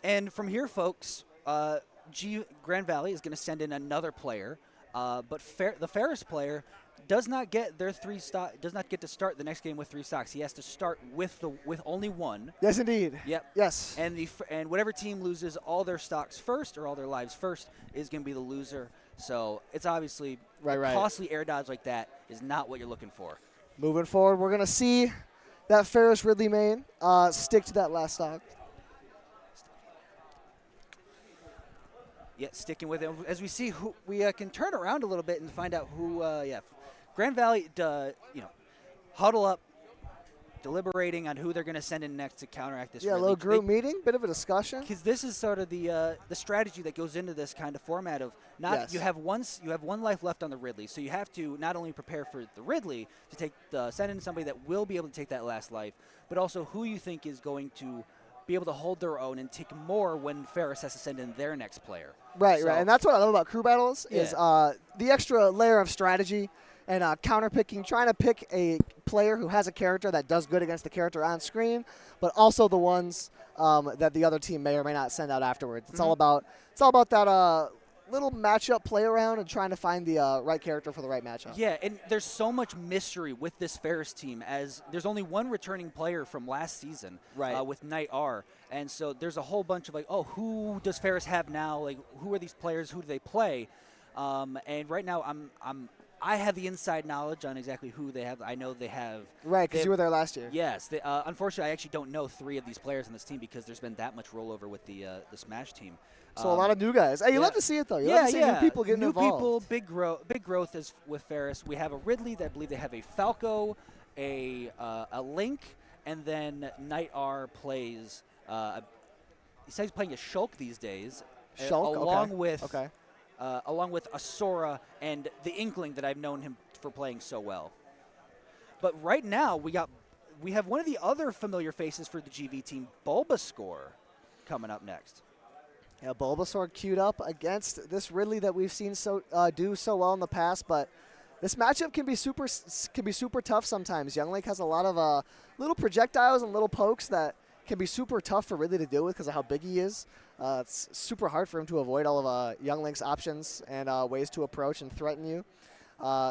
And from here, folks, Grand Valley is going to send in another player, but the Ferris player does not get their does not get to start the next game with 3 stocks. He has to start with only one. Yes, indeed. Yep. Yes. And whatever team loses all their stocks first or all their lives first is going to be the loser. So it's obviously Right. costly air dodge like that is not what you're looking for. Moving forward, we're going to see that Ferris Ridley main stick to that last stock. Yeah, sticking with it. As we see, who we can turn around a little bit and find out who. Grand Valley, huddle up, deliberating on who they're going to send in next to counteract this. Yeah, a little group meeting, bit of a discussion. Because this is sort of the strategy that goes into this kind of format of Yes. you have one life left on the Ridley, so you have to not only prepare for the Ridley to send in somebody that will be able to take that last life, but also who you think is going to be able to hold their own and take more when Ferris has to send in their next player. Right, and that's what I love about crew battles is the extra layer of strategy and counter-picking, trying to pick a player who has a character that does good against the character on screen, but also the ones that the other team may or may not send out afterwards. It's all about that little matchup play around and trying to find the right character for the right matchup. Yeah, and there's so much mystery with this Ferris team as there's only one returning player from last season with Knight R. And so there's a whole bunch of who does Ferris have now? Like, who are these players? Who do they play? And right now I have the inside knowledge on exactly who they have. I know they have. Right, because you were there last year. Yes. Unfortunately, I actually don't know 3 of these players on this team because there's been that much rollover with the Smash team. So a lot of new guys. Hey, you love to see it, though. You love to see new people getting involved. New people, big growth is with Ferris. We have a Ridley that I believe they have a Falco, a Link, and then Knight R plays. He says he's playing a Shulk these days. Shulk, along with Asura and the Inkling that I've known him for playing so well. But right now we have one of the other familiar faces for the GV team, Bulbasaur, coming up next. Yeah, Bulbasaur queued up against this Ridley that we've seen do so well in the past, but this matchup can be super tough sometimes. Young Link has a lot of little projectiles and little pokes that can be super tough for Ridley to deal with because of how big he is. It's super hard for him to avoid all of Young Link's options and ways to approach and threaten you.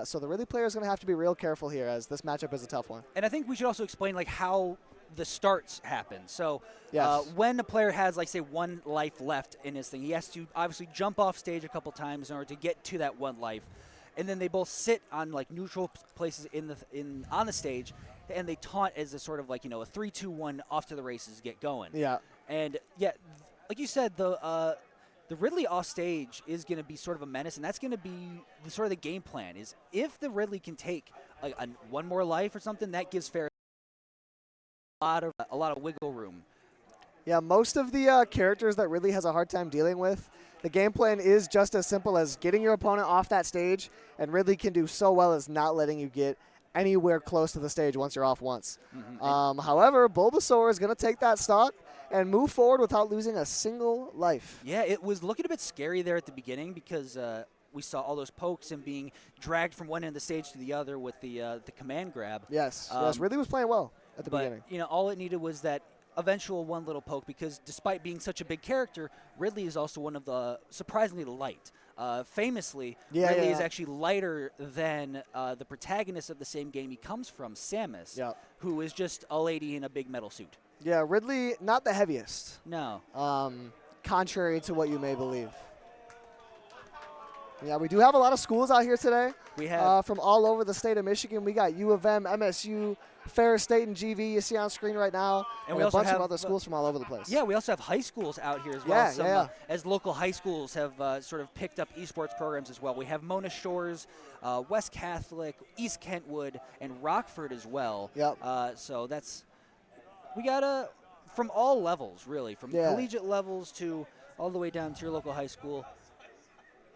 So the Ridley player is going to have to be real careful here as this matchup is a tough one. And I think we should also explain how the starts happen. So yes. When a player has, say, 1 life left in his thing, he has to obviously jump off stage a couple times in order to get to that 1 life. And then they both sit on neutral places on the stage, and they taunt as a sort of a 3-2-1 off to the races to get going. Yeah. And like you said, the Ridley off stage is going to be sort of a menace, and that's going to be the game plan. Is if the Ridley can take 1 more life or something, that gives Ferris a lot of wiggle room. Yeah, most of the characters that Ridley has a hard time dealing with, the game plan is just as simple as getting your opponent off that stage, and Ridley can do so well as not letting you get anywhere close to the stage once you're off once. Mm-hmm. However, Bulbasaur is going to take that stock and move forward without losing a single life. Yeah, it was looking a bit scary there at the beginning because we saw all those pokes and being dragged from one end of the stage to the other with the command grab. Yes, Ridley was playing well at the beginning. All it needed was that eventual 1 little poke because despite being such a big character, Ridley is also one of the surprisingly light. Famously, Ridley is actually lighter than the protagonist of the same game he comes from, Samus, who is just a lady in a big metal suit. Yeah, Ridley, not the heaviest. No. Contrary to what you may believe. Yeah, we do have a lot of schools out here today. We have from all over the state of Michigan. We got U of M, MSU, Ferris State, and GV you see on screen right now, and we also a bunch of other schools from all over the place. Yeah, we also have high schools out here as well. Yeah, as local high schools have sort of picked up esports programs as well. We have Mona Shores, West Catholic, East Kentwood, and Rockford as well. Yep. So we got from all levels, really, from collegiate levels to all the way down to your local high school.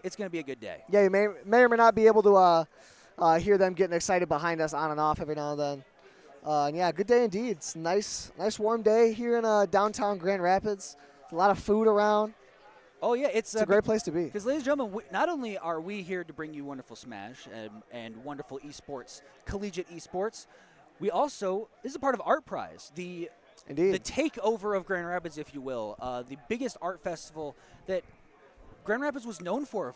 It's going to be a good day. Yeah, you may or may not be able to hear them getting excited behind us on and off every now and then. And yeah, good day indeed. It's a nice warm day here in downtown Grand Rapids. A lot of food around. Oh, yeah. It's a great place to be. Because, ladies and gentlemen, not only are we here to bring you wonderful Smash and wonderful esports, collegiate esports, we also, this is a part of Art Prize, the Indeed. the takeover of Grand Rapids, if you will, the biggest art festival that Grand Rapids was known for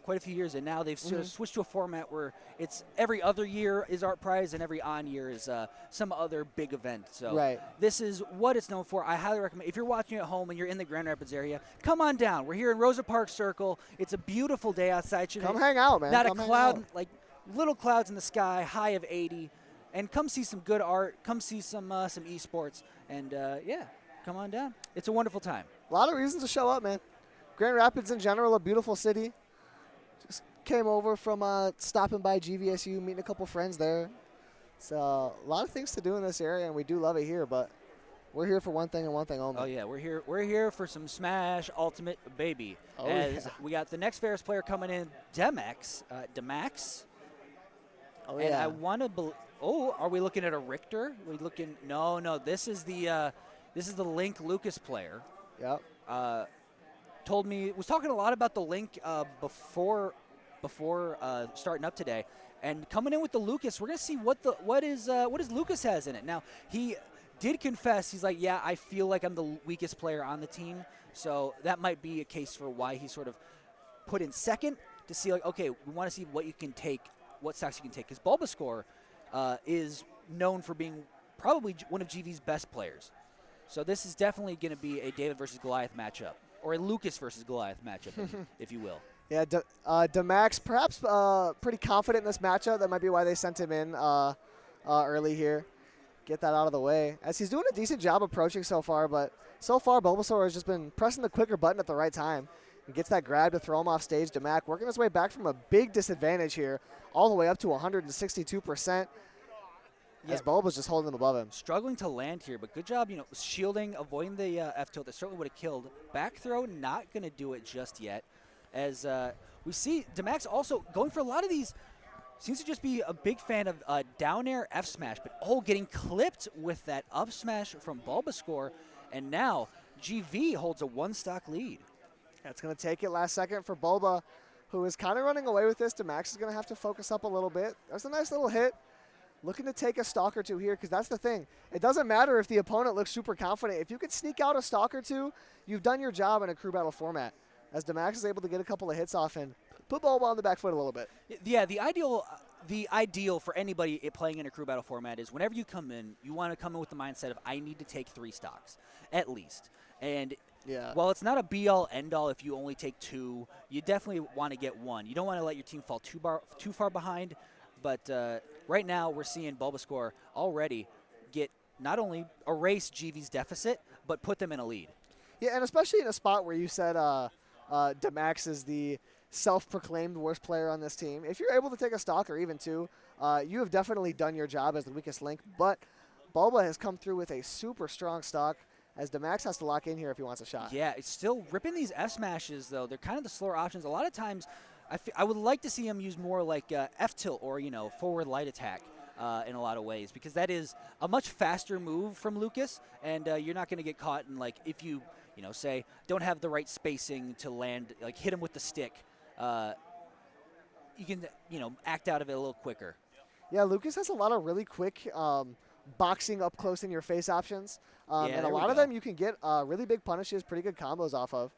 quite a few years, and now they've sort of switched to a format where it's every other year is Art Prize and every on year is some other big event. So this is what it's known for. I highly recommend, if you're watching at home and you're in the Grand Rapids area, come on down. We're here in Rosa Parks Circle. It's a beautiful day outside. Come hang out, man. Not come a cloud, like little clouds in the sky, high of 80. And come see some good art. Come see some esports. And, yeah, come on down. It's a wonderful time. A lot of reasons to show up, man. Grand Rapids in general, a beautiful city. Just came over from stopping by GVSU, meeting a couple friends there. It's a lot of things to do in this area, and we do love it here, but we're here for one thing and one thing only. Oh, yeah, we're here for some Smash Ultimate Baby. We got the next Ferris player coming in, Demax. Oh, and I want to are we looking at a Richter? We looking? No. This is the Link Lucas player. Yep. Was talking a lot about the Link before starting up today, and coming in with the Lucas, we're gonna see what Lucas has in it. Now he did confess, he's like, yeah, I feel like I'm the weakest player on the team, so that might be a case for why he sort of put in second to see like, okay, we want to see what you can take, what stocks you can take, because Bulbasaur is known for being probably one of GV's best players, so this is definitely going to be a David versus Goliath matchup. Or a Lucas versus Goliath matchup, if you will. Yeah, Demax perhaps pretty confident in this matchup. That might be why they sent him in early here. Get that out of the way. As he's doing a decent job approaching so far, but so far Bulbasaur has just been pressing the quicker button at the right time. And gets that grab to throw him off stage. Demac working his way back from a big disadvantage here, all the way up to 162%. As Bulba's just holding him above him. Struggling to land here, but good job, shielding, avoiding the F-tilt. That certainly would have killed. Back throw, not going to do it just yet. As we see Demax also going for a lot of these, seems to just be a big fan of down air F smash, but getting clipped with that up smash from Bulbasaur, and now GV holds a one-stock lead. That's going to take it last second for Bulba, who is kind of running away with this. Demax is going to have to focus up a little bit. There's a nice little hit. Looking to take a stock or two here, because that's the thing. It doesn't matter if the opponent looks super confident. If you can sneak out a stock or two, you've done your job in a crew battle format. As Demax is able to get a couple of hits off and put Bulba on the back foot a little bit. Yeah, the ideal for anybody playing in a crew battle format is whenever you come in, you want to come in with the mindset of, I need to take 3 stocks, at least. And while it's not a be-all, end-all if you only take 2, you definitely want to get 1. You don't want to let your team fall too far behind. But right now we're seeing Bulbasaur already get not only erase GV's deficit, but put them in a lead. Yeah, and especially in a spot where you said Demax is the self-proclaimed worst player on this team. If you're able to take a stock or even 2, you have definitely done your job as the weakest link. But Bulba has come through with a super strong stock, as Demax has to lock in here if he wants a shot. Yeah, it's still ripping these F smashes, though. They're kind of the slower options. A lot of times, I would like to see him use more like F-tilt or, forward light attack in a lot of ways, because that is a much faster move from Lucas, and you're not going to get caught in, like, if you, say, don't have the right spacing to land, like hit him with the stick, you can, act out of it a little quicker. Yeah, Lucas has a lot of really quick boxing up close in your face options, and a lot of them you can get really big punishes, pretty good combos off of.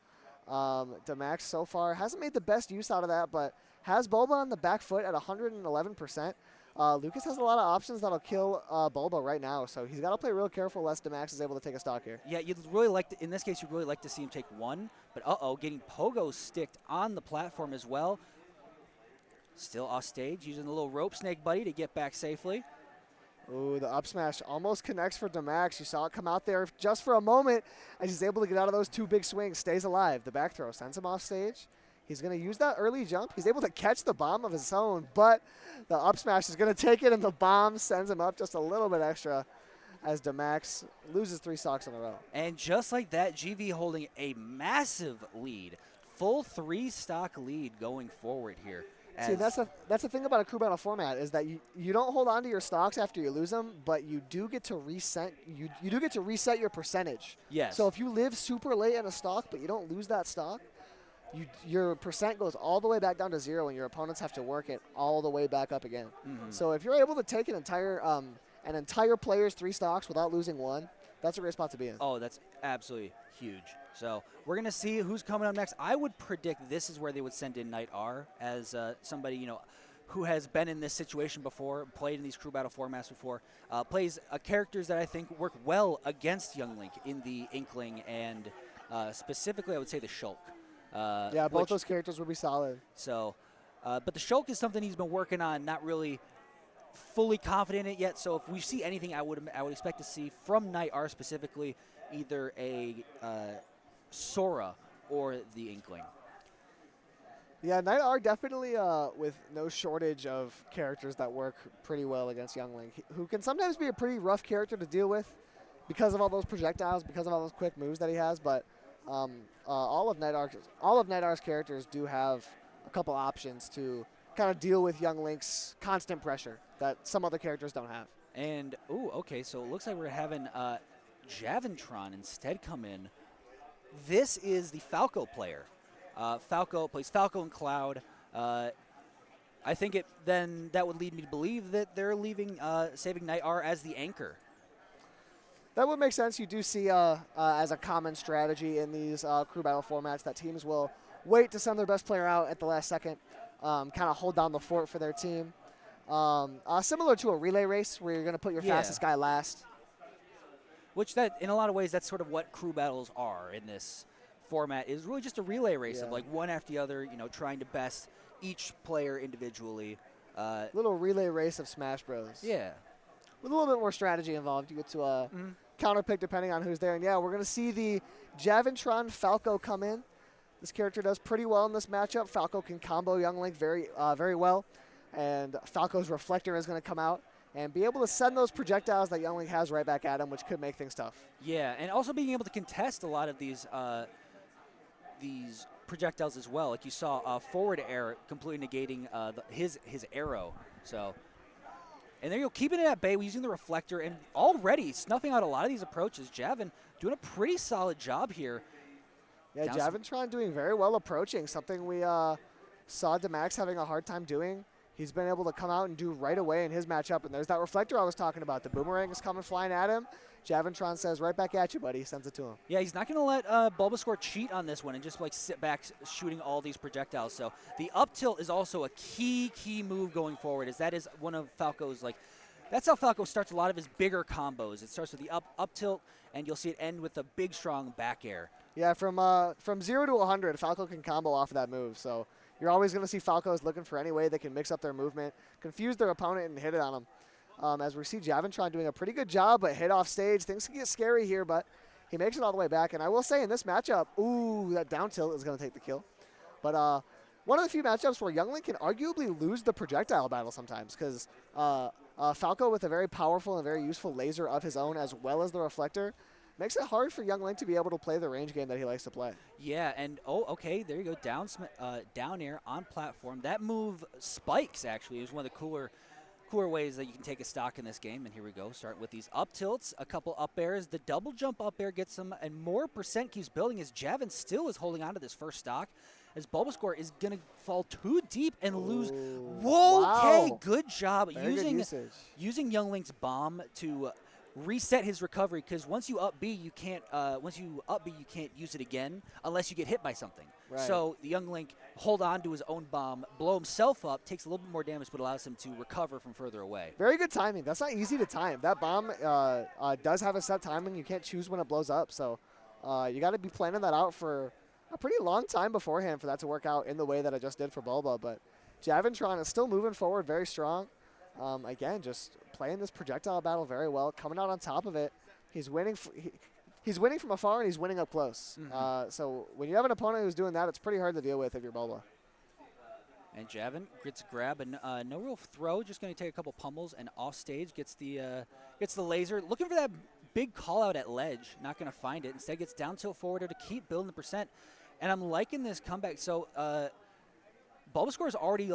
Demax so far hasn't made the best use out of that, but has Bulba on the back foot at 111%. Lucas has a lot of options that'll kill Bulba right now, so he's got to play real careful lest Demax is able to take a stock here. Yeah, you'd really like to, in this case, you'd really like to see him take 1, but getting Pogo sticked on the platform as well. Still off stage, using the little rope snake buddy to get back safely. Ooh, the up smash almost connects for Demax. You saw it come out there just for a moment, and he's able to get out of those 2 big swings, stays alive. The back throw sends him off stage. He's going to use that early jump. He's able to catch the bomb of his own, but the up smash is going to take it, and the bomb sends him up just a little bit extra as Demax loses 3 stocks in a row. And just like that, GV holding a massive lead. Full 3-stock lead going forward here. See, that's the thing about a crew battle format, is that you don't hold on to your stocks after you lose them, but you do get to reset. You do get to reset your percentage. Yes. So if you live super late in a stock, but you don't lose that stock, your percent goes all the way back down to 0, and your opponents have to work it all the way back up again. Mm-hmm. So if you're able to take an entire player's 3 stocks without losing 1, that's a great spot to be in. Oh, that's absolutely huge. So we're going to see who's coming up next. I would predict this is where they would send in Knight R as somebody, who has been in this situation before, played in these crew battle formats before, plays characters that I think work well against Young Link in the Inkling and specifically I would say the Shulk. Yeah, both those characters would be solid. So, but the Shulk is something he's been working on, not really fully confident in it yet. So if we see anything, I would expect to see from Knight R specifically either a Sora or the Inkling. Yeah, Knight R definitely with no shortage of characters that work pretty well against Young Link, who can sometimes be a pretty rough character to deal with because of all those projectiles, because of all those quick moves that he has. But all of Knight R's characters do have a couple options to kind of deal with Young Link's constant pressure that some other characters don't have. And okay, so it looks like we're having Javentron instead come in. This is the Falco player. Falco plays Falco and Cloud. I think that would lead me to believe that they're saving Knight R as the anchor. That would make sense. You do see as a common strategy in these crew battle formats that teams will wait to send their best player out at the last second, kind of hold down the fort for their team. Similar to a relay race where you're going to put your fastest guy last. Which in a lot of ways, that's sort of what crew battles are in this format, is really just a relay race of like one after the other, trying to best each player individually. Little relay race of Smash Bros. Yeah. With a little bit more strategy involved. You get to counterpick depending on who's there. And yeah, we're going to see the Javentron Falco come in. This character does pretty well in this matchup. Falco can combo Young Link very well. And Falco's Reflector is going to come out and be able to send those projectiles that Young Link has right back at him, which could make things tough. Yeah, and also being able to contest a lot of these projectiles as well. Like you saw forward air completely negating his arrow. So, and there you go, keeping it at bay using the Reflector and already snuffing out a lot of these approaches. Javin doing a pretty solid job here. Yeah, Javentron doing very well approaching, something we saw Demax having a hard time doing. He's been able to come out and do right away in his matchup, and there's that Reflector I was talking about. The boomerang is coming flying at him. Javentron says, right back at you, buddy. Sends it to him. Yeah, he's not going to let Bulbasaur cheat on this one and just like sit back shooting all these projectiles. So the up tilt is also a key move going forward, as that is one of Falco's, like, that's how Falco starts a lot of his bigger combos. It starts with the up tilt, and you'll see it end with a big, strong back air. Yeah, from 0 to 100, Falco can combo off of that move. So you're always going to see Falcos looking for any way they can mix up their movement, confuse their opponent, and hit it on them. As we see Javentron doing a pretty good job, but hit off stage. Things can get scary here, but he makes it all the way back. And I will say in this matchup, that down tilt is going to take the kill. But one of the few matchups where Young Link can arguably lose the projectile battle sometimes, because Falco with a very powerful and very useful laser of his own, as well as the Reflector, makes it hard for Young Link to be able to play the range game that he likes to play. Yeah, and okay, there you go, down air on platform. That move spikes, actually. It was one of the cooler ways that you can take a stock in this game. And here we go, start with these up tilts, a couple up airs. The double jump up air gets him, and more percent keeps building as Javin still is holding on to this first stock, as Bulbasaur is going to fall too deep and lose. Whoa, wow. Okay, good job using Young Link's bomb to reset his recovery, because once you up B, you can't use it again unless you get hit by something. Right. So the Young Link hold on to his own bomb, blow himself up, takes a little bit more damage, but allows him to recover from further away. Very good timing. That's not easy to time. That bomb does have a set timing. You can't choose when it blows up, so you got to be planning that out for a pretty long time beforehand for that to work out in the way that I just did for Bulba. But Javentron is still moving forward very strong. Again, just playing this projectile battle very well, coming out on top of it. He's winning. He's winning from afar, and he's winning up close. So when you have an opponent who's doing that, it's pretty hard to deal with if you're Bulba. And Javin gets a grab, and no real throw, just going to take a couple pummels, and off stage gets the laser. Looking for that big call out at ledge, not going to find it. Instead gets down tilt forwarder to keep building the percent. And I'm liking this comeback. So Bulbasaur has already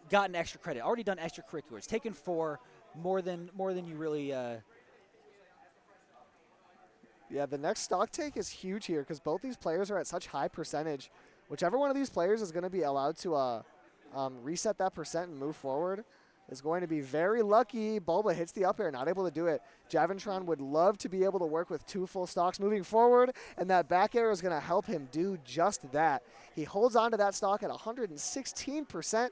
gotten extra credit, already done extracurriculars, taken 4, more than you really. Yeah, the next stock take is huge here because both these players are at such high percentage. Whichever one of these players is going to be allowed to reset that percent and move forward is going to be very lucky. Bulba hits the up air, not able to do it. Javentron would love to be able to work with 2 full stocks moving forward, and that back air is going to help him do just that. He holds on to that stock at 116%,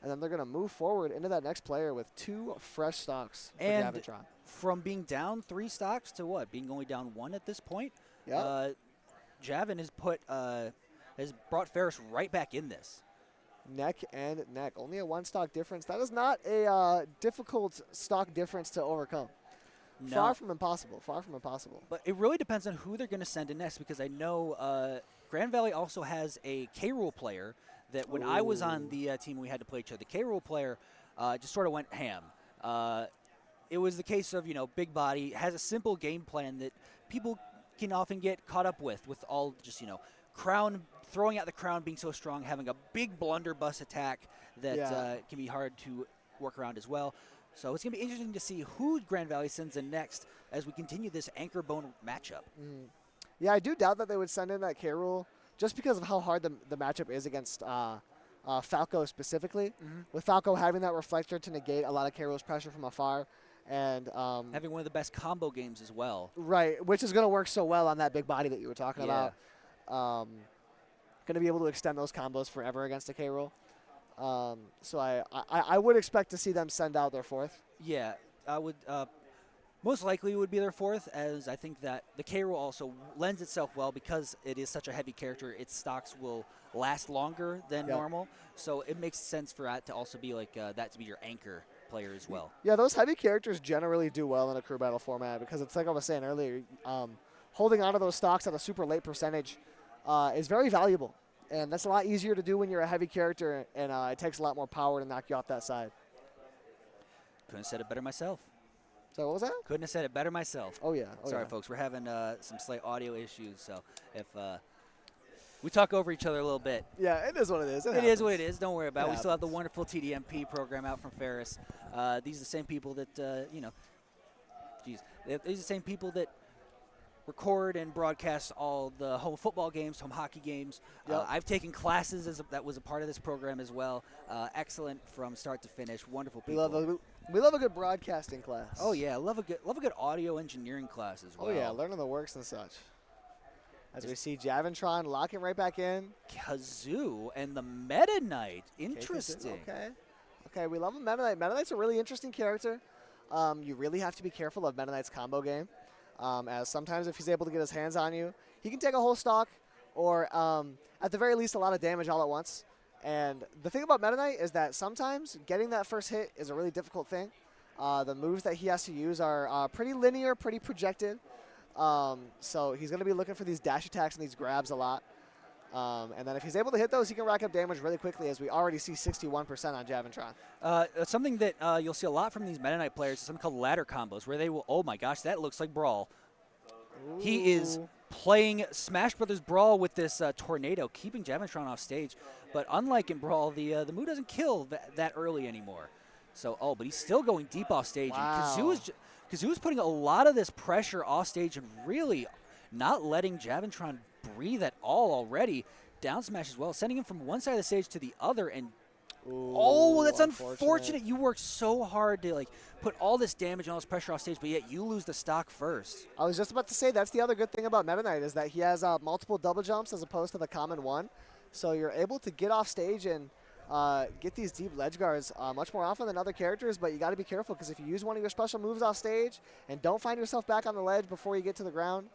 and then they're going to move forward into that next player with 2 fresh stocks for Javentron. From being down 3 stocks to what? Being only down 1 at this point? Yeah. Javin has brought Ferris right back in this. Neck and neck. Only a 1 stock difference. That is not a difficult stock difference to overcome. No. Far from impossible. Far from impossible. But it really depends on who they're going to send in next, because I know Grand Valley also has a K-Rule player that when I was on the team we had to play each other, the K-Rule player just sort of went ham. It was the case of, big body, has a simple game plan that people can often get caught up with all just, crown, throwing out the crown being so strong, having a big blunderbuss attack that can be hard to work around as well. So it's going to be interesting to see who Grand Valley sends in next as we continue this anchor bone matchup. Yeah, I do doubt that they would send in that K-Rule just because of how hard the matchup is against Falco specifically. With Falco having that reflector to negate a lot of K-Rule's pressure from afar. And having one of the best combo games as well. Right, which is going to work so well on that big body that you were talking about. Going to be able to extend those combos forever against a K-Rule. So I would expect to see them send out their 4th. Yeah, I would. Most likely it would be their 4th, as I think that the K-Rule also lends itself well because it is such a heavy character. Its stocks will last longer than normal, so it makes sense for that to also be like that to be your anchor player as well. Yeah, those heavy characters generally do well in a crew battle format because it's like I was saying earlier, holding onto those stocks at a super late percentage is very valuable. And that's a lot easier to do when you're a heavy character, and it takes a lot more power to knock you off that side. Couldn't have said it better myself. So what was that? Couldn't have said it better myself. Oh, yeah. Sorry, folks. We're having some slight audio issues, so if we talk over each other a little bit. Yeah, it is what it is. It is what it is. Don't worry about it. We still have the wonderful TDMP program out from Ferris. These are the same people that, these are the same people that record and broadcast all the home football games, home hockey games. I've taken classes that was a part of this program as well. Excellent from start to finish. Wonderful people. We love a good broadcasting class. Oh yeah, love a good audio engineering class as well. Oh yeah, learning the works and such. As we see Javentron locking right back in. Kazoo and the Meta Knight. Interesting. Okay, we love a Meta Knight. Meta Knight's a really interesting character. You really have to be careful of Meta Knight's combo game. As sometimes if he's able to get his hands on you, he can take a whole stock or at the very least a lot of damage all at once. And the thing about Meta Knight is that sometimes getting that first hit is a really difficult thing. The moves that he has to use are pretty linear, pretty projected. So he's going to be looking for these dash attacks and these grabs a lot. And then if he's able to hit those, he can rack up damage really quickly, as we already see 61% on Javentron. Something that you'll see a lot from these Meta Knight players is something called ladder combos, where they will, oh my gosh, that looks like Brawl. Ooh. He is playing Smash Brothers Brawl with this tornado, keeping Javentron off stage. But unlike in Brawl, the move doesn't kill that early anymore. So, but he's still going deep off stage. Wow. And Kazoo is putting a lot of this pressure off stage and really not letting Javentron breathe at all already. Down smash as well, sending him from one side of the stage to the other. And that's unfortunate. You worked so hard to put all this damage and all this pressure off stage, but yet you lose the stock first. I was just about to say that's the other good thing about Meta Knight is that he has multiple double jumps as opposed to the common one. So you're able to get off stage and get these deep ledge guards much more often than other characters, but you got to be careful because if you use one of your special moves off stage and don't find yourself back on the ledge before you get to the ground,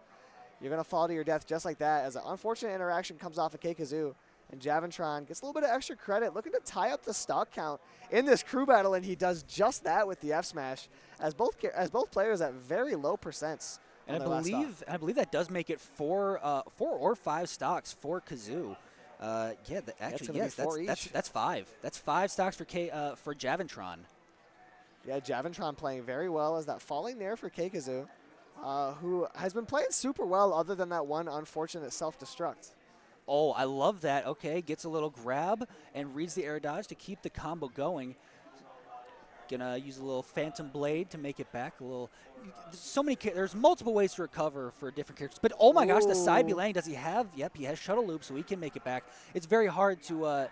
you're going to fall to your death just like that, as an unfortunate interaction comes off of Kazoo. And Javentron gets a little bit of extra credit, looking to tie up the stock count in this crew battle, and he does just that with the F smash, as both players at very low percents. And I believe that does make it 4 or 5 stocks for Kazoo. That's 5. That's 5 stocks for Javentron. Yeah, Javentron playing very well as that falling nair for Kazoo, who has been playing super well other than that one unfortunate self-destruct. Oh, I love that. Okay, gets a little grab and reads the air dodge to keep the combo going. Gonna use a little Phantom Blade to make it back. There's multiple ways to recover for different characters. But oh my gosh, the side B landing, does he have? Yep, he has Shuttle Loop, so he can make it back. It's very hard to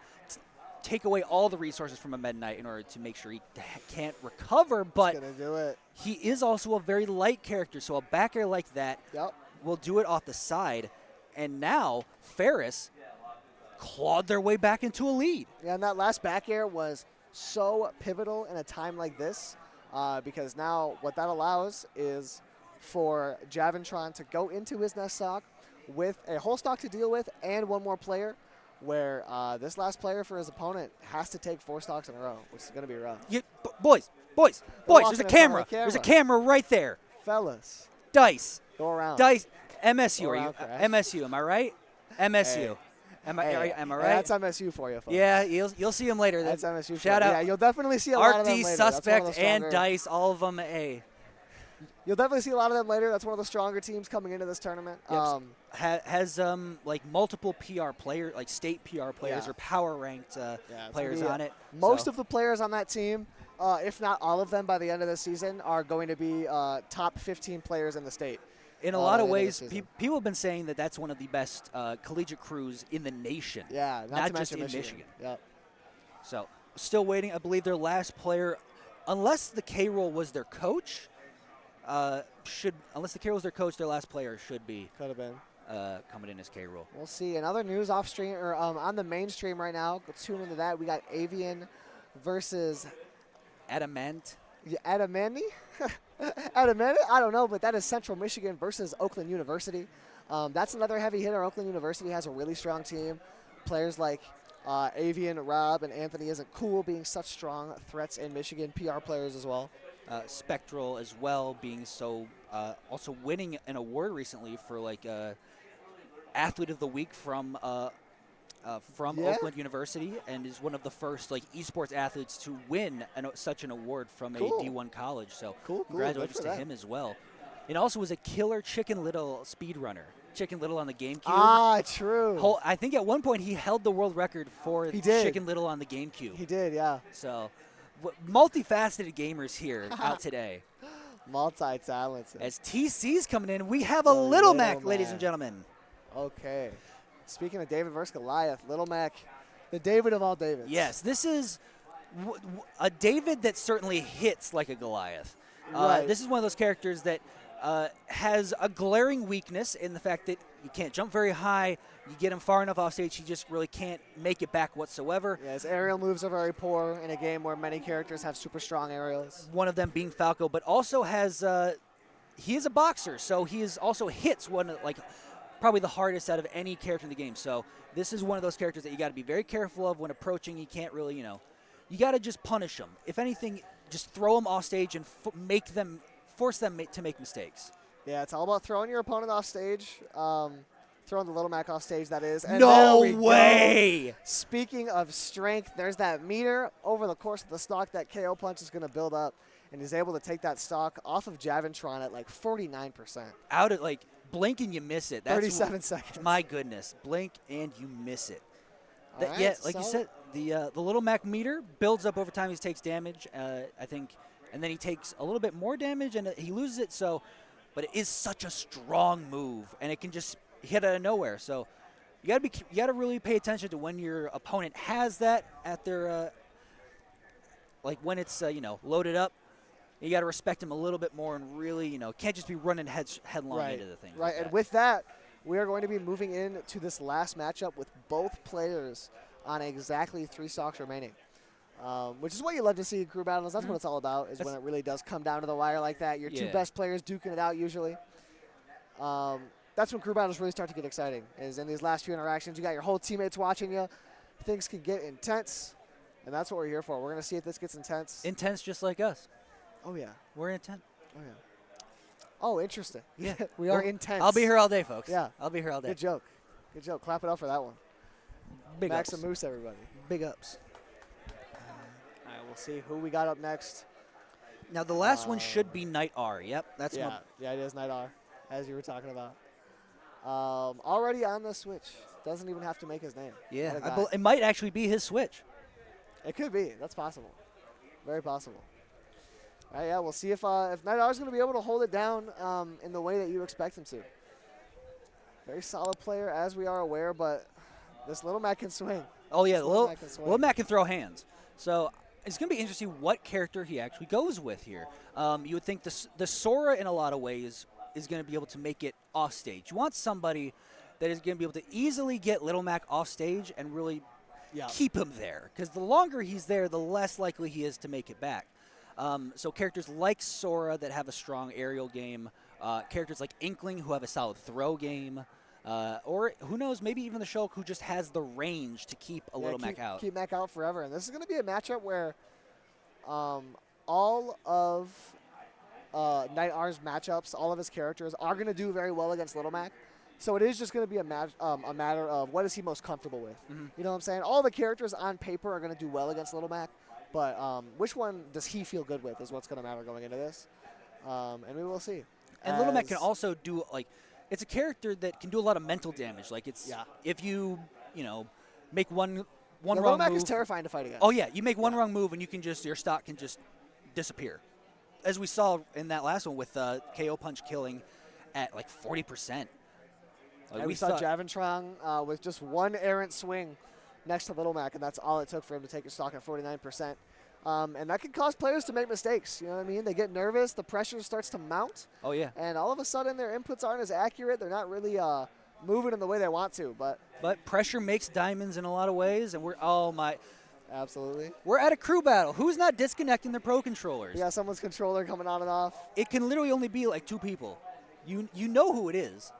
take away all the resources from a Meta Knight in order to make sure he can't recover, but gonna do it. he is also a very light character, so a back air like that will do it off the side. And now Ferris clawed their way back into a lead. Yeah, and that last back air was so pivotal in a time like this because now what that allows is for Javentron to go into his next stock with a whole stock to deal with and one more player, where this last player for his opponent has to take 4 stocks in a row, which is going to be rough. Boys, there's a camera. There's a camera right there. Fellas. Dice. Go around. Dice. MSU. Go Are you around, MSU, am I right? MSU. Hey. Am I right? That's MSU for you, folks. Yeah, you'll see him later. That's MSU. Shout out. Yeah, you'll definitely see a lot of them RD, later. Suspect, and Dice, all of them A. You'll definitely see a lot of them later. That's one of the stronger teams coming into this tournament. Yep. Has like multiple PR players, like state PR players or power ranked players on it. Most of the players on that team, if not all of them, by the end of the season, are going to be top 15 players in the state. In a lot of ways, people have been saying that that's one of the best collegiate crews in the nation. Yeah, not just in Michigan. Yep. So, still waiting. I believe their last player, unless the K-Roll was their coach, unless the K-Roll was their coach, their last player should be. Could have been. Coming in as K-Roll. We'll see. Another news off stream or on the main stream right now. Go tune into that. We got Avian versus Adamant. Yeah, Adamanti? Adamanti? I don't know, but that is Central Michigan versus Oakland University. That's another heavy hitter. Oakland University has a really strong team. Players like Avian, Rob, and Anthony Isn't Cool being such strong threats in Michigan. PR players as well. Spectral as well, being so also winning an award recently for like Athlete of the Week from Oakland University, and is one of the first like esports athletes to win such an award from a D1 college. So congratulations to him as well. And also was a killer Chicken Little speedrunner. Chicken Little on the GameCube. Ah, true. I think at one point he held the world record for Chicken Little on the GameCube. He did, yeah. So multifaceted gamers here out today. Multi-talented. As TC's coming in, we have a Little Mac, ladies and gentlemen. Okay. Speaking of David versus Goliath, Little Mac, the David of all Davids. Yes, this is a David that certainly hits like a Goliath. Right. This is one of those characters that has a glaring weakness in the fact that you can't jump very high. You get him far enough off stage, he just really can't make it back whatsoever. Yeah, his aerial moves are very poor in a game where many characters have super strong aerials. One of them being Falco, but also has he is a boxer, so he is also hits one like probably the hardest out of any character in the game. So this is one of those characters that you got to be very careful of when approaching. You can't really, you got to just punish them. If anything, just throw them off stage and force them to make mistakes. Yeah, it's all about throwing your opponent off stage. Throwing the Little Mac off stage, that is. And no way! Go. Speaking of strength, there's that meter over the course of the stock that KO Punch is going to build up, and he's able to take that stock off of Javentron at like 49%. Out at like blink and you miss it. That's 37 seconds. My goodness, blink and you miss it. Right, yeah, like you said, the Little Mac meter builds up over time. He takes damage, I think, and then he takes a little bit more damage and he loses it. So, but it is such a strong move, and it can just hit out of nowhere. So you gotta really pay attention to when your opponent has that at their like when it's loaded up. You got to respect him a little bit more and really, can't just be running headlong into the thing. Right, like and with that, we are going to be moving into this last matchup with both players on exactly 3 stocks remaining, which is what you love to see in crew battles. That's what it's all about, is when it really does come down to the wire like that. Your 2 best players duking it out usually. That's when crew battles really start to get exciting, is in these last few interactions. You got your whole teammates watching you. Things can get intense, and that's what we're here for. We're going to see if this gets intense. Intense just like us. Oh, yeah. We're intense. Oh, yeah. Oh, interesting. Yeah. we are intense. I'll be here all day, folks. Yeah. I'll be here all day. Good joke. Good joke. Clap it up for that one. Big Max ups. and Moose, everybody. Big ups. All right, we'll see who we got up next. Now, the last one should be Knight R. Yep, that's yeah, it is Knight R, as you were talking about. Already on the Switch. Doesn't even have to make his name. Yeah, it might actually be his Switch. It could be. That's possible. Very possible. All right, yeah, we'll see if Knight R is going to be able to hold it down in the way that you expect him to. Very solid player, as we are aware, but This Little Mac can swing. Oh, yeah, Little Mac can throw hands. So it's going to be interesting what character he actually goes with here. You would think the Sora, in a lot of ways, is going to be able to make it off stage. You want somebody that is going to be able to easily get Little Mac off stage and really keep him there. Because the longer he's there, the less likely he is to make it back. So characters like Sora that have a strong aerial game, characters like Inkling who have a solid throw game, or who knows, maybe even the Shulk who just has the range to keep Little Mac out. Keep Mac out forever. And this is going to be a matchup where all of Night R's matchups, all of his characters are going to do very well against Little Mac. So it is just going to be a matter of what is he most comfortable with. Mm-hmm. You know what I'm saying? All the characters on paper are going to do well against Little Mac, but which one does he feel good with is what's going to matter going into this. And we will see. And Little Mac can also do, like, it's a character that can do a lot of mental damage. Like, it's if you make one wrong move. Little Mac is terrifying to fight against. Oh, yeah. You make one wrong move and your stock can just disappear. As we saw in that last one with KO Punch killing at like 40%. Like we saw Javentron with just one errant swing next to Little Mac, and that's all it took for him to take his stock at 49%. And that can cause players to make mistakes. You know what I mean? They get nervous. The pressure starts to mount. Oh, yeah. And all of a sudden, their inputs aren't as accurate. They're not really moving in the way they want to. But pressure makes diamonds in a lot of ways, and Absolutely. We're at a crew battle. Who's not disconnecting their Pro Controllers? Yeah, someone's controller coming on and off. It can literally only be like two people. You know who it is.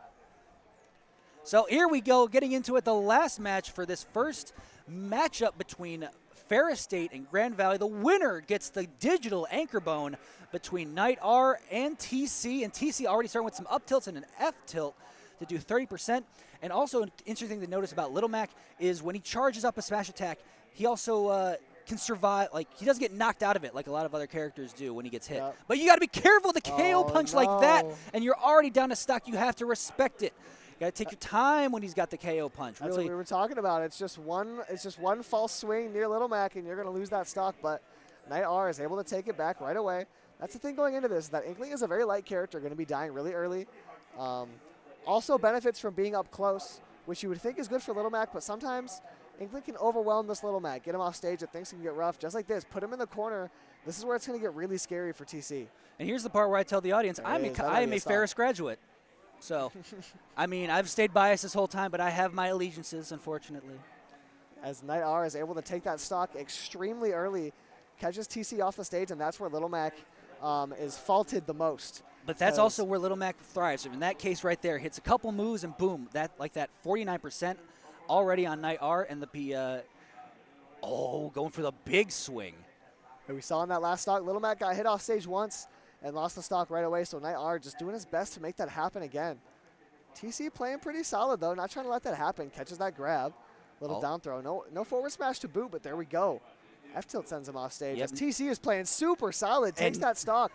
So here we go, getting into it, the last match for this first matchup between Ferris State and Grand Valley. The winner gets the digital anchor bone between Night R and TC. And TC already starting with some up tilts and an F tilt to do 30%. And also an interesting thing to notice about Little Mac is when he charges up a smash attack, he also can survive. Like, he doesn't get knocked out of it like a lot of other characters do when he gets hit. Yep. But you got to be careful. The KO punch like that, and you're already down to stock. You have to respect it. You got to take your time when he's got the KO punch. That's what we were talking about. It's just one false swing near Little Mac, and you're going to lose that stock. But Night R is able to take it back right away. That's the thing going into this, that Inkling is a very light character, going to be dying really early. Also benefits from being up close, which you would think is good for Little Mac, but sometimes Inkling can overwhelm this Little Mac, get him off stage, and things can get rough. Just like this, put him in the corner. This is where it's going to get really scary for TC. And here's the part where I tell the audience, I am a Ferris graduate. So, I mean, I've stayed biased this whole time, but I have my allegiances, unfortunately. As Night R is able to take that stock extremely early, catches TC off the stage, and that's where Little Mac is faulted the most. But that's also where Little Mac thrives. In that case right there, hits a couple moves, and boom, that 49% already on Night R, and going for the big swing. And we saw in that last stock, Little Mac got hit off stage once and lost the stock right away, so Night R just doing his best to make that happen again. TC playing pretty solid, though, not trying to let that happen. Catches that grab. Little down throw. No forward smash to boot, but there we go. F-tilt sends him off stage. Yep. As TC is playing super solid, takes that stock.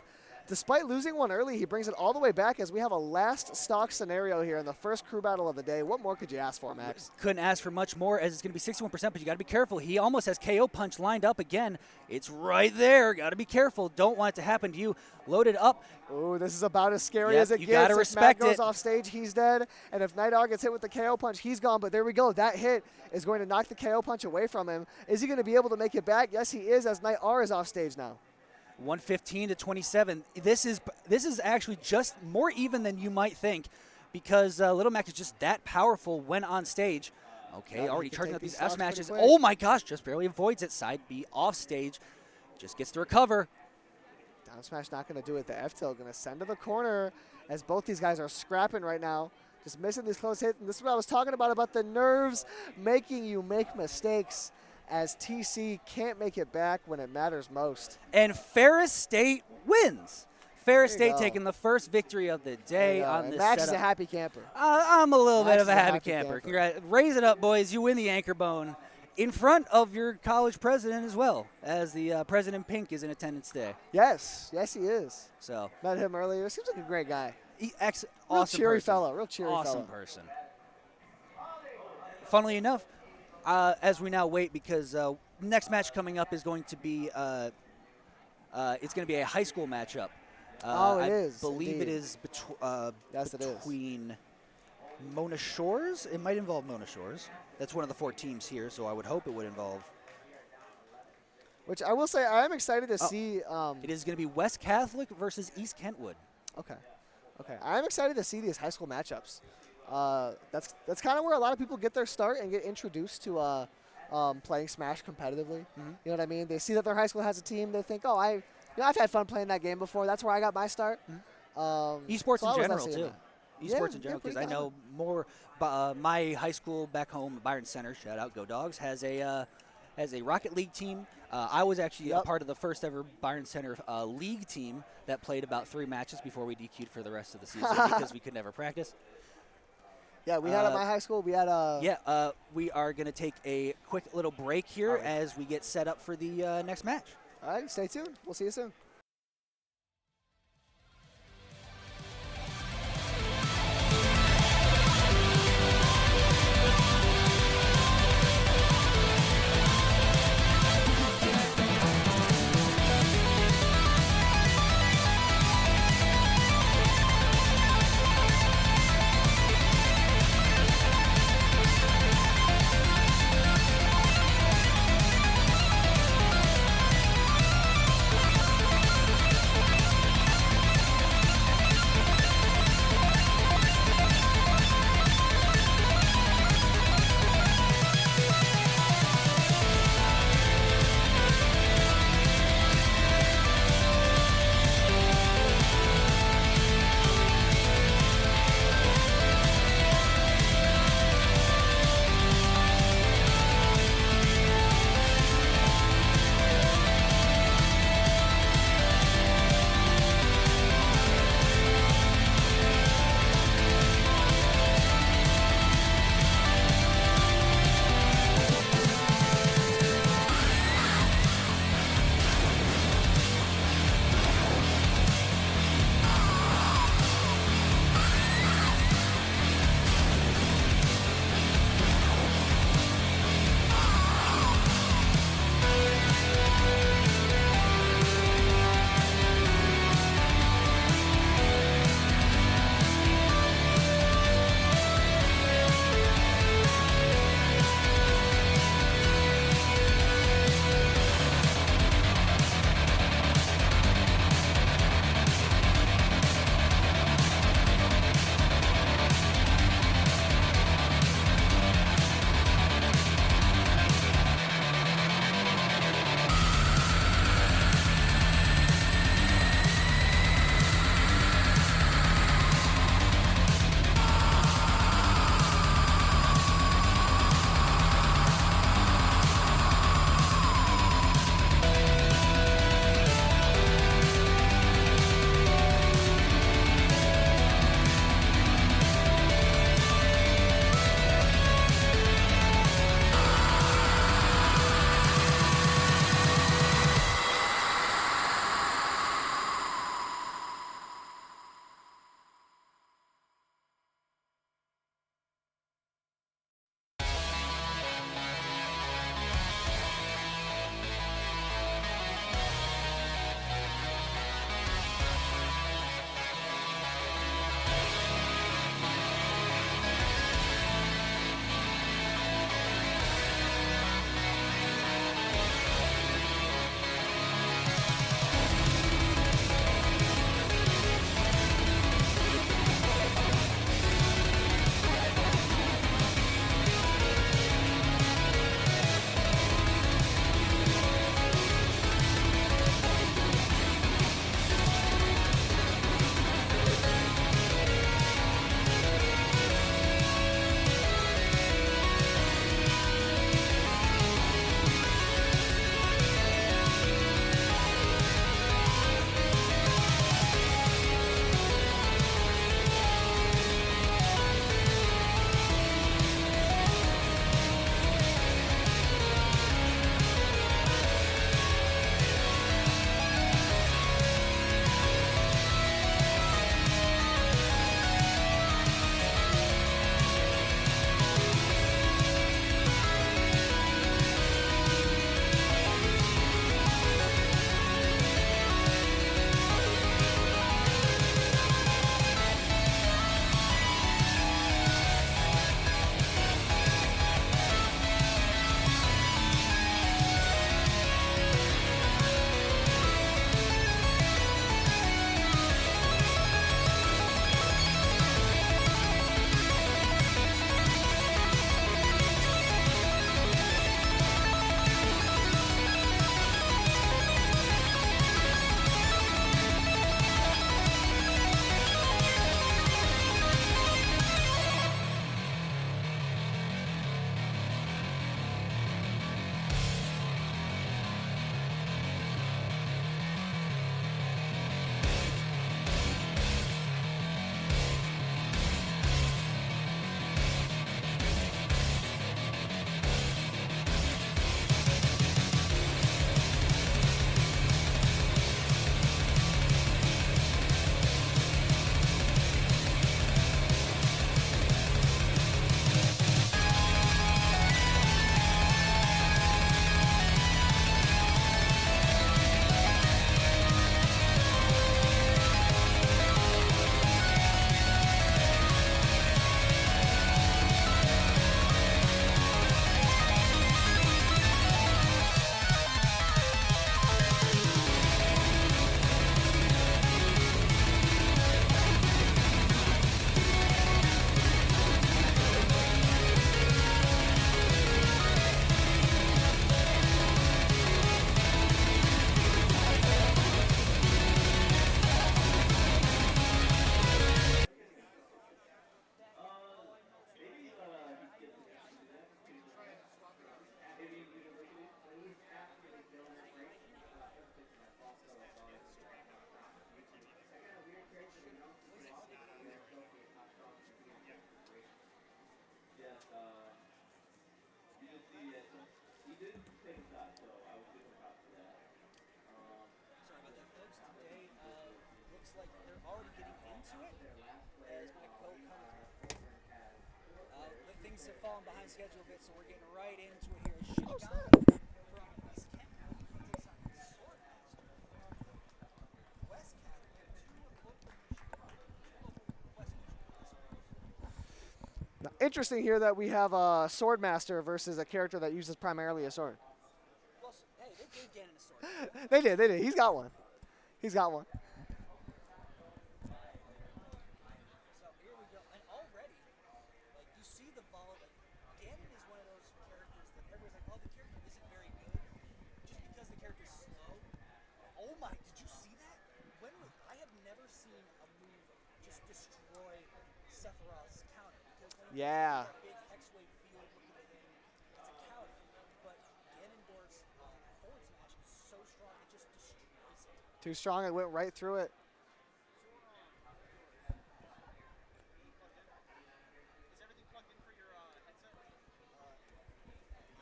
Despite losing one early, he brings it all the way back as we have a last stock scenario here in the first crew battle of the day. What more could you ask for, Max? Couldn't ask for much more, as it's going to be 61%, but you got to be careful. He almost has KO punch lined up again. It's right there. Got to be careful. Don't want it to happen to you. Loaded up. Oh, this is about as scary as it gets. You got to respect it. If Matt goes off stage, he's dead. And if Night R gets hit with the KO punch, he's gone. But there we go. That hit is going to knock the KO punch away from him. Is he going to be able to make it back? Yes, he is, as Night R is off stage now. 115 to 27. This is actually just more even than you might think, because Little Mac is just that powerful when on stage. Okay, already charging up these F smashes. Oh my gosh, just barely avoids it. Side B off stage, just gets to recover. Down smash not going to do it. The F tilt going to send to the corner as both these guys are scrapping right now. Just missing these close hits. And this is what I was talking about the nerves making you make mistakes, as TC can't make it back when it matters most. And Ferris State wins. Ferris State taking the first victory of the day on this Max setup. is a happy camper. I'm a little bit of a happy camper. Raise it up, boys. You win the anchor bone in front of your college president as well, as the President Pink is in attendance today. Yes, he is. So met him earlier. Seems like a great guy. Awesome cheery person. fellow. Real cheery fellow. Awesome person. Funnily enough, as we now wait, because next match coming up is going to be it's going to be a high school matchup. It is. I believe indeed. it is between. Mona Shores? It might involve Mona Shores. That's one of the 4 teams here, so I would hope it would involve. Which I will say, I am excited to see. It is going to be West Catholic versus East Kentwood. Okay. I'm excited to see these high school matchups. That's kind of where a lot of people get their start and get introduced to playing Smash competitively. Mm-hmm. You know what I mean? They see that their high school has a team. They think, oh, I've had fun playing that game before. That's where I got my start. Mm-hmm. Esports so in general too. Esports in general, pretty because I know more. My high school back home, Byron Center, shout out Go Dogs, has a Rocket League team. I was actually a part of the first ever Byron Center league team that played about 3 matches before we DQ'd for the rest of the season because we could never practice. Yeah, we had at my high school. We had we are going to take a quick little break here as we get set up for the next match. All right, stay tuned. We'll see you soon. Sorry about that, folks. Today looks like they're already getting into it as my co-commentator. Things have fallen behind schedule a bit, so we're getting right into it here. Shinigami from East Kent takes on Swordmaster from West Catholic, Now, interesting here that we have a Swordmaster versus a character that uses primarily a sword. Well, hey, they gave Ganon a sword. They did. He's got one. He's got one. So here we go, and already, like you see the volley. Like Ganon is one of those characters that everybody's like, oh, the character isn't very good, just because the character's slow. Oh my, did you see that? I have never seen a move just destroy Sephiroth's counter. Because when Yeah. that big X-Wave field looking thing, it's a counter. But Ganondorf's forward smash is so strong, it just destroys it. Too strong. It went right through it. Is everything plugged in for your headset?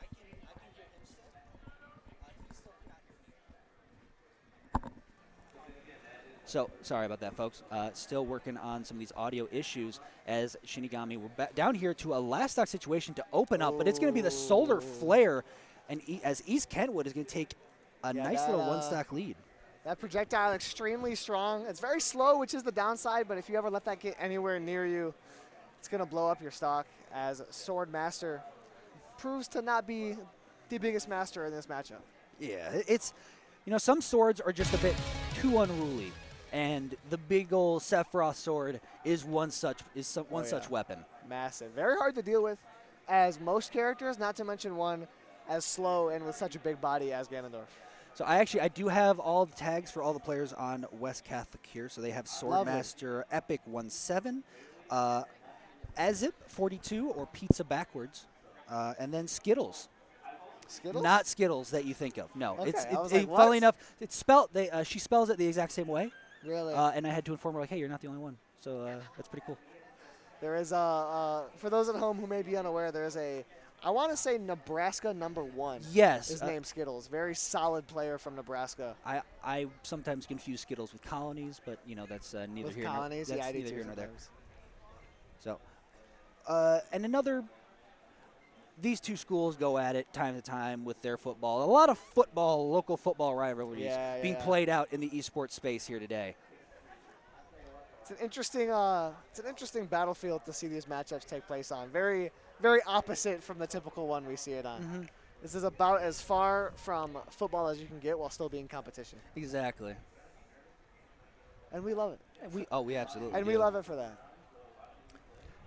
I can hear him still. He still cannot hear me. So, sorry about that, folks. Still working on some of these audio issues as Shinigami. We're down here to a last stock situation to open up, but it's going to be the Solar Flare, and as East Kentwood is going to take a nice little one-stock lead. That projectile extremely strong. It's very slow, which is the downside, but if you ever let that get anywhere near you, it's going to blow up your stock, as Swordmaster proves to not be the biggest master in this matchup. Yeah, it's, some swords are just a bit too unruly, and the big old Sephiroth sword is one such weapon. Massive. Very hard to deal with, as most characters, not to mention one as slow and with such a big body as Ganondorf. So I do have all the tags for all the players on West Catholic here. So they have Swordmaster Epic 17, Azip 42 or Pizza Backwards, and then Skittles. Skittles? Not Skittles that you think of. No, Okay, funnily enough, it's spelled. She spells it the exact same way. Really? And I had to inform her like, hey, you're not the only one. So that's pretty cool. There is for those at home who may be unaware, there is I want to say Nebraska #1. Yes. His name's Skittles. Very solid player from Nebraska. I sometimes confuse Skittles with colonies, but that's neither here nor there. Yeah, I do neither too here nor there. sometimes. So, and these two schools go at it time to time with their football. A lot of local football rivalries being played out in the esports space here today. It's an interesting battlefield to see these matchups take place on. Very, very opposite from the typical one we see it on. Mm-hmm. This is about as far from football as you can get while still being competition. Exactly. And we love it. We absolutely And do. we love it for that.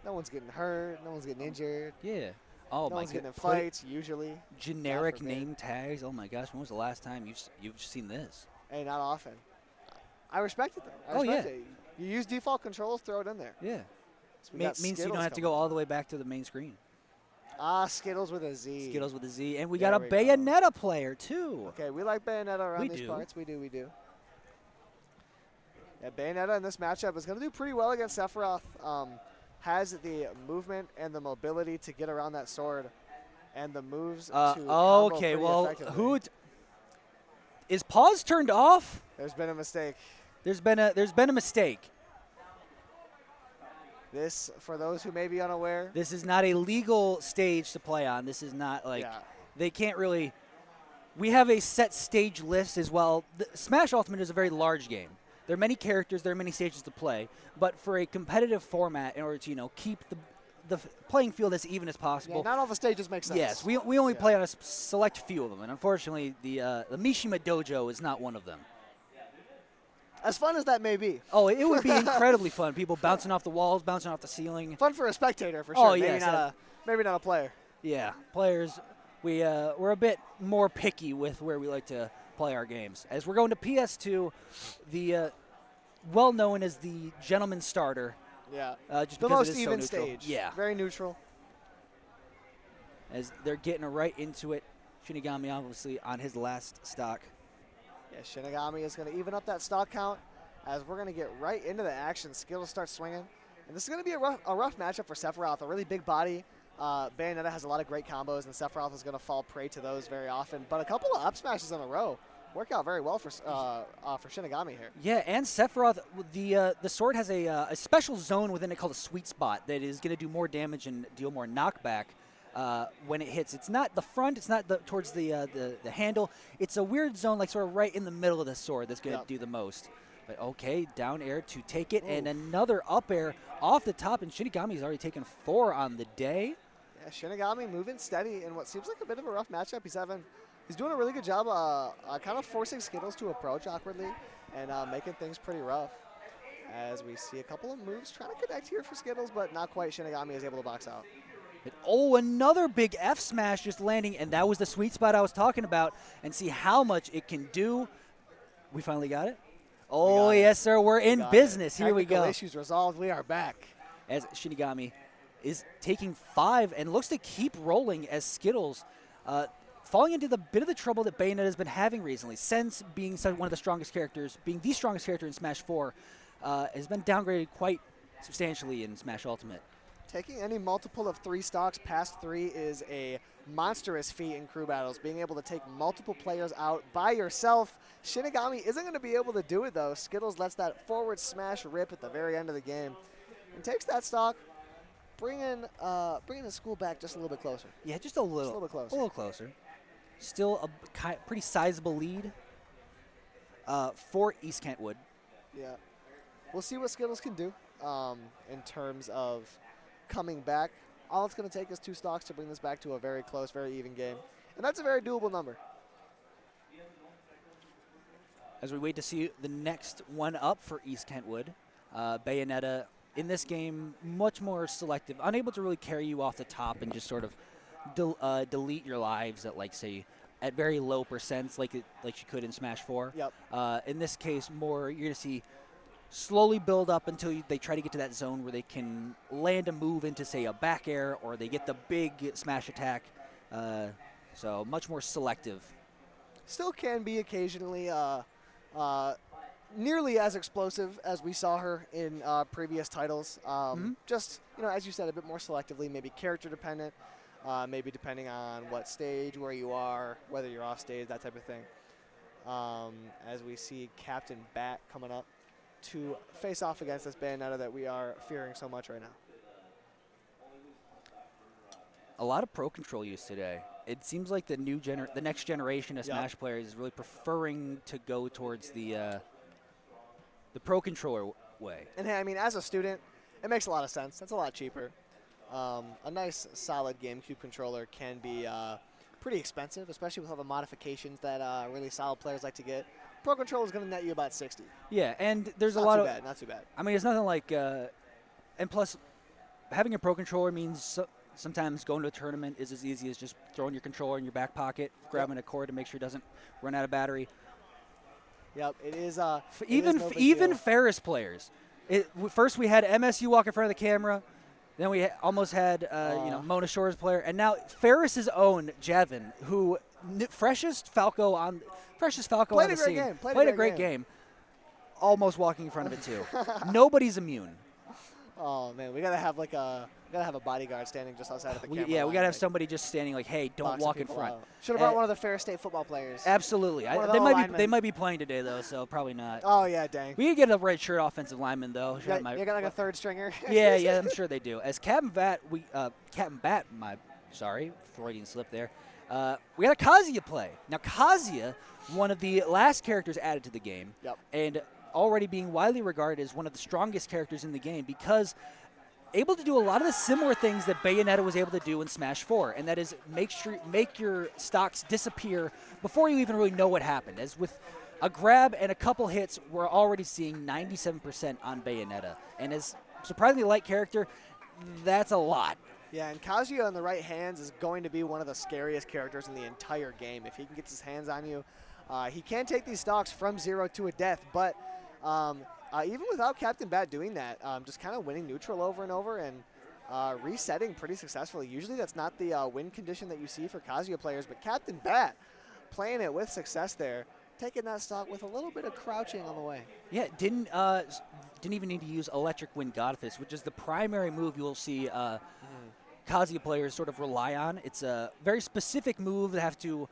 No one's getting hurt. No one's getting injured. Yeah. Oh no my one's god. getting in fights usually. Generic name tags. Oh my gosh. When was the last time you've seen this? Hey, not often. I respect it though. I respect it. You use default controls, throw it in there. Yeah. So Means you don't have to go all the way back to the main screen. Skittles with a Z. Skittles with a Z. And we got a Bayonetta player, too. Okay, we like Bayonetta around these parts. We do. Yeah, Bayonetta in this matchup is going to do pretty well against Sephiroth. Has the movement and the mobility to get around that sword and the moves to combo pretty effectively. Is pause turned off? There's been a mistake. There's been a mistake. This, for those who may be unaware, this is not a legal stage to play on. This is not they can't really. We have a set stage list as well. Smash Ultimate is a very large game. There are many characters, there are many stages to play, but for a competitive format, in order to keep the playing field as even as possible. Yeah, not all the stages make sense. Yes, we only play on a select few of them, and unfortunately, the Mishima Dojo is not one of them. As fun as that may be. Oh, it would be incredibly fun. People bouncing off the walls, bouncing off the ceiling. Fun for a spectator, for sure. Oh, yes. Maybe not a player. Yeah, players, we're a bit more picky with where we like to play our games. As we're going to PS2, the well-known as the gentleman starter. Yeah, just the most even so stage. Yeah. Very neutral. As they're getting right into it, Shinigami obviously on his last stock. Yeah, Shinigami is going to even up that stock count as we're going to get right into the action. Skittles start swinging. And this is going to be a rough matchup for Sephiroth. A really big body, Bayonetta has a lot of great combos, and Sephiroth is going to fall prey to those very often. But a couple of up smashes in a row work out very well for Shinigami here. Yeah, and Sephiroth, the sword has a special zone within it called a sweet spot that is going to do more damage and deal more knockback when it hits. It's not the front, it's not towards the handle. It's a weird zone, like sort of right in the middle of the sword that's going to do the most. But okay, down air to take it, and another up air off the top, and Shinigami's already taken 4 on the day. Yeah, Shinigami moving steady in what seems like a bit of a rough matchup. He's doing a really good job kind of forcing Skittles to approach awkwardly and making things pretty rough. As we see a couple of moves trying to connect here for Skittles, but not quite. Shinigami is able to box out. Another big F smash just landing, and that was the sweet spot I was talking about, and see how much it can do. We finally got it. Oh, yes, sir. We're in business. Here we go. Technical issues resolved. We are back. As Shinigami is taking 5 and looks to keep rolling as Skittles falling into the bit of the trouble that Bayonetta has been having recently. Sense being one of the strongest characters, being the strongest character in Smash 4, has been downgraded quite substantially in Smash Ultimate. Taking any multiple of 3 stocks past 3 is a monstrous feat in crew battles. Being able to take multiple players out by yourself. Shinigami isn't going to be able to do it, though. Skittles lets that forward smash rip at the very end of the game and takes that stock, bringing the school back just a little bit closer. Yeah, just a little bit closer. A little closer. Still a pretty sizable lead for East Kentwood. Yeah. We'll see what Skittles can do in terms of coming back. All it's going to take is 2 stocks to bring this back to a very close, very even game. And that's a very doable number. As we wait to see the next one up for East Kentwood, Bayonetta in this game much more selective, unable to really carry you off the top and just sort of delete your lives at, like, say, at very low percents like she could in Smash 4. Yep. In this case, more you're going to see slowly build up until they try to get to that zone where they can land a move into, say, a back air, or they get the big smash attack. So much more selective. Still can be occasionally nearly as explosive as we saw her in previous titles. Just, as you said, a bit more selectively, maybe character dependent, maybe depending on what stage, where you are, whether you're off stage, that type of thing. As we see Captain Bat coming up to face off against this Bayonetta that we are fearing so much right now. A lot of Pro Control use today. It seems like the next generation of Smash players is really preferring to go towards the Pro Controller way. And hey, I mean, as a student, it makes a lot of sense. That's a lot cheaper. A nice, solid GameCube controller can be pretty expensive, especially with all the modifications that really solid players like to get. Pro Controller is going to net you about 60. Yeah, and there's not a lot too of bad, not too bad. I mean, it's nothing like, and plus, having a Pro Controller means sometimes going to a tournament is as easy as just throwing your controller in your back pocket, grabbing a cord to make sure it doesn't run out of battery. Yep, it is. Even Ferris players. First we had MSU walk in front of the camera, then we almost had Mona Shore's player, and now Ferris's own Jevin, who freshest Falco on the scene, played a great game, almost walking in front of it too. Nobody's immune. Oh man, we gotta have a bodyguard standing just outside of the camera. Yeah, we gotta have somebody just standing like, hey, don't walk in front. Should have brought one of the Ferris State football players. Absolutely. They might be playing today though, so probably not. Oh yeah, dang. We could get a red shirt offensive lineman though. You got like a third stringer. yeah, I'm sure they do. As Freudian slip there. We got a Kazuya play. Now Kazuya, one of the last characters added to the game, and already being widely regarded as one of the strongest characters in the game because able to do a lot of the similar things that Bayonetta was able to do in Smash 4, and that is make your stocks disappear before you even really know what happened. As with a grab and a couple hits, we're already seeing 97% on Bayonetta. And as surprisingly light character, that's a lot. Yeah, and Kazuya in the right hands is going to be one of the scariest characters in the entire game. If he can get his hands on you, he can take these stocks from 0 to a death, but even without Captain Bat doing that, just kind of winning neutral over and over and resetting pretty successfully. Usually that's not the win condition that you see for Kazuya players, but Captain Bat playing it with success there, taking that stock with a little bit of crouching on the way. Yeah, didn't even need to use Electric Wind Godfist, which is the primary move you'll see Kazuya players sort of rely on. It's a very specific move that have to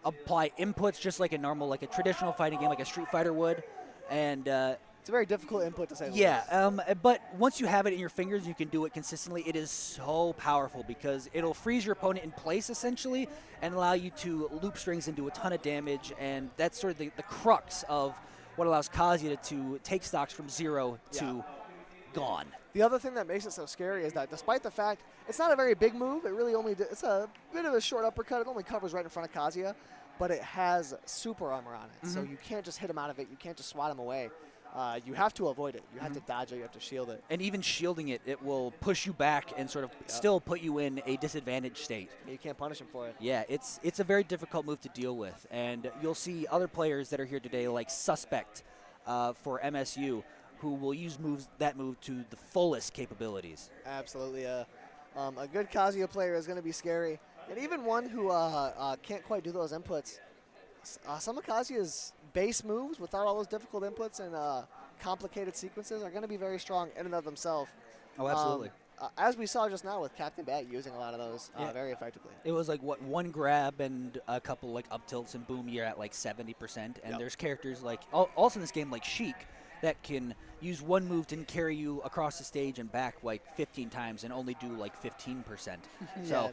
apply inputs just like a normal, like a traditional fighting game, like a Street Fighter would. And it's a very difficult input to say the least. yeah, but once you have it in your fingers, you can do it consistently. It is so powerful because it'll freeze your opponent in place essentially and allow you to loop strings and do a ton of damage. And that's sort of the crux of what allows Kazuya to take stocks from 0 to gone. The other thing that makes it so scary is that despite the fact it's not a very big move, it really only it's a bit of a short uppercut. It only covers right in front of Kazuya, but it has super armor on it. So you can't just hit him out of it. You can't just swat him away. You have to avoid it. You have to dodge it. You have to shield it. And even shielding it, it will push you back and sort of still put you in a disadvantaged state. You can't punish him for it. Yeah, it's a very difficult move to deal with. And you'll see other players that are here today, like Suspect for MSU, who will use that move to the fullest capabilities. Absolutely. A good Kazuya player is going to be scary. And even one who can't quite do those inputs. Some of Kazuya's base moves without all those difficult inputs and complicated sequences are going to be very strong in and of themselves. Oh, absolutely. As we saw just now with Captain Bat using a lot of those very effectively. It was like, what, one grab and a couple like up tilts and boom, you're at like 70%. And there's characters like, also in this game, like Sheik, that can use one move to carry you across the stage and back like 15 times and only do like 15%. So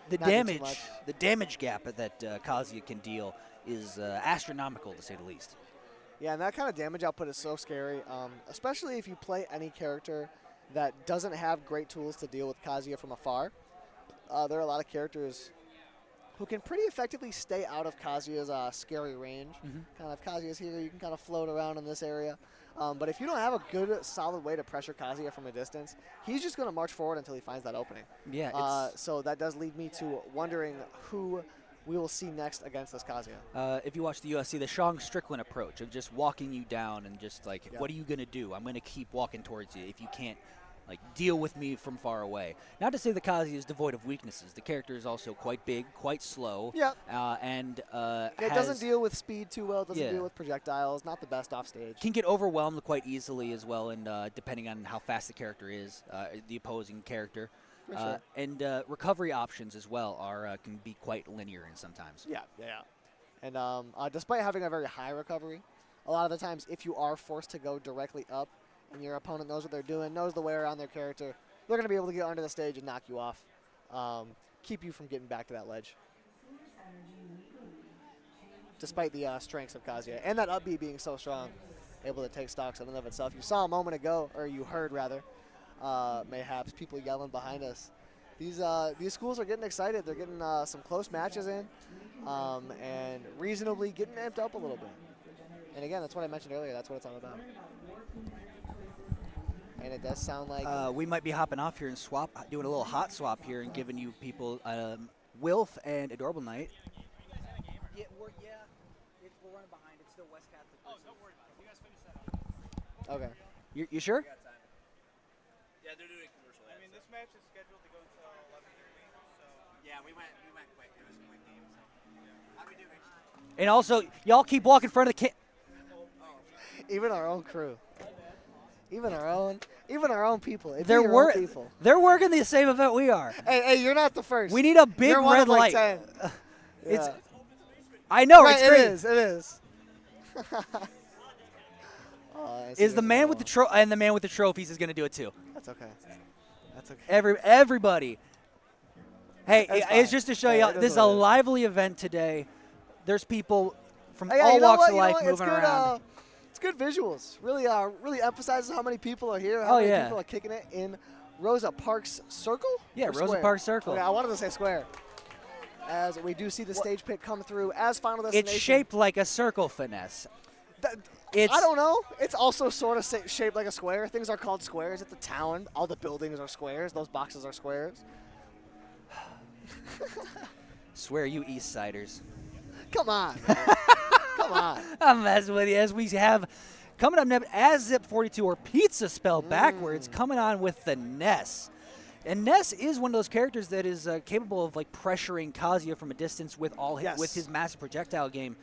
the damage gap that Kazuya can deal is astronomical, to say the least. Yeah, and that kind of damage output is so scary, especially if you play any character that doesn't have great tools to deal with Kazuya from afar. There are a lot of characters who can pretty effectively stay out of Kazuya's scary range. Kind of Kazuya's here, you can kind of float around in this area. But if you don't have a good, solid way to pressure Kazuya from a distance, he's just going to march forward until he finds that opening. Yeah. So that does lead me to wondering who we will see next against this Kazuya. If you watch the UFC, the Sean Strickland approach of just walking you down and just like, what are you going to do? I'm going to keep walking towards you if you can't like deal with me from far away. Not to say the Kazuya is devoid of weaknesses. The character is also quite big, quite slow. Yeah. It doesn't deal with speed too well. Doesn't deal with projectiles. Not the best off stage. Can get overwhelmed quite easily as well, and depending on how fast the character is, the opposing character. For sure. And recovery options as well can be quite linear in sometimes. Yeah. And despite having a very high recovery, a lot of the times if you are forced to go directly up and your opponent knows what they're doing, knows the way around their character, they're going to be able to get under the stage and knock you off, keep you from getting back to that ledge. Despite the strengths of Kazuya and that up B being so strong, able to take stocks in and of itself. You saw a moment ago, or you heard rather, mayhaps people yelling behind us. These schools are getting excited. They're getting some close matches in, and reasonably getting amped up a little bit. And again, that's what I mentioned earlier. That's what it's all about. And it does sound like we might be hopping off here and doing a little hot swap here and giving you people Wilf and Adorable Knight. Yeah, we're running behind. It's still West Catholic. Oh, don't worry about it. You guys finish that up. Okay. You sure? Yeah, they're doing commercial. I mean, this match is scheduled to go until 11:30. So yeah, we went quick. It was a quick game. So how we doing? And also, y'all keep walking in front of the Even our own crew. Even our own people. They're working the same event we are. Hey, you're not the first. We need a big you're one red of like light. 10. I know, right, it's great. It is. Is the man with the trophies is going to do it too. That's okay. Everybody. Hey, it's just to show you, this is a lively lively event today. There's people from all walks of life moving around. It's good visuals. Really emphasizes how many people are here. How many people are kicking it in Rosa Parks Circle? Yeah, or Rosa Square? Parks Circle. Okay, I wanted to say Square. As we do see the stage pick come through as Final Destination. It's shaped like a circle, Finesse. I don't know. It's also sort of shaped like a square. Things are called squares. It's a town. All the buildings are squares. Those boxes are squares. Swear you East Siders. Come on. Come on. I'm messing with you. As we have coming up next, as Zip 42 or Pizza spelled backwards, coming on with the Ness. And Ness is one of those characters that is capable of like pressuring Kazuya from a distance with with his massive projectile game.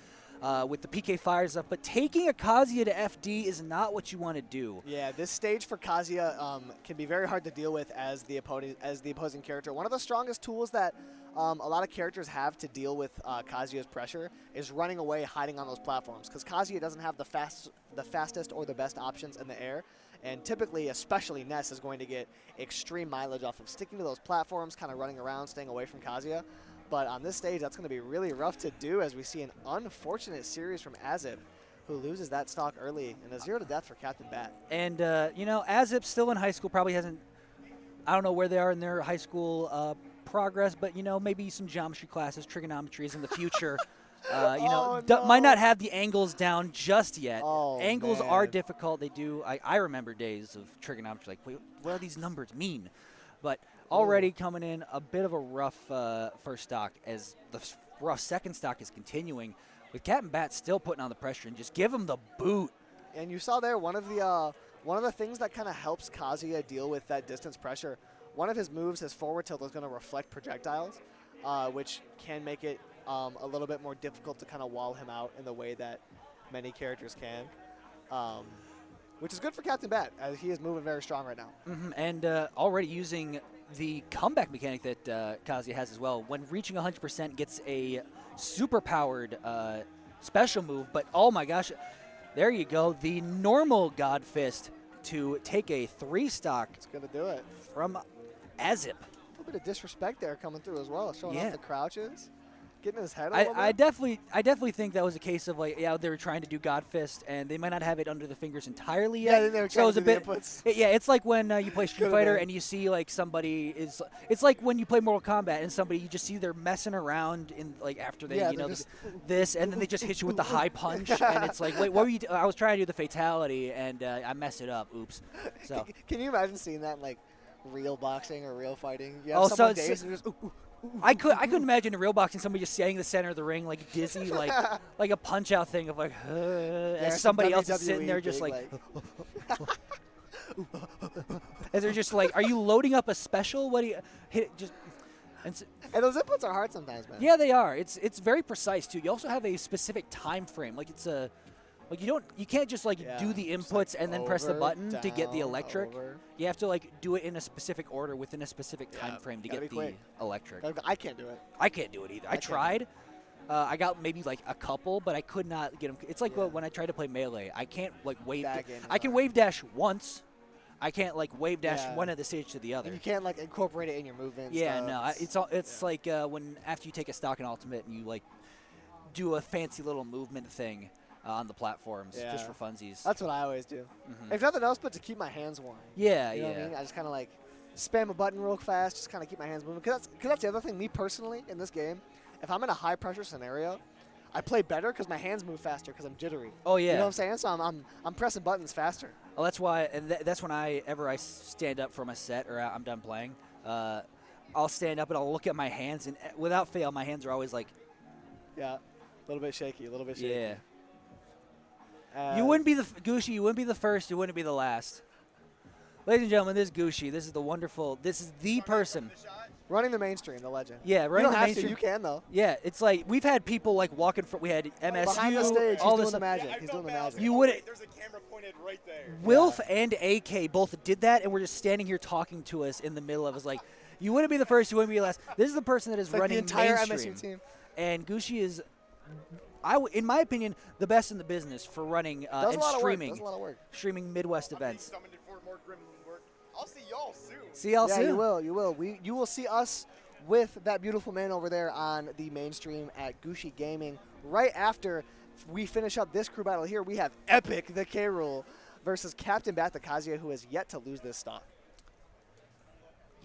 with the PK fires up. But taking a Kazuya to FD is not what you want to do. Yeah, this stage for Kazuya can be very hard to deal with as the opposing character. One of the strongest tools that a lot of characters have to deal with Kazuya's pressure is running away, hiding on those platforms, because Kazuya doesn't have the fastest or the best options in the air. And typically, especially Ness, is going to get extreme mileage off of sticking to those platforms, kind of running around, staying away from Kazuya. But on this stage, that's going to be really rough to do as we see an unfortunate series from Azip, who loses that stock early, and a 0 to death for Captain Bat. And, Azip's still in high school, probably hasn't, I don't know where they are in their high school progress, but, maybe some geometry classes, trigonometries in the future. Might not have the angles down just yet. Angles are difficult. They do. I remember days of trigonometry, like, wait, what do these numbers mean? But already coming in a bit of a rough first stock as the rough second stock is continuing, with Captain Bat still putting on the pressure, and just give him the boot. And you saw there one of the things that kind of helps Kazuya deal with that distance pressure. One of his moves, his forward tilt, is going to reflect projectiles, which can make it a little bit more difficult to kind of wall him out in the way that many characters can, which is good for Captain Bat, as he is moving very strong right now. And already using the comeback mechanic that Kazuya has as well. When reaching 100%, gets a super-powered special move, but oh my gosh, there you go. The normal God Fist to take a 3-stock. It's going to do it. From Azip. A little bit of disrespect there coming through as well, showing off the crouches. Getting his head a little I bit. definitely think that was a case of they were trying to do God Fist, and they might not have it under the fingers entirely yet. Yeah, they were trying to do the inputs. It's like when you play Street Fighter and you see like somebody is. It's like when you play Mortal Kombat and somebody, you just see they're messing around in after they this, and then they just hit you with the high punch, and it's like, wait, what were you? I was trying to do the fatality, and I mess it up. Oops. So can you imagine seeing that in like real boxing or real fighting? You have someone dazed and just. I couldn't imagine in real boxing somebody just standing in the center of the ring like dizzy, like a punch out thing of and somebody else is sitting there just like and they're just like, are you loading up a special? What do you hit? Just and those inputs are hard sometimes, man. Yeah, they are. It's very precise too. You also have a specific time frame. Like it's a you can't just do the inputs and then press the button to get the electric. You have to do it in a specific order within a specific time frame to get the electric. I can't do it. I can't do it either. I tried. I got maybe a couple, but I could not get them. It's like when I try to play Melee. I can't wave. I can wave dash once. I can't wave dash one of the stage to the other. And you can't incorporate it in your movements. Yeah, no. It's like when after you take a stock in Ultimate and you do a fancy little movement thing on the platforms just for funsies. That's what I always do. If nothing else, but to keep my hands warm. Yeah, you know what I mean? I just kind of spam a button real fast, just kind of keep my hands moving. Because that's the other thing. Me personally in this game, if I'm in a high pressure scenario, I play better because my hands move faster because I'm jittery. Oh yeah. You know what I'm saying? So I'm pressing buttons faster. Well, that's why, and that's when I stand up from a set or I'm done playing. I'll stand up and I'll look at my hands, and without fail, my hands are always yeah, a little bit shaky, a little bit shaky. Yeah. You wouldn't be Gushi. You wouldn't be the first. You wouldn't be the last. Ladies and gentlemen, this is Gushi. This is the person. Running the mainstream, the legend. Yeah, running the mainstream. You can, though. Yeah, it's we've had people walking from. We had MSU. Behind the stage, all he's this doing the magic. He's doing the magic. You would. There's a camera pointed right there. Wilf and AK both did that, and we're just standing here talking to us in the middle of us you wouldn't be the first, you wouldn't be the last. This is the person that is running the entire mainstream. MSU team. And Gushi is, in my opinion, the best in the business for running and streaming. Does a lot of work. Streaming Midwest events. I'll see y'all soon. See y'all soon. Yeah, you will. You will. You will see us with that beautiful man over there on the mainstream at Gushi Gaming. Right after we finish up this crew battle here, we have Epic the K. Rool versus Captain Bat the Kazuya, who has yet to lose this stock.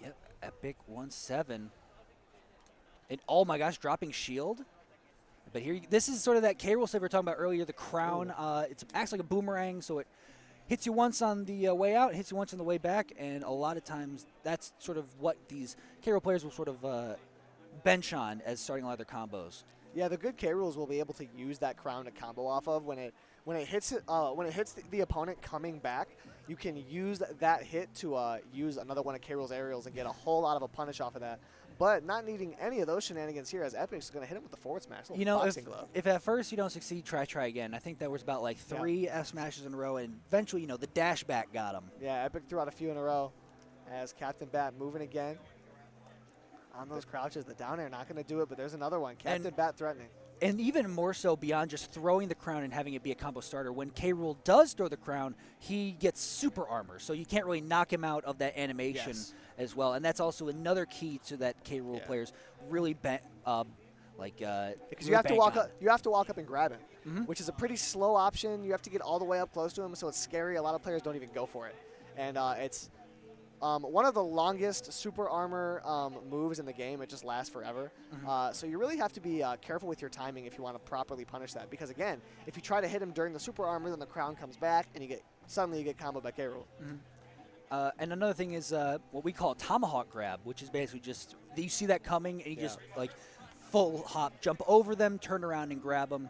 Yep, Epic 1-7. And oh my gosh, dropping shield. But here, this is sort of that K. Rool stuff we were talking about earlier. The crown, it acts like a boomerang, so it hits you once on the way out, hits you once on the way back, and a lot of times that's sort of what these K. Rool players will sort of bench on as starting a lot of their combos. Yeah, the good K. Rools will be able to use that crown to combo off of when it hits the opponent coming back. you can use that hit to use another one of K-Rool's aerials and get a whole lot of a punish off of that. But not needing any of those shenanigans here, as Epic's going to hit him with the forward smash. You know, glove. if at first you don't succeed, try again. I think there was about like 3 F smashes in a row, and eventually, you know, the dash back got him. Yeah, Epic threw out a few in a row as Captain Bat moving again. On those crouches, the down air not going to do it, but there's another one. Captain Bat threatening. And even more so beyond just throwing the crown and having it be a combo starter, when K-Rool does throw the crown, he gets super armor, so you can't really knock him out of that animation as well. And that's also another key to that K-Rool players really because you have to walk up. You have to walk up and grab him, which is a pretty slow option. You have to get all the way up close to him, so it's scary. A lot of players don't even go for it, and it's one of the longest super armor moves in the game. It just lasts forever. So you really have to be careful with your timing if you want to properly punish that. Because again, if you try to hit him during the super armor, then the crown comes back, and suddenly you get comboed by K-Rool. And another thing is what we call a tomahawk grab, which is basically just you see that coming, and you just like full hop, jump over them, turn around, and grab them.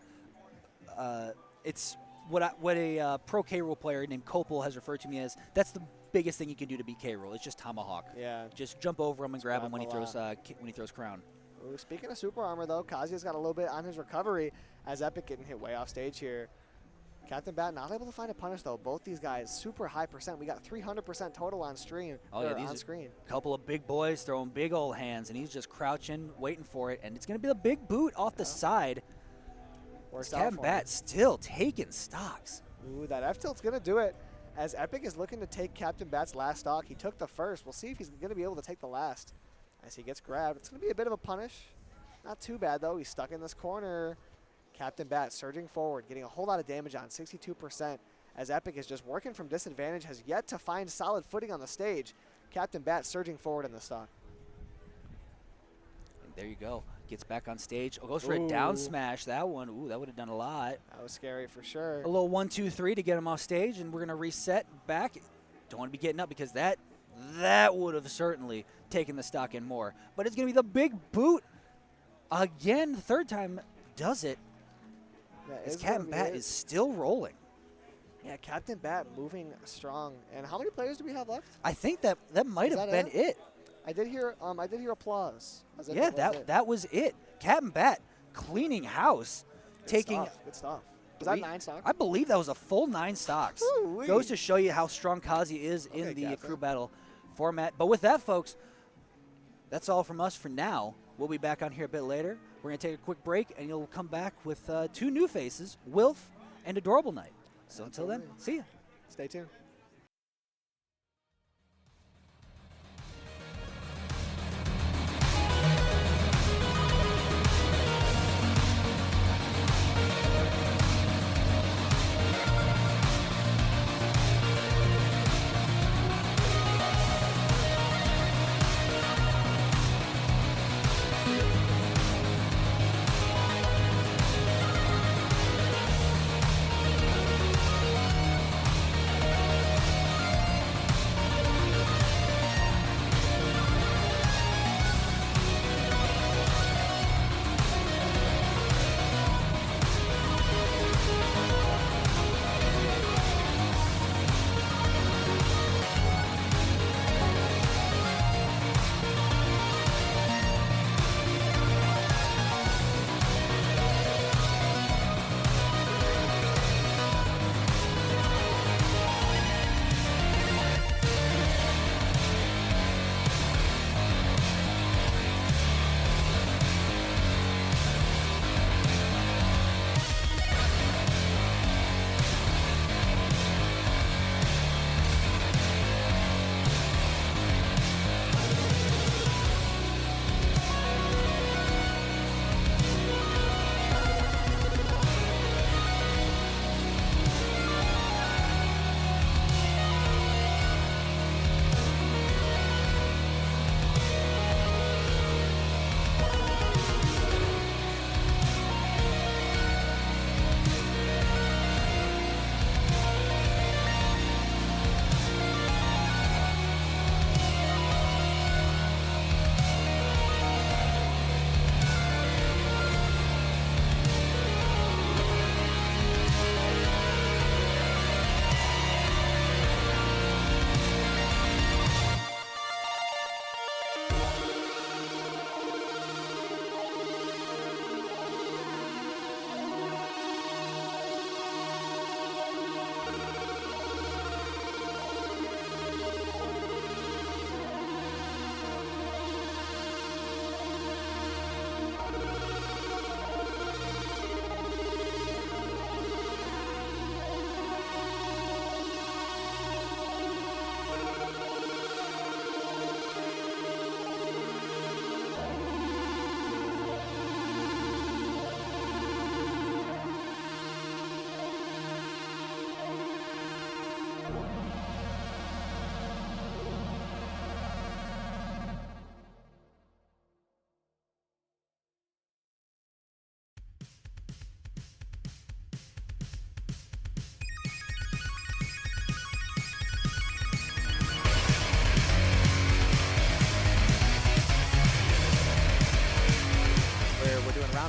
It's what a pro K-Rool player named Copel has referred to me as. That's the biggest thing you can do to beat K-Rool. It's just tomahawk. Yeah. Just jump over him and grab him when he throws crown. Ooh, speaking of super armor, though, Kazuya's got a little bit on his recovery as Epic getting hit way off stage here. Captain Bat not able to find a punish, though. Both these guys super high percent. We got 300% total on screen. On screen. A couple of big boys throwing big old hands, and he's just crouching, waiting for it. And it's going to be a big boot off the side. Captain Bat still taking stocks. Ooh, that F tilt's going to do it. As Epic is looking to take Captain Bat's last stock, he took the first. We'll see if he's going to be able to take the last. As he gets grabbed, it's going to be a bit of a punish. Not too bad, though. He's stuck in this corner. Captain Bat surging forward, getting a whole lot of damage on, 62%. As Epic is just working from disadvantage, has yet to find solid footing on the stage. Captain Bat surging forward in the stock. And there you go. Gets back on stage. Goes for a down smash. That one, that would have done a lot. That was scary for sure. A little 1, 2, 3 to get him off stage, and we're going to reset back. Don't want to be getting up because that would have certainly taken the stock in more. But it's going to be the big boot. Again, the third time does it. As Captain Bat is still rolling. Yeah, Captain Bat moving strong. And how many players do we have left? I think that might have been it. I did hear applause. Yeah, that was it. Captain Bat cleaning house, Good stuff. Was that 9 stocks? I believe that was a full 9 stocks. Ooh-wee. Goes to show you how strong Kazi is in the crew battle format. But with that, folks, that's all from us for now. We'll be back on here a bit later. We're going to take a quick break, and you'll come back with 2 new faces, Wilf and Adorable Knight. So until then, see ya. Stay tuned.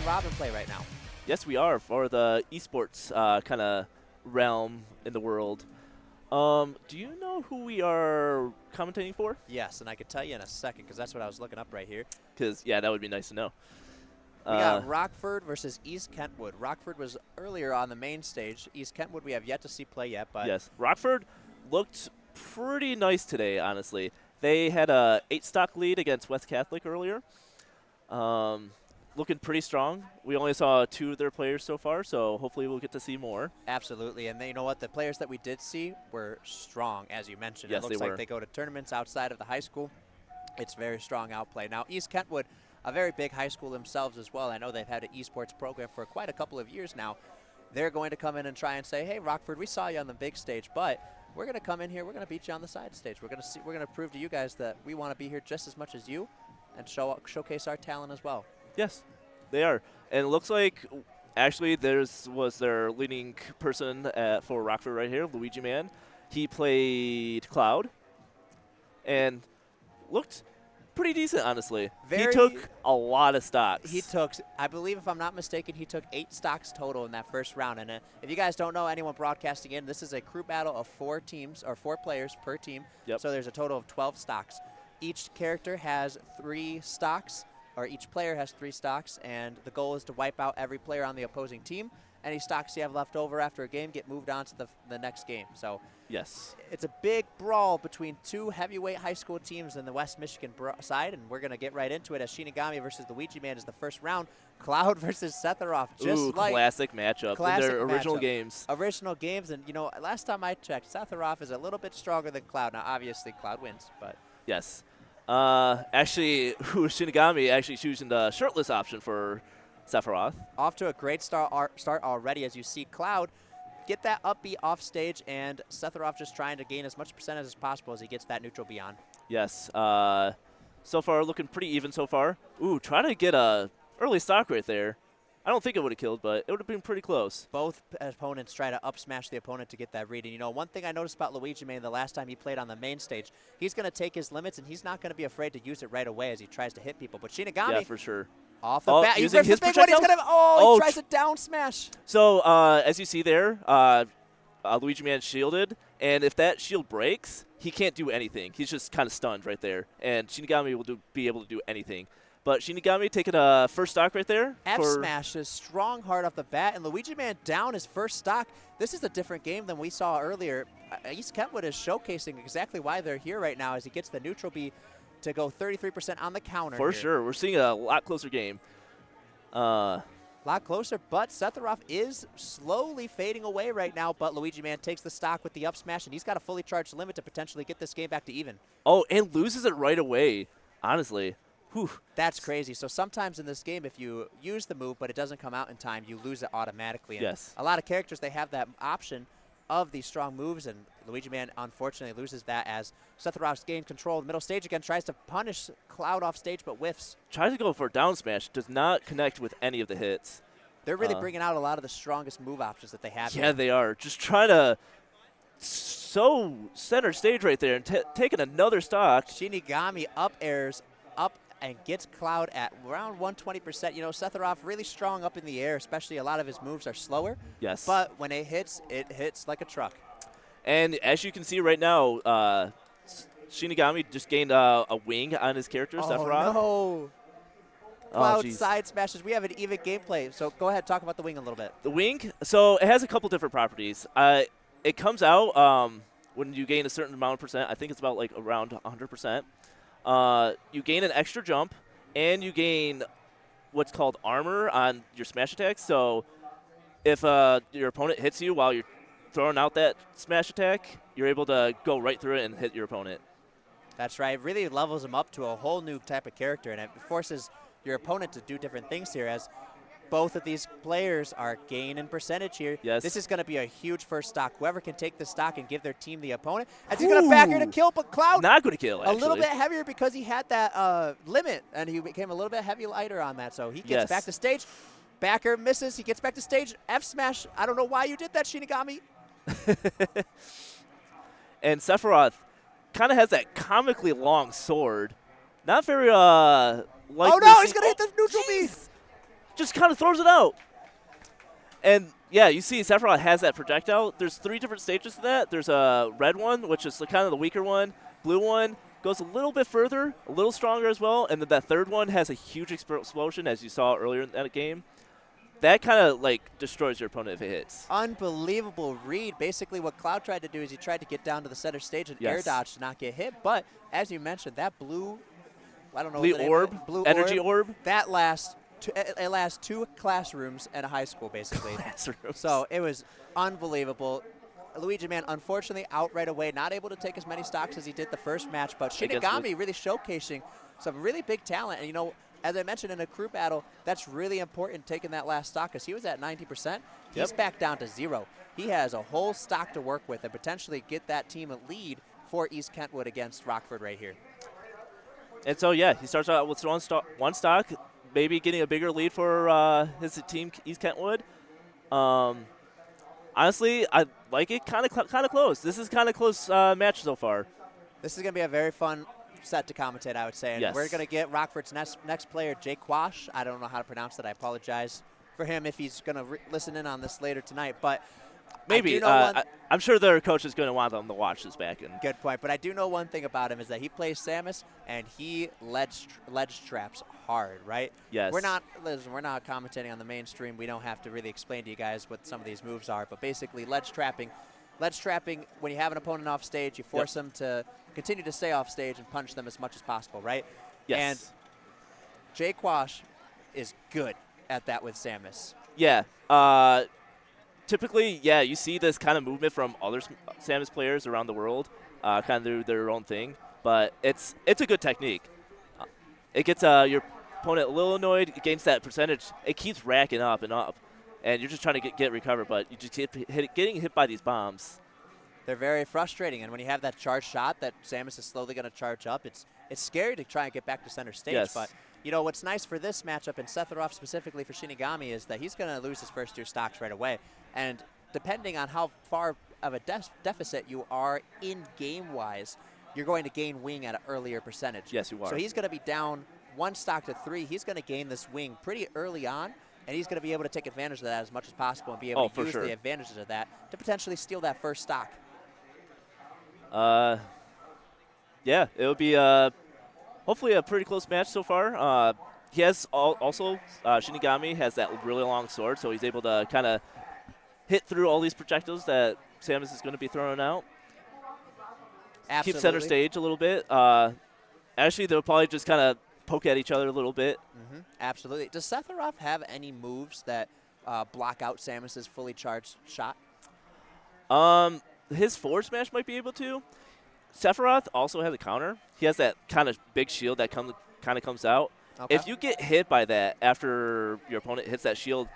round-robin play right now. Yes, we are, for the esports kind of realm in the world. Do you know who we are commentating for? Yes, and I could tell you in a second because that's what I was looking up right here. Because, yeah, that would be nice to know. We got Rockford versus East Kentwood. Rockford was earlier on the main stage. East Kentwood we have yet to see play yet. But yes, Rockford looked pretty nice today, honestly. They had a 8-stock lead against West Catholic earlier. Looking pretty strong. We only saw 2 of their players so far, so hopefully we'll get to see more. Absolutely, and you know what? The players that we did see were strong, as you mentioned. Yes, it looks they like were. They go to tournaments outside of the high school. It's very strong outplay. Now, East Kentwood, a very big high school themselves as well. I know they've had an esports program for quite a couple of years now. They're going to come in and try and say, hey, Rockford, we saw you on the big stage, but we're going to come in here. We're going to beat you on the side stage. We're going to prove to you guys that we want to be here just as much as you and showcase our talent as well. Yes, they are. And it looks like, actually, was their leading person for Rockford right here, Luigi Man. He played Cloud and looked pretty decent, honestly. He took a lot of stocks. He took, I believe, if I'm not mistaken, he took 8 stocks total in that first round. And if you guys don't know, anyone broadcasting in, this is a crew battle of 4 teams, or 4 players per team. Yep. So there's a total of 12 stocks. Each character has 3 stocks, or each player has 3 stocks, and the goal is to wipe out every player on the opposing team. Any stocks you have left over after a game get moved on to the next game. So yes, it's a big brawl between 2 heavyweight high school teams in the West Michigan side, and we're going to get right into it as Shinigami versus Luigi Man is the first round. Cloud versus Setharoff. Just like classic matchup in their original games. Original games, and you know, last time I checked, Setharoff is a little bit stronger than Cloud. Now, obviously, Cloud wins, but yes. Actually, Shinigami actually choosing the shirtless option for Sephiroth. Off to a great start already, as you see Cloud get that upbeat off stage, and Setharoff just trying to gain as much percentage as possible as he gets that neutral beyond. Yes. So far, looking pretty even so far. Ooh, trying to get a early stock right there. I don't think it would have killed, but it would have been pretty close. Both opponents try to up smash the opponent to get that read. And, you know, one thing I noticed about Luigi Man the last time he played on the main stage, he's going to take his limits, and he's not going to be afraid to use it right away as he tries to hit people. But Shinigami, yeah, for sure. Off the bat, using his big one. He's gonna, he tries a down smash. So, as you see there, Luigi Man shielded, and if that shield breaks, he can't do anything. He's just kind of stunned right there, and Shinigami will be able to do anything. But Shinigami taking a first stock right there. F-smash is strong hard off the bat, and Luigi Man down his first stock. This is a different game than we saw earlier. East Kentwood is showcasing exactly why they're here right now as he gets the neutral B to go 33% on the counter. For sure. We're seeing a lot closer game. A lot closer, but Setharoff is slowly fading away right now, but Luigi Man takes the stock with the up smash, and he's got a fully charged limit to potentially get this game back to even. Oh, and loses it right away, honestly. Whew. That's crazy. So sometimes in this game, if you use the move but it doesn't come out in time, you lose it automatically. And yes. A lot of characters, they have that option of these strong moves, and Luigi Man unfortunately loses that as Setharoff gains control of the middle stage again, tries to punish Cloud off stage but whiffs. Tries to go for a down smash, does not connect with any of the hits. They're really bringing out a lot of the strongest move options that they have. Yeah, they are. Just trying to center stage right there and taking another stock. Shinigami up airs up and gets Cloud at around 120%. You know, Setharoff really strong up in the air, especially a lot of his moves are slower. Yes. But when it hits like a truck. And as you can see right now, Shinigami just gained a wing on his character, Sephiroth. No. Cloud side smashes. We have an even gameplay, so go ahead, talk about the wing a little bit. The wing, so it has a couple different properties. It comes out when you gain a certain amount of percent. I think it's about like around 100%. You gain an extra jump, and you gain what's called armor on your smash attacks. So if your opponent hits you while you're throwing out that smash attack, you're able to go right through it and hit your opponent. That's right. It really levels him up to a whole new type of character, and it forces your opponent to do different things here as both of these players are gaining percentage here. Yes. This is going to be a huge first stock. Whoever can take the stock and give their team the opponent. As he's going to back here to kill, but Cloud not going to kill, actually. A little bit heavier because he had that limit, and he became a little bit heavy lighter on that. So he gets back to stage. Backer misses. He gets back to stage. F smash. I don't know why you did that, Shinigami. And Sephiroth kind of has that comically long sword. Not very oh no, he's going to hit the neutral B. just kind of throws it out. And, yeah, you see Sephiroth has that projectile. There's 3 different stages to that. There's a red one, which is kind of the weaker one. Blue one goes a little bit further, a little stronger as well. And then that third one has a huge explosion, as you saw earlier in that game. That kind of, like, destroys your opponent if it hits. Unbelievable read. Basically, what Cloud tried to do is he tried to get down to the center stage and air dodge to not get hit. But, as you mentioned, that blue, I don't know what the name of it. Blue energy orb. That lasts it lasts 2 classrooms at a high school, basically. Classrooms. So it was unbelievable. Luigi Man, unfortunately, out right away, not able to take as many stocks as he did the first match, but Shinigami really showcasing some really big talent. And, you know, as I mentioned in a crew battle, that's really important, taking that last stock, because he was at 90%. He's back down to 0. He has a whole stock to work with and potentially get that team a lead for East Kentwood against Rockford right here. And so, yeah, he starts out with one stock, maybe getting a bigger lead for his team, East Kentwood. Honestly, I like it kind of close. This is kind of close match so far. This is going to be a very fun set to commentate, I would say. And we're going to get Rockford's next player, Jake Quash. I don't know how to pronounce that. I apologize for him if he's going to listen in on this later tonight. But maybe. I'm sure their coach is going to want them to watch this back. Good point. But I do know one thing about him is that he plays Samus, and he ledge traps hard, right? Yes. We're not commentating on the mainstream. We don't have to really explain to you guys what some of these moves are. But basically, ledge trapping, when you have an opponent off stage, you force them to continue to stay off stage and punch them as much as possible, right? Yes. And Jay Quash is good at that with Samus. Yeah. Typically, you see this kind of movement from other Samus players around the world, kind of do their own thing. But it's a good technique. It gets your opponent a little annoyed, it gains that percentage. It keeps racking up and up, and you're just trying to get recovered, but you just getting hit by these bombs. They're very frustrating, and when you have that charge shot that Samus is slowly going to charge up, it's scary to try and get back to center stage. Yes. But you know what's nice for this matchup, and Sephiroth specifically for Shinigami, is that he's going to lose his first 2 stocks right away. And depending on how far of a deficit you are in game-wise, you're going to gain wing at an earlier percentage. Yes, you are. So he's going to be down 1 stock to 3. He's going to gain this wing pretty early on, and he's going to be able to take advantage of that as much as possible and be able to use the advantages of that to potentially steal that first stock. Yeah, it would be hopefully a pretty close match so far. He has also Shinigami has that really long sword, so he's able to kind of hit through all these projectiles that Samus is going to be throwing out. Absolutely. Keep center stage a little bit. Actually, they'll probably just kind of poke at each other a little bit. Mm-hmm. Absolutely. Does Sephiroth have any moves that block out Samus's fully charged shot? His forward smash might be able to. Sephiroth also has a counter. He has that kind of big shield that kind of comes out. Okay. If you get hit by that after your opponent hits that shield,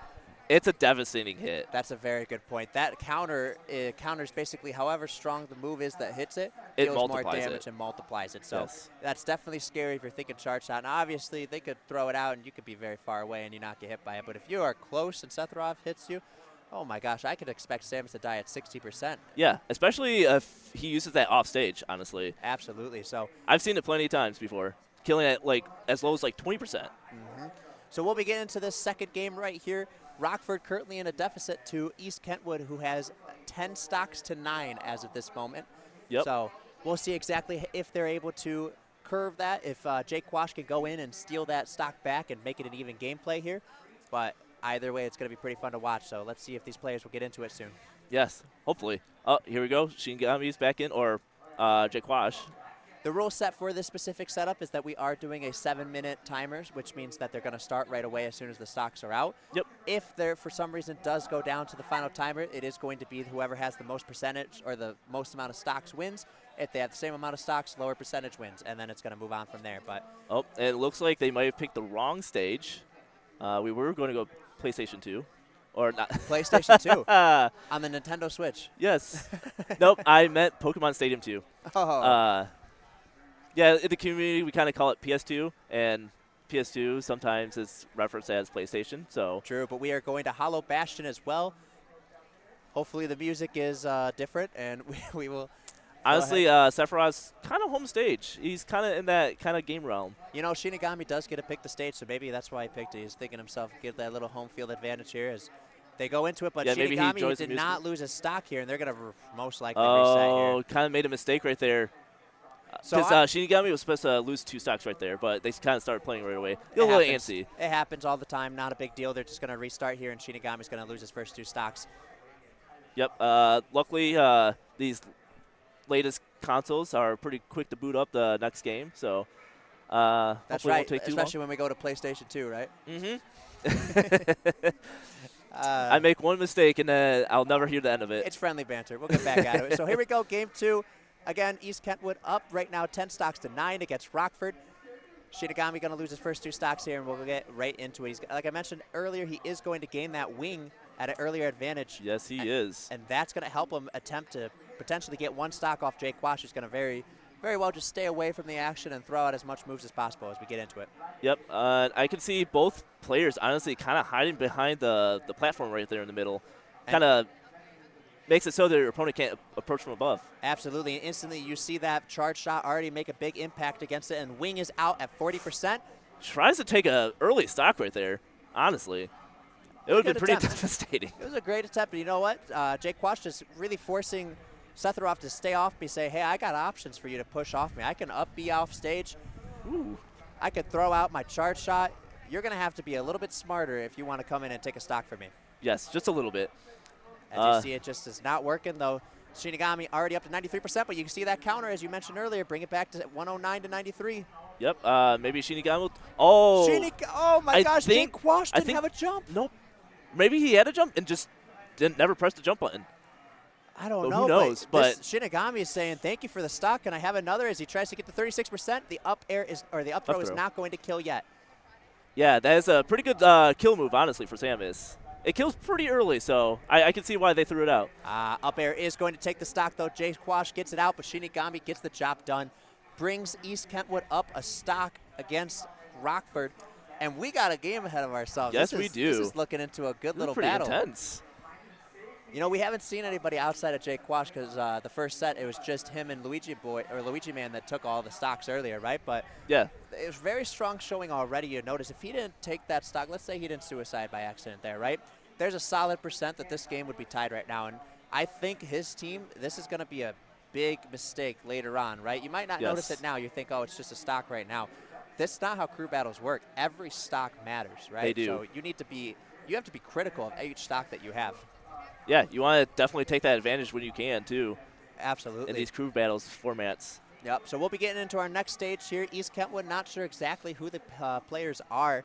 it's a devastating hit. That's a very good point. That counters basically however strong the move is that hits it, deals more damage and multiplies it. So that's definitely scary if you're thinking charge shot. Now, obviously, they could throw it out and you could be very far away and you not get hit by it. But if you are close and Sephiroth hits you, oh my gosh, I could expect Samus to die at 60%. Yeah, especially if he uses that off stage, honestly. Absolutely. So I've seen it plenty of times before, killing it like as low as like 20%. Mm-hmm. So we'll be getting into this second game right here. Rockford currently in a deficit to East Kentwood, who has 10 stocks to 9 as of this moment. Yep. So we'll see exactly if they're able to curve that, if Jake Quash can go in and steal that stock back and make it an even gameplay here. But either way, it's going to be pretty fun to watch. So let's see if these players will get into it soon. Yes, hopefully. Oh, here we go. Shinigami's back in, or Jake Quash. The rule set for this specific setup is that we are doing a 7-minute timer, which means that they're going to start right away as soon as the stocks are out. Yep. If there, for some reason, does go down to the final timer, it is going to be whoever has the most percentage or the most amount of stocks wins. If they have the same amount of stocks, lower percentage wins, and then it's going to move on from there. But it looks like they might have picked the wrong stage. We were going to go PlayStation 2. Or not. PlayStation 2 on the Nintendo Switch. Yes. Nope, I meant Pokemon Stadium 2. Oh. Yeah, in the community, we kind of call it PS2, and PS2 sometimes is referenced as PlayStation. So True, but we are going to Hollow Bastion as well. Hopefully the music is different, and we will Honestly, Sephiroth's kind of home stage. He's kind of in that kind of game realm. You know, Shinigami does get to pick the stage, so maybe that's why he picked it. He's thinking himself, get that little home field advantage here as they go into it. But Yeah, maybe he Shinigami enjoys did the music. not lose his stock here, and they're going to most likely reset here. Oh, kind of made a mistake right there. So Because Shinigami was supposed to lose 2 stocks right there, but they kind of started playing right away. Get a little antsy. It happens all the time. Not a big deal. They're just going to restart here, and Shinigami's going to lose his first 2 stocks. Yep. Luckily, these latest consoles are pretty quick to boot up the next game, so That's hopefully it right, won't take too especially when we go to PlayStation 2, right? long. I make one mistake, and then I'll never hear the end of it. It's friendly banter. We'll get back at it. So here we go, game 2. Again, East Kentwood up right now 10 stocks to 9 against Rockford. Shinigami going to lose his first 2 stocks here, and we'll get right into it. Like I mentioned earlier, he is going to gain that wing at an earlier advantage. Yes, he is. And that's going to help him attempt to potentially get 1 stock off Jake Quash, who's going to very well just stay away from the action and throw out as much moves as possible as we get into it. Yep. I can see both players honestly kind of hiding behind the platform right there in the middle. Kind of makes it so that your opponent can't approach from above. Absolutely. And instantly you see that charge shot already make a big impact against it, and wing is out at 40%. Tries to take an early stock right there, honestly. It would have been pretty devastating. It was a great attempt, but you know what? Jake Quash just really forcing Sephiroth to stay off me, say, hey, I got options for you to push off me. I can up B off stage. Ooh. I could throw out my charge shot. You're going to have to be a little bit smarter if you want to come in and take a stock from me. Yes, just a little bit. As you see, it just is not working, though. Shinigami already up to 93%, but you can see that counter, as you mentioned earlier, bring it back to 109 to 93. Yep, maybe Shinigami will. Oh my gosh, Jake Quash didn't have a jump. Nope. Maybe he had a jump and just never pressed the jump button. I don't know. Who knows? But Shinigami is saying, thank you for the stock. Can I have another? As he tries to get to 36%, the up throw is not going to kill yet. Yeah, that is a pretty good kill move, honestly, for Samus. It kills pretty early, so I can see why they threw it out. Up air is going to take the stock, though. Jake Quash gets it out, but Shinigami gets the job done. Brings East Kentwood up a stock against Rockford. And we got a game ahead of ourselves. Yes, we do. This is looking into a good little pretty battle. Intense. You know, we haven't seen anybody outside of Jake Quash because the first set, it was just him and Luigi Man that took all the stocks earlier, right? But yeah, it was very strong showing already. You notice if he didn't take that stock, let's say he didn't suicide by accident there, right? There's a solid percent that this game would be tied right now. And I think his team, this is going to be a big mistake later on, right? You might not notice it now. You think, oh, it's just a stock right now. That's not how crew battles work. Every stock matters, right? They do. So you have to be critical of each stock that you have. Yeah, you want to definitely take that advantage when you can, too. Absolutely. In these crew battles formats. Yep, so we'll be getting into our next stage here. East Kentwood, not sure exactly who the players are,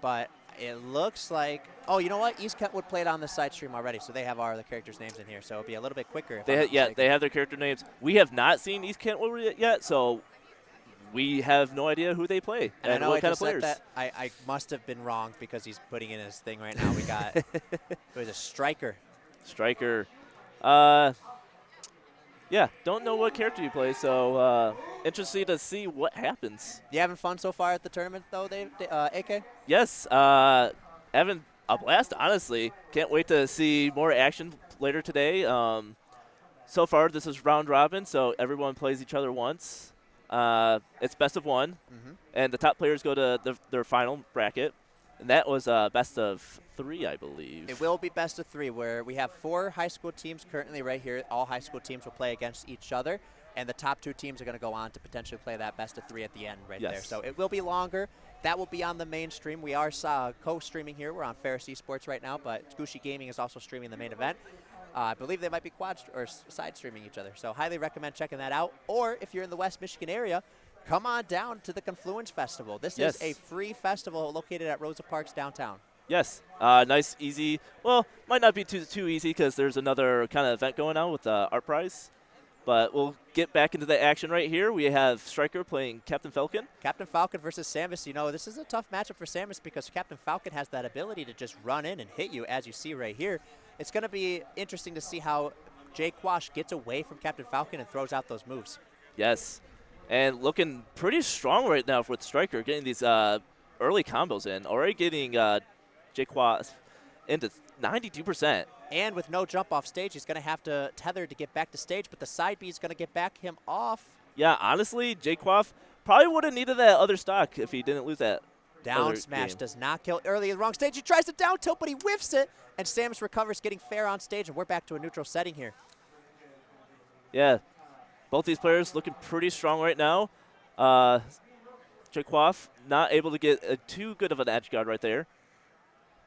but it looks like, oh, you know what? East Kentwood played on the side stream already, so they have all the characters' names in here, so it'll be a little bit quicker. They have their character names. We have not seen East Kentwood yet, so we have no idea who they play and I know what I kind just of players. Said that. I must have been wrong because he's putting in his thing right now. We got it was a striker. Striker. Yeah, don't know what character you play, so interested to see what happens. You having fun so far at the tournament, though, AK? Yes, having a blast, honestly. Can't wait to see more action later today. So far, this is round robin, so everyone plays each other once. It's best of one, and the top players go to their final bracket. And that was best of 3, I believe. It will be best of 3, where we have 4 high school teams currently right here. All high school teams will play against each other, and the top 2 teams are going to go on to potentially play that best of 3 at the end there. So it will be longer. That will be on the main stream. We are co-streaming here. We're on Ferris Esports right now, but Gucci Gaming is also streaming the main event. I believe they might be side streaming each other, so highly recommend checking that out. Or if you're in the West Michigan area, come on down to the Confluence Festival. This is a free festival located at Rosa Parks downtown. Yes. Nice, easy. Well, might not be too easy because there's another kind of event going on with the art prize. But we'll get back into the action right here. We have Striker playing Captain Falcon. Captain Falcon versus Samus. You know, this is a tough matchup for Samus because Captain Falcon has that ability to just run in and hit you, as you see right here. It's going to be interesting to see how Jake Quash gets away from Captain Falcon and throws out those moves. Yes. And looking pretty strong right now with Striker, getting these early combos in. Already getting Jake Quash into 92%. And with no jump off stage, he's going to have to tether to get back to stage, but the side B is going to get back him off. Yeah, honestly, Jaquaff probably would have needed that other stock if he didn't lose that. Down smash does not kill early in the wrong stage. He tries to down tilt, but he whiffs it, and Samus recovers, getting fair on stage, and we're back to a neutral setting here. Yeah, both these players looking pretty strong right now. Jaquaff not able to get too good of an edge guard right there.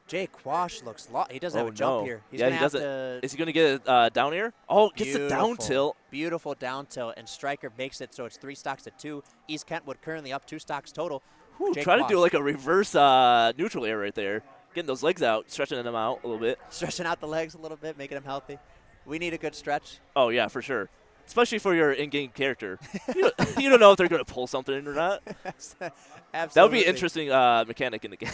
Jay Quash looks he doesn't have a jump here. He's he doesn't. Is he going to get a down air? Oh, gets the down tilt. Beautiful down tilt, and Stryker makes it so it's 3 stocks to 2. East Kentwood currently up 2 stocks total. Try to do like a reverse neutral air right there. Getting those legs out, stretching them out a little bit. Stretching out the legs a little bit, making them healthy. We need a good stretch. Oh, yeah, for sure. Especially for your in-game character. you don't know if they're going to pull something or not. Absolutely. That would be an interesting mechanic in the game.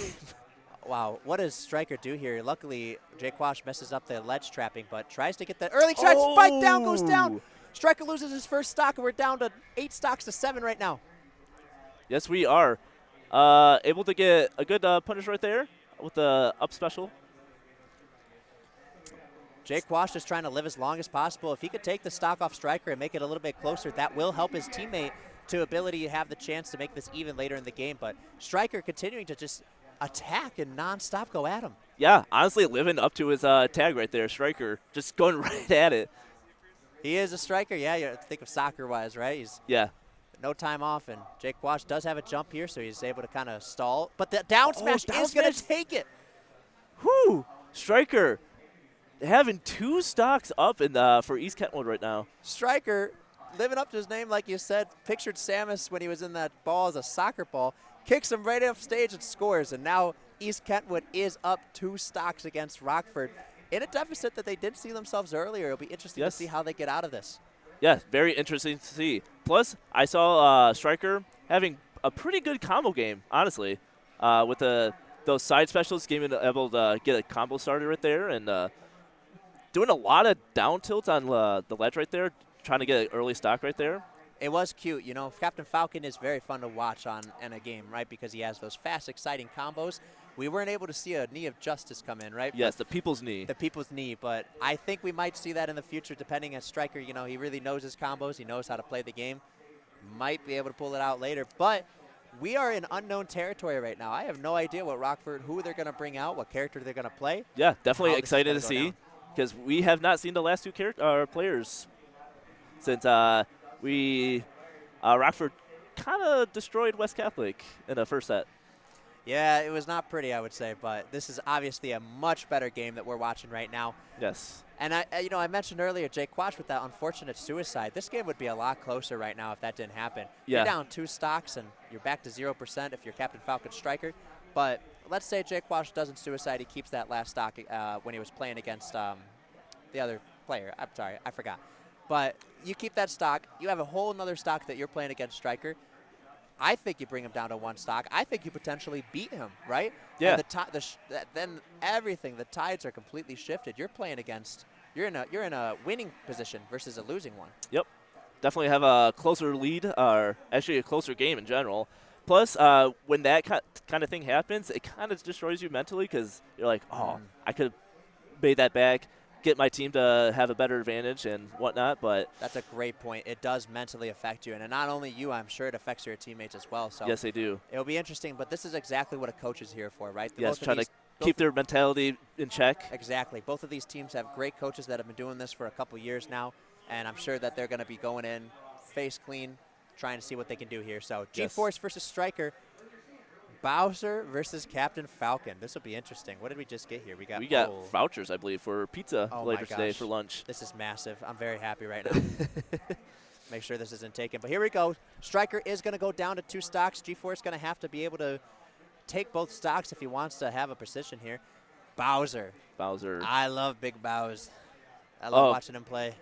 Wow, what does Stryker do here? Luckily, Jay Quash messes up the ledge trapping, but tries to get that early try. Spike down, goes down. Stryker loses his first stock, and we're down to 8 stocks to 7 right now. Yes, we are. Able to get a good punish right there with the up special. Jay Quash is trying to live as long as possible. If he could take the stock off Stryker and make it a little bit closer, that will help his teammate to ability to have the chance to make this even later in the game. But Stryker continuing to just attack and nonstop go at him. Yeah, honestly, living up to his tag right there, Stryker, just going right at it. He is a striker, yeah. You think of soccer-wise, right? He's no time off, and Jake Quash does have a jump here, so he's able to kind of stall. But the down smash is going to take it. Whew, Stryker having 2 stocks up in for East Kentwood right now. Stryker, living up to his name, like you said, pictured Samus when he was in that ball as a soccer ball, kicks him right off stage and scores, and now East Kentwood is up 2 stocks against Rockford in a deficit that they did see themselves earlier. It'll be interesting to see how they get out of this. Yeah, very interesting to see. Plus, I saw Stryker having a pretty good combo game, honestly, with those side specials, being able to get a combo started right there, and doing a lot of down tilts on the ledge right there, trying to get an early stock right there. It was cute. You know, Captain Falcon is very fun to watch in a game, right, because he has those fast, exciting combos. We weren't able to see a knee of justice come in, right? Yes, the people's knee. The people's knee, but I think we might see that in the future depending on Stryker. You know, he really knows his combos. He knows how to play the game. Might be able to pull it out later, but we are in unknown territory right now. I have no idea what Rockford, who they're going to bring out, what character they're going to play. Yeah, definitely excited to see because we have not seen the last 2 players since Rockford kind of destroyed West Catholic in the first set. Yeah, it was not pretty, I would say, but this is obviously a much better game that we're watching right now. Yes. And I mentioned earlier Jake Quash with that unfortunate suicide. This game would be a lot closer right now if that didn't happen. Yeah. You're down 2 stocks and you're back to 0% if you're Captain Falcon Stryker. But let's say Jake Quash doesn't suicide. He keeps that last stock when he was playing against the other player. I'm sorry, I forgot. But you keep that stock. You have a whole nother stock that you're playing against Stryker. I think you bring him down to 1 stock. I think you potentially beat him, right? Yeah. And then everything, the tides are completely shifted. You're playing against, you're in a winning position versus a losing one. Yep. Definitely have a closer lead, or actually a closer game in general. Plus, when that kind of thing happens, it kind of destroys you mentally because you're like, oh, I could have made that back, get my team to have a better advantage and whatnot. But that's a great point. It does mentally affect you, and not only you, I'm sure it affects your teammates as well. So yes, they do. It'll be interesting, but this is exactly what a coach is here for, right? Yes, trying to keep their mentality in check. Exactly. Both of these teams have great coaches that have been doing this for a couple years now, and I'm sure that they're going to be going in face clean, trying to see what they can do here. So G-Force versus Stryker. Bowser versus Captain Falcon. This will be interesting. What did we just get here? We got vouchers, I believe, for pizza later today for lunch. This is massive. I'm very happy right now. Make sure this isn't taken. But here we go. Stryker is going to go down to 2 stocks. G-Force going to have to be able to take both stocks if he wants to have a precision here. Bowser. I love Big Bows. I love watching him play.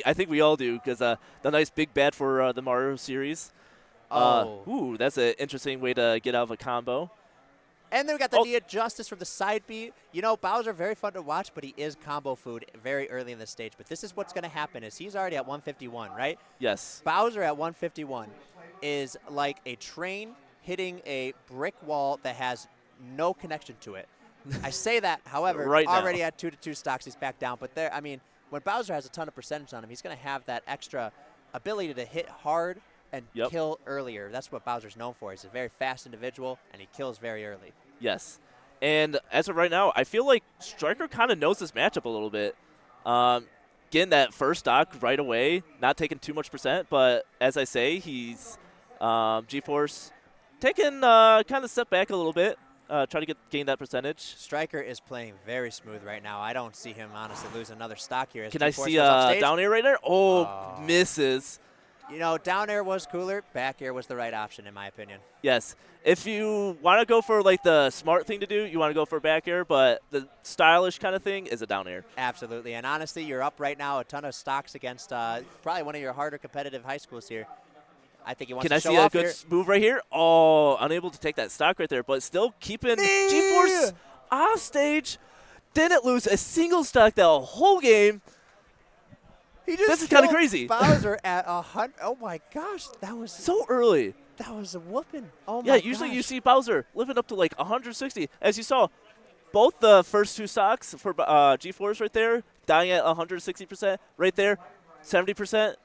I think we all do because the nice big bat for the Mario series. Ooh, that's an interesting way to get out of a combo. And then we got the knee of justice from the side B. You know, Bowser, very fun to watch, but he is combo food very early in the stage. But this is what's going to happen is he's already at 151, right? Yes. Bowser at 151 is like a train hitting a brick wall that has no connection to it. I say that, however, Right now. already at 2-2 stocks, he's back down. But there, I mean, when Bowser has a ton of percentage on him, he's going to have that extra ability to hit hard and kill earlier. That's what Bowser's known for. He's a very fast individual, and he kills very early. Yes. And as of right now, I feel like Stryker kind of knows this matchup a little bit. Getting that first stock right away, not taking too much percent, but as I say, he's G-Force taking kind of step back a little bit, try to gain that percentage. Stryker is playing very smooth right now. I don't see him honestly lose another stock here. Can I see down air right there? Oh, misses. You know, down air was cooler. Back air was the right option, in my opinion. Yes. If you want to go for, like, the smart thing to do, you want to go for back air, but the stylish kind of thing is a down air. Absolutely. And honestly, you're up right now a ton of stocks against probably one of your harder competitive high schools here. I think he wants to show off. Can I see a good move right here? Oh, unable to take that stock right there, but still keeping G-Force off stage. Didn't lose a single stock the whole game. This is kind of crazy. Bowser at 100. Oh my gosh, that was so early. That was a whooping. Oh my gosh. Yeah, usually you see Bowser living up to like 160. As you saw, both the first two stocks for G-Force right there, dying at 160%. Right there, 70%.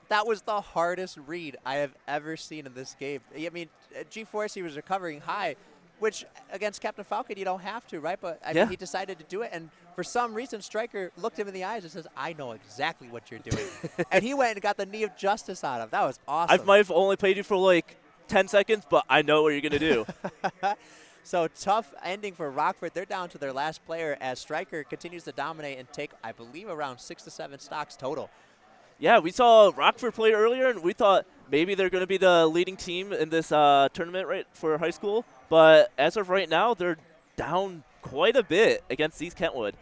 That was the hardest read I have ever seen in this game. I mean, G-Force, he was recovering high, which against Captain Falcon, you don't have to, right? But I mean, he decided to do it, and for some reason, Stryker looked him in the eyes and says, I know exactly what you're doing. And he went and got the knee of justice on him. That was awesome. I might have only played you for like 10 seconds, but I know what you're going to do. So tough ending for Rockford. They're down to their last player as Stryker continues to dominate and take, I believe, around 6 to 7 stocks total. Yeah, we saw Rockford play earlier, and we thought maybe they're going to be the leading team in this tournament right for high school. But as of right now, they're down quite a bit against East Kentwood.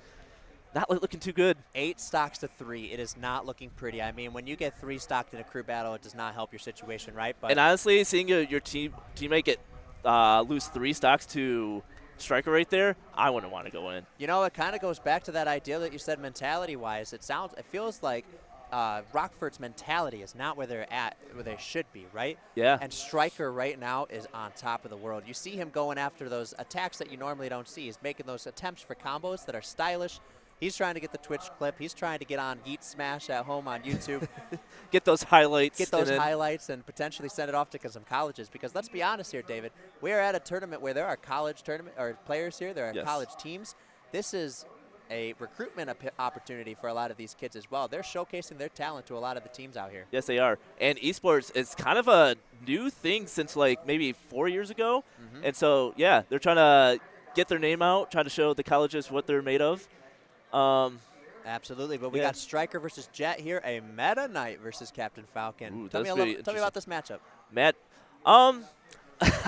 Not looking too good. 8 stocks to 3. It is not looking pretty. I mean, when you get 3 stocked in a crew battle, it does not help your situation, right? But and honestly, seeing your teammate get lose 3 stocks to Stryker right there, I wouldn't want to go in. You know, it kind of goes back to that idea that you said mentality-wise. It feels like Rockford's mentality is not where they're at, where they should be, right? Yeah. And Stryker right now is on top of the world. You see him going after those attacks that you normally don't see. He's making those attempts for combos that are stylish. He's trying to get the Twitch clip. He's trying to get on Yeet Smash at home on YouTube. Get those highlights. Get those highlights and potentially send it off to some colleges. Because let's be honest here, David. We are at a tournament where there are college tournament or players here. There are college teams. This is a recruitment opportunity for a lot of these kids as well. They're showcasing their talent to a lot of the teams out here. Yes, they are. And esports is kind of a new thing since like maybe 4 years ago. Mm-hmm. And so, yeah, they're trying to get their name out, trying to show the colleges what they're made of. Absolutely, but we got Stryker versus Jet here, a Meta Knight versus Captain Falcon. Ooh, tell me about this matchup.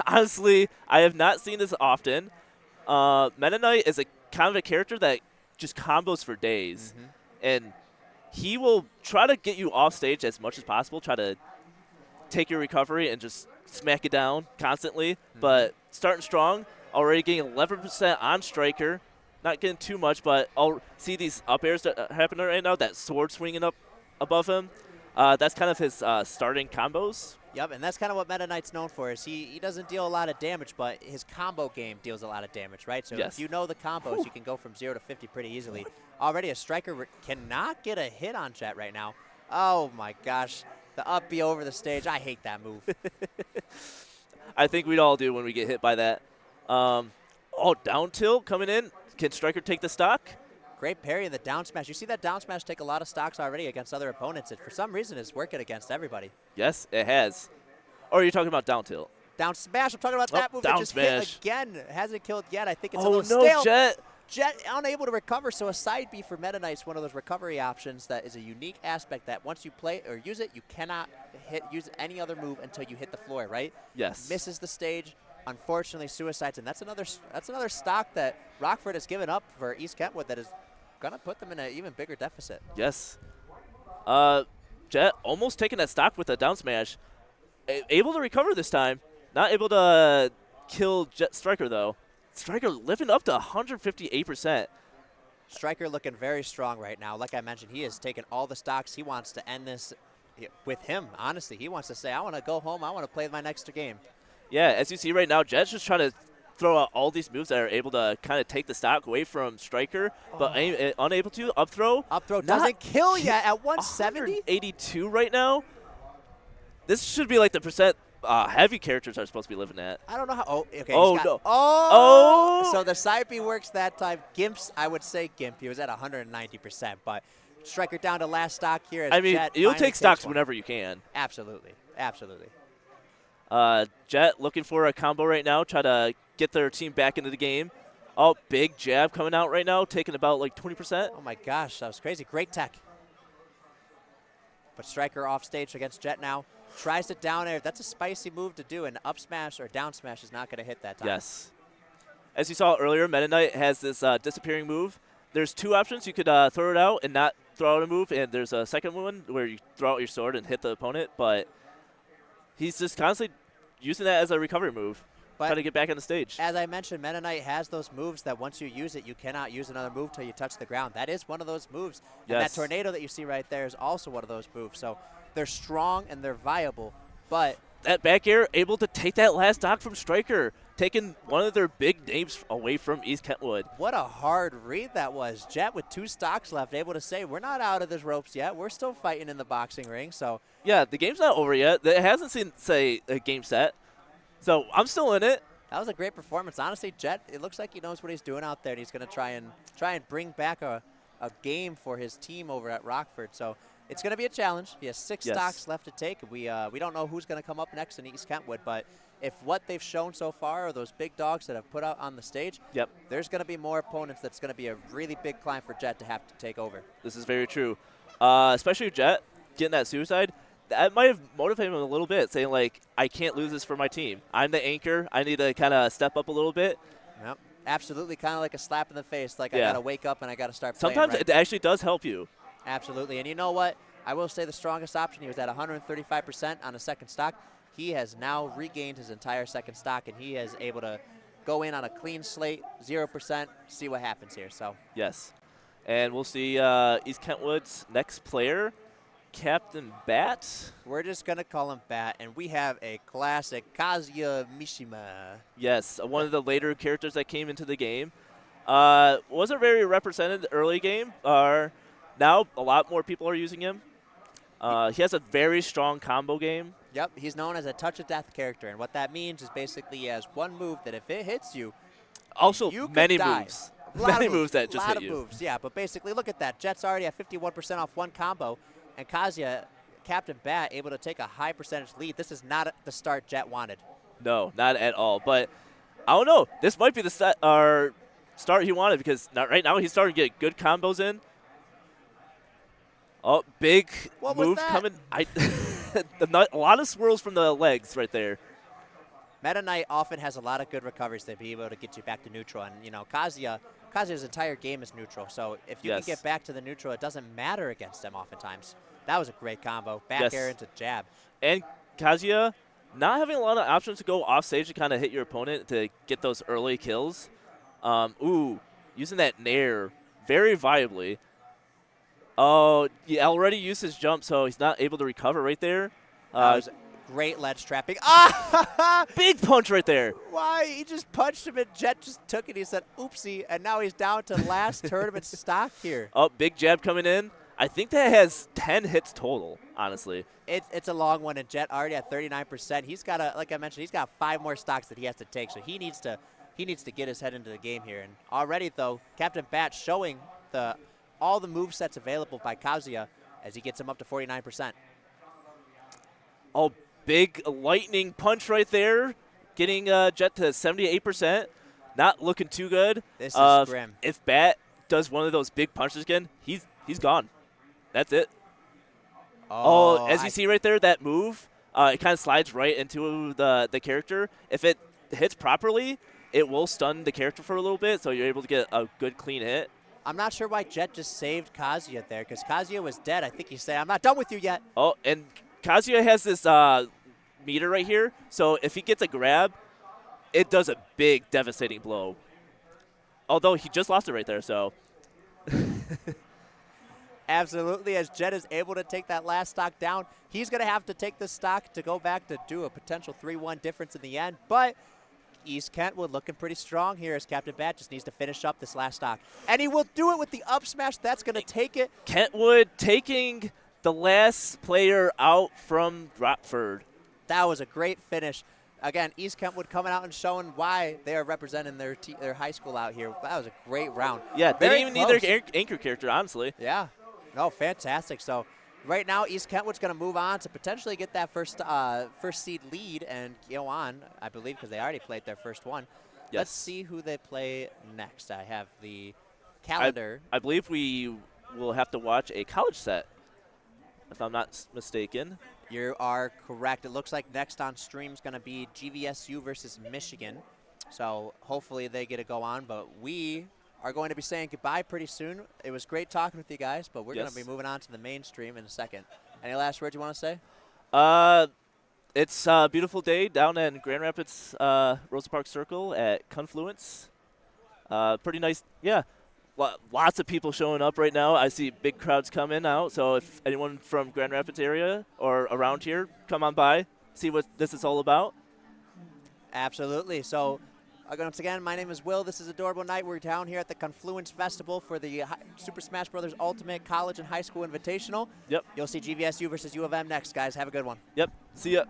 Honestly, I have not seen this often. Meta Knight is a kind of a character that just combos for days, and he will try to get you off stage as much as possible, try to take your recovery and just smack it down constantly. But starting strong, already getting 11% on Stryker. Not getting too much, but I'll see these up airs that are happening right now, that sword swinging up above him. That's kind of his starting combos. Yep, and that's kind of what Meta Knight's known for. Is he doesn't deal a lot of damage, but his combo game deals a lot of damage, right? So if you know the combos, you can go from 0 to 50 pretty easily. Already a Stryker cannot get a hit on Jet right now. Oh, my gosh. The up B over the stage. I hate that move. I think we'd all do when we get hit by that. Down tilt coming in. Can Stryker take the stock? Great parry in the down smash. You see that down smash take a lot of stocks already against other opponents. It, for some reason, is working against everybody. Yes, it has. Or are you talking about down tilt? Down smash. I'm talking about that move that just hit again. Hasn't killed yet. I think it's a little stale. Jet unable to recover, so a side B for Meta Knight is one of those recovery options that is a unique aspect that once you play or use it, you cannot use any other move until you hit the floor, right? Yes. Misses the stage. Unfortunately, suicides, and that's another stock that Rockford has given up for East Kentwood that is going to put them in an even bigger deficit. Yes. Jet almost taking that stock with a down smash. Able to recover this time. Not able to kill Jet Stryker, though. Stryker living up to 158%. Stryker looking very strong right now. Like I mentioned, he has taken all the stocks. He wants to end this with him, honestly. He wants to say, I want to go home. I want to play my next game. Yeah, as you see right now, Jet's just trying to throw out all these moves that are able to kind of take the stock away from Striker, but unable to. Up throw. Up throw doesn't kill yet at 170. 182 right now. This should be like the percent heavy characters are supposed to be living at. I don't know how. Oh, okay. Oh, got, no. Oh! So the side B works that time. Gimp's, I would say Gimp. He was at 190%, but Striker down to last stock here. As I mean, Jet you'll take stocks one. whenever you can. Absolutely. Absolutely. Jet looking for a combo right now, try to get their team back into the game. Oh, big jab coming out right now, taking about like 20%. Oh, my gosh. That was crazy. Great tech. But Striker off stage against Jet now. Tries it down air. That's a spicy move to do. An up smash or down smash is not going to hit that time. Yes. As you saw earlier, Meta Knight has this disappearing move. There's two options. You could throw it out and not throw out a move, and there's a second one where you throw out your sword and hit the opponent, but he's just constantly using that as a recovery move, trying to get back on the stage. As I mentioned, Meta Knight has those moves that once you use it, you cannot use another move till you touch the ground. That is one of those moves. Yes. And that tornado that you see right there is also one of those moves. So they're strong and they're viable, but that back air able to take that last stock from Striker, taking one of their big names away from East Kentwood. What a hard read that was. Jet with 2 stocks left, able to say, we're not out of this ropes yet. We're still fighting in the boxing ring. So yeah, the game's not over yet. It hasn't seen, say, a game set. So I'm still in it. That was a great performance. Honestly, Jet, it looks like he knows what he's doing out there, and he's going to try and bring back a game for his team over at Rockford. So it's going to be a challenge. He has 6 stocks left to take. We don't know who's going to come up next in East Kentwood, but if what they've shown so far are those big dogs that have put out on the stage, there's going to be more opponents. That's going to be a really big climb for Jet to have to take over. This is very true. Especially Jet getting that suicide. That might have motivated him a little bit, saying, like, I can't lose this for my team. I'm the anchor. I need to kind of step up a little bit. Yep. Absolutely, kind of like a slap in the face. Like, I got to wake up and I got to start playing. Sometimes it actually does help you. Absolutely. And you know what? I will say the strongest option, he was at 135% on a second stock. He has now regained his entire second stock, and he is able to go in on a clean slate, 0%, see what happens here. So yes. And we'll see East Kentwood's next player, Captain Bat. We're just going to call him Bat, and we have a classic Kazuya Mishima. Yes, one of the later characters that came into the game. Wasn't very represented early game. Now a lot more people are using him. He has a very strong combo game. Yep, he's known as a touch of death character, and what that means is basically he has one move that if it hits you, also you many die. moves. Many moves that just hit you. A lot of moves, yeah, but basically look at that. Jet's already at 51% off one combo, and Kazuya, Captain Bat, able to take a high percentage lead. This is not the start Jet wanted. No, not at all. But I don't know. This might be the start he wanted, because right now he's starting to get good combos in. Oh, big move coming. A lot of swirls from the legs right there. Meta Knight often has a lot of good recoveries to be able to get you back to neutral. And, you know, Kazuya's entire game is neutral. So if you can get back to the neutral, it doesn't matter against him oftentimes. That was a great combo. Back air into jab. And Kazuya not having a lot of options to go off stage to kind of hit your opponent to get those early kills. Using that nair very viably. Oh, he already used his jump, so he's not able to recover right there. That was great ledge trapping. Big punch right there. Why? He just punched him, and Jet just took it. He said, oopsie, and now he's down to last tournament stock here. Oh, big jab coming in. I think that has 10 hits total, honestly. It's a long one, and Jet already at 39%. He's got like I mentioned, he's got 5 more stocks that he has to take, so he needs to get his head into the game here. And already, though, Captain Bat showing all the move sets available by Kazuya as he gets him up to 49%. Oh, big lightning punch right there, getting Jet to 78%. Not looking too good. This is grim. If Bat does one of those big punches again, he's gone. That's it. Oh, as you see right there, that move, it kind of slides right into the character. If it hits properly, it will stun the character for a little bit, so you're able to get a good clean hit. I'm not sure why Jet just saved Kazuya there, because Kazuya was dead. I think he said, I'm not done with you yet. Oh, and Kazuya has this meter right here, so if he gets a grab, it does a big, devastating blow. Although he just lost it right there, so. Absolutely, as Jet is able to take that last stock down, he's going to have to take the stock to go back to do a potential 3-1 difference in the end. But East Kentwood looking pretty strong here as Captain Bat just needs to finish up this last stock. And he will do it with the up smash. That's going to take it. Kentwood taking the last player out from Rockford. That was a great finish. Again, East Kentwood coming out and showing why they are representing their high school out here. That was a great round. Yeah, they Very didn't even need their anchor character, honestly. Yeah. No, fantastic. So right now, East Kentwood's going to move on to potentially get that first seed lead and go on, I believe, because they already played their first one. Yes. Let's see who they play next. I have the calendar. I believe we will have to watch a college set, if I'm not mistaken. You are correct. It looks like next on stream is going to be GVSU versus Michigan. So hopefully they get to go on, but we are going to be saying goodbye pretty soon. It was great talking with you guys, but we're going to be moving on to the mainstream in a second. Any last words you want to say? It's a beautiful day down in Grand Rapids Rosa Parks Circle at Confluence. Pretty nice. Yeah, lots of people showing up right now. I see big crowds coming out. So if anyone from Grand Rapids area or around here, come on by, see what this is all about. Absolutely. So once again, my name is Will. This is Adorable Night. We're down here at the Confluence Festival for the Super Smash Bros. Ultimate College and High School Invitational. Yep. You'll see GVSU versus U of M next, guys. Have a good one. Yep. See ya.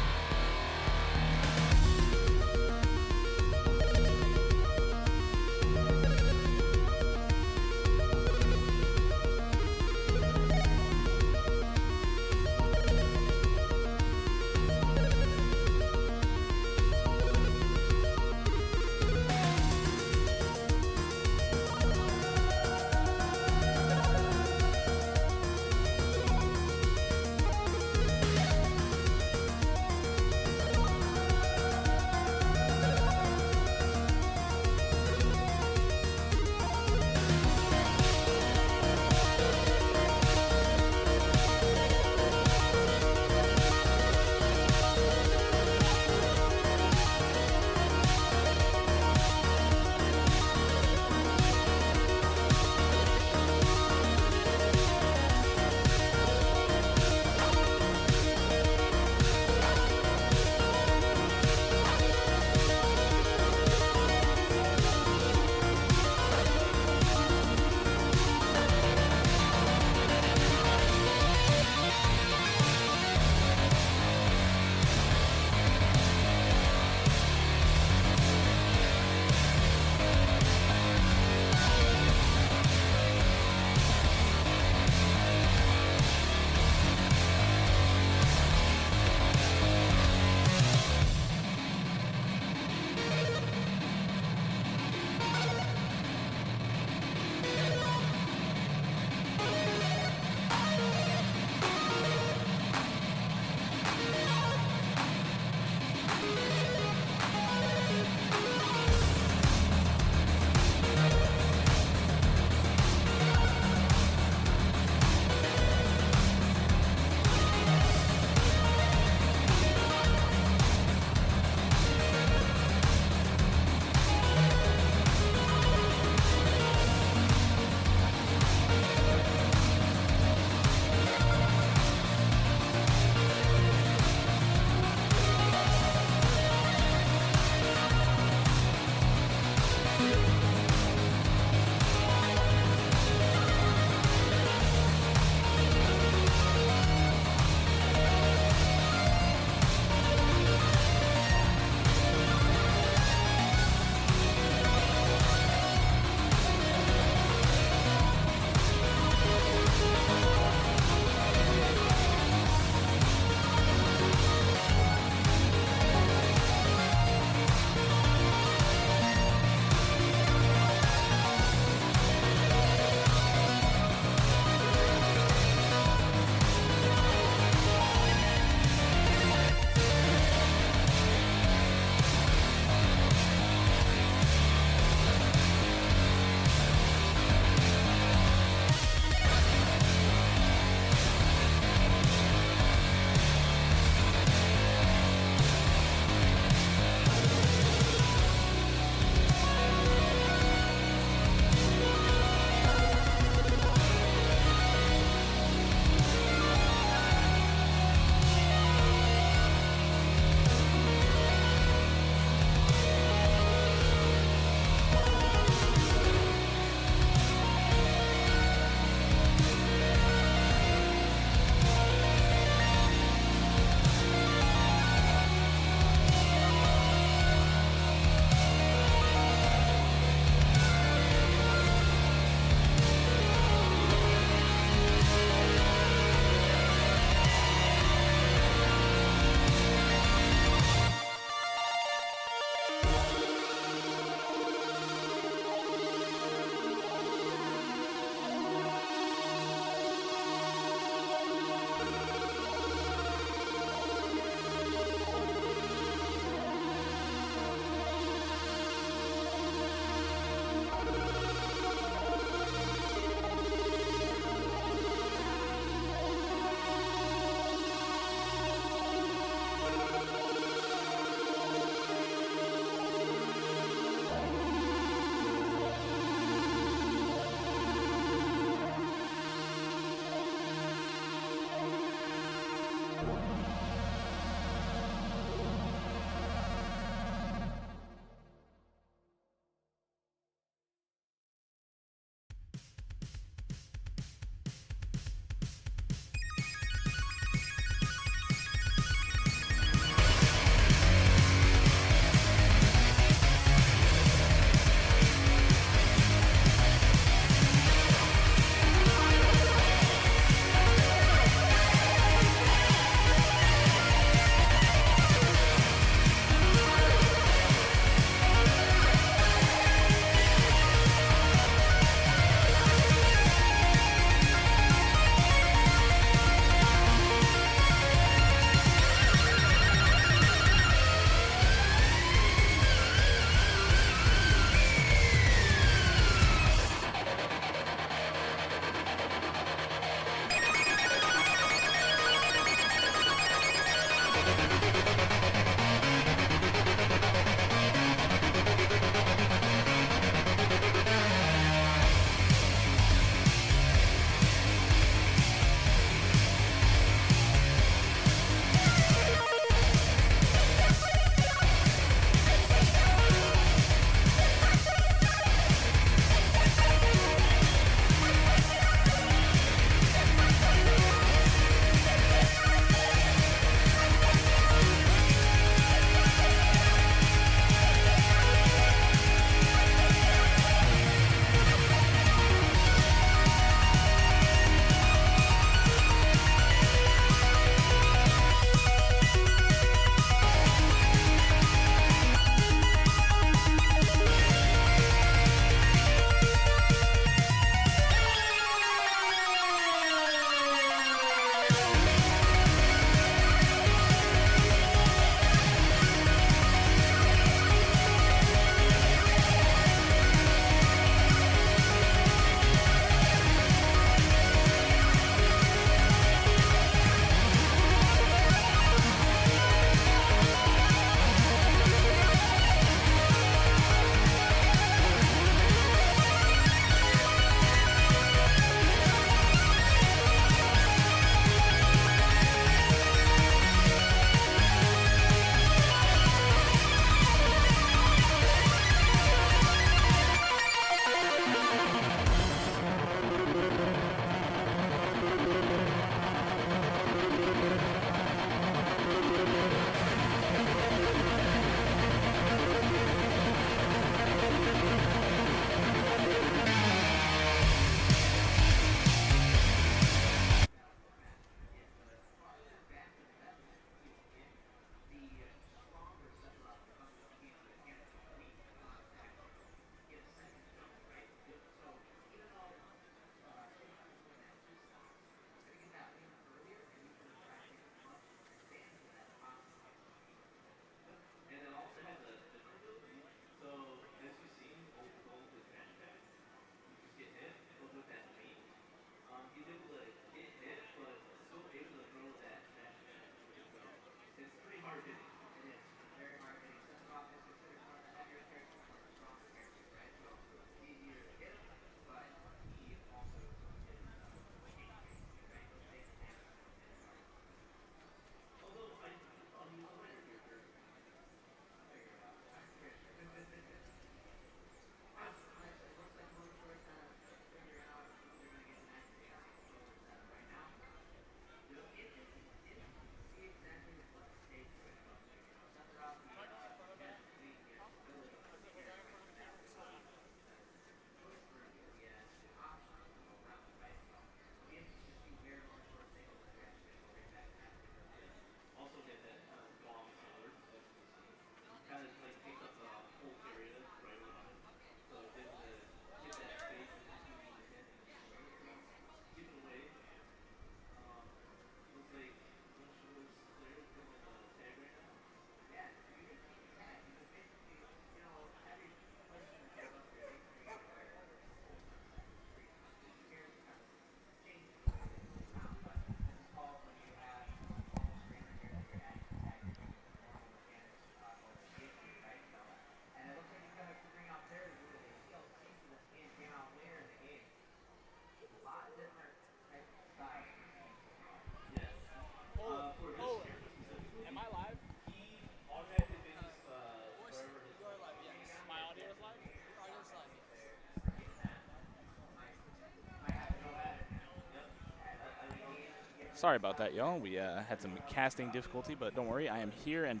Sorry about that, y'all. We had some casting difficulty, but don't worry, I am here. And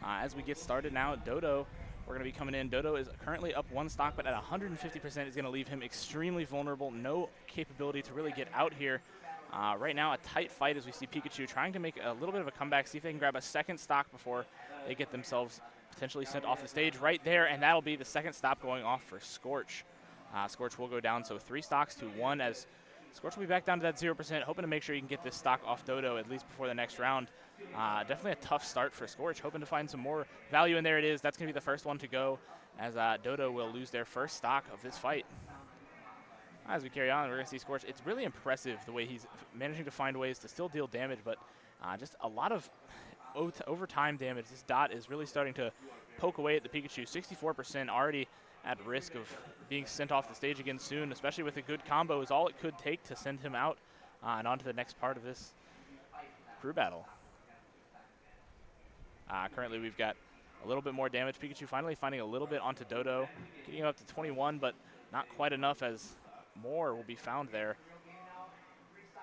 as we get started now, Dodo, we're going to be coming in. Dodo is currently up one stock, but at 150% is going to leave him extremely vulnerable. No capability to really get out here. Right now, a tight fight as we see Pikachu trying to make a little bit of a comeback, see if they can grab a second stock before they get themselves potentially sent off the stage right there, and that'll be the second stop going off for Scorch. Scorch will go down, so 3 stocks to 1 as Scorch will be back down to that 0%, hoping to make sure you can get this stock off Dodo at least before the next round. Definitely a tough start for Scorch, hoping to find some more value, and there it is. That's going to be the first one to go as Dodo will lose their first stock of this fight. As we carry on, we're going to see Scorch. It's really impressive the way he's managing to find ways to still deal damage, but just a lot of overtime damage. This dot is really starting to poke away at the Pikachu. 64% already at risk of being sent off the stage again soon, especially with a good combo is all it could take to send him out and on to the next part of this crew battle. Currently we've got a little bit more damage. Pikachu finally finding a little bit onto Dodo, getting him up to 21, but not quite enough as more will be found there.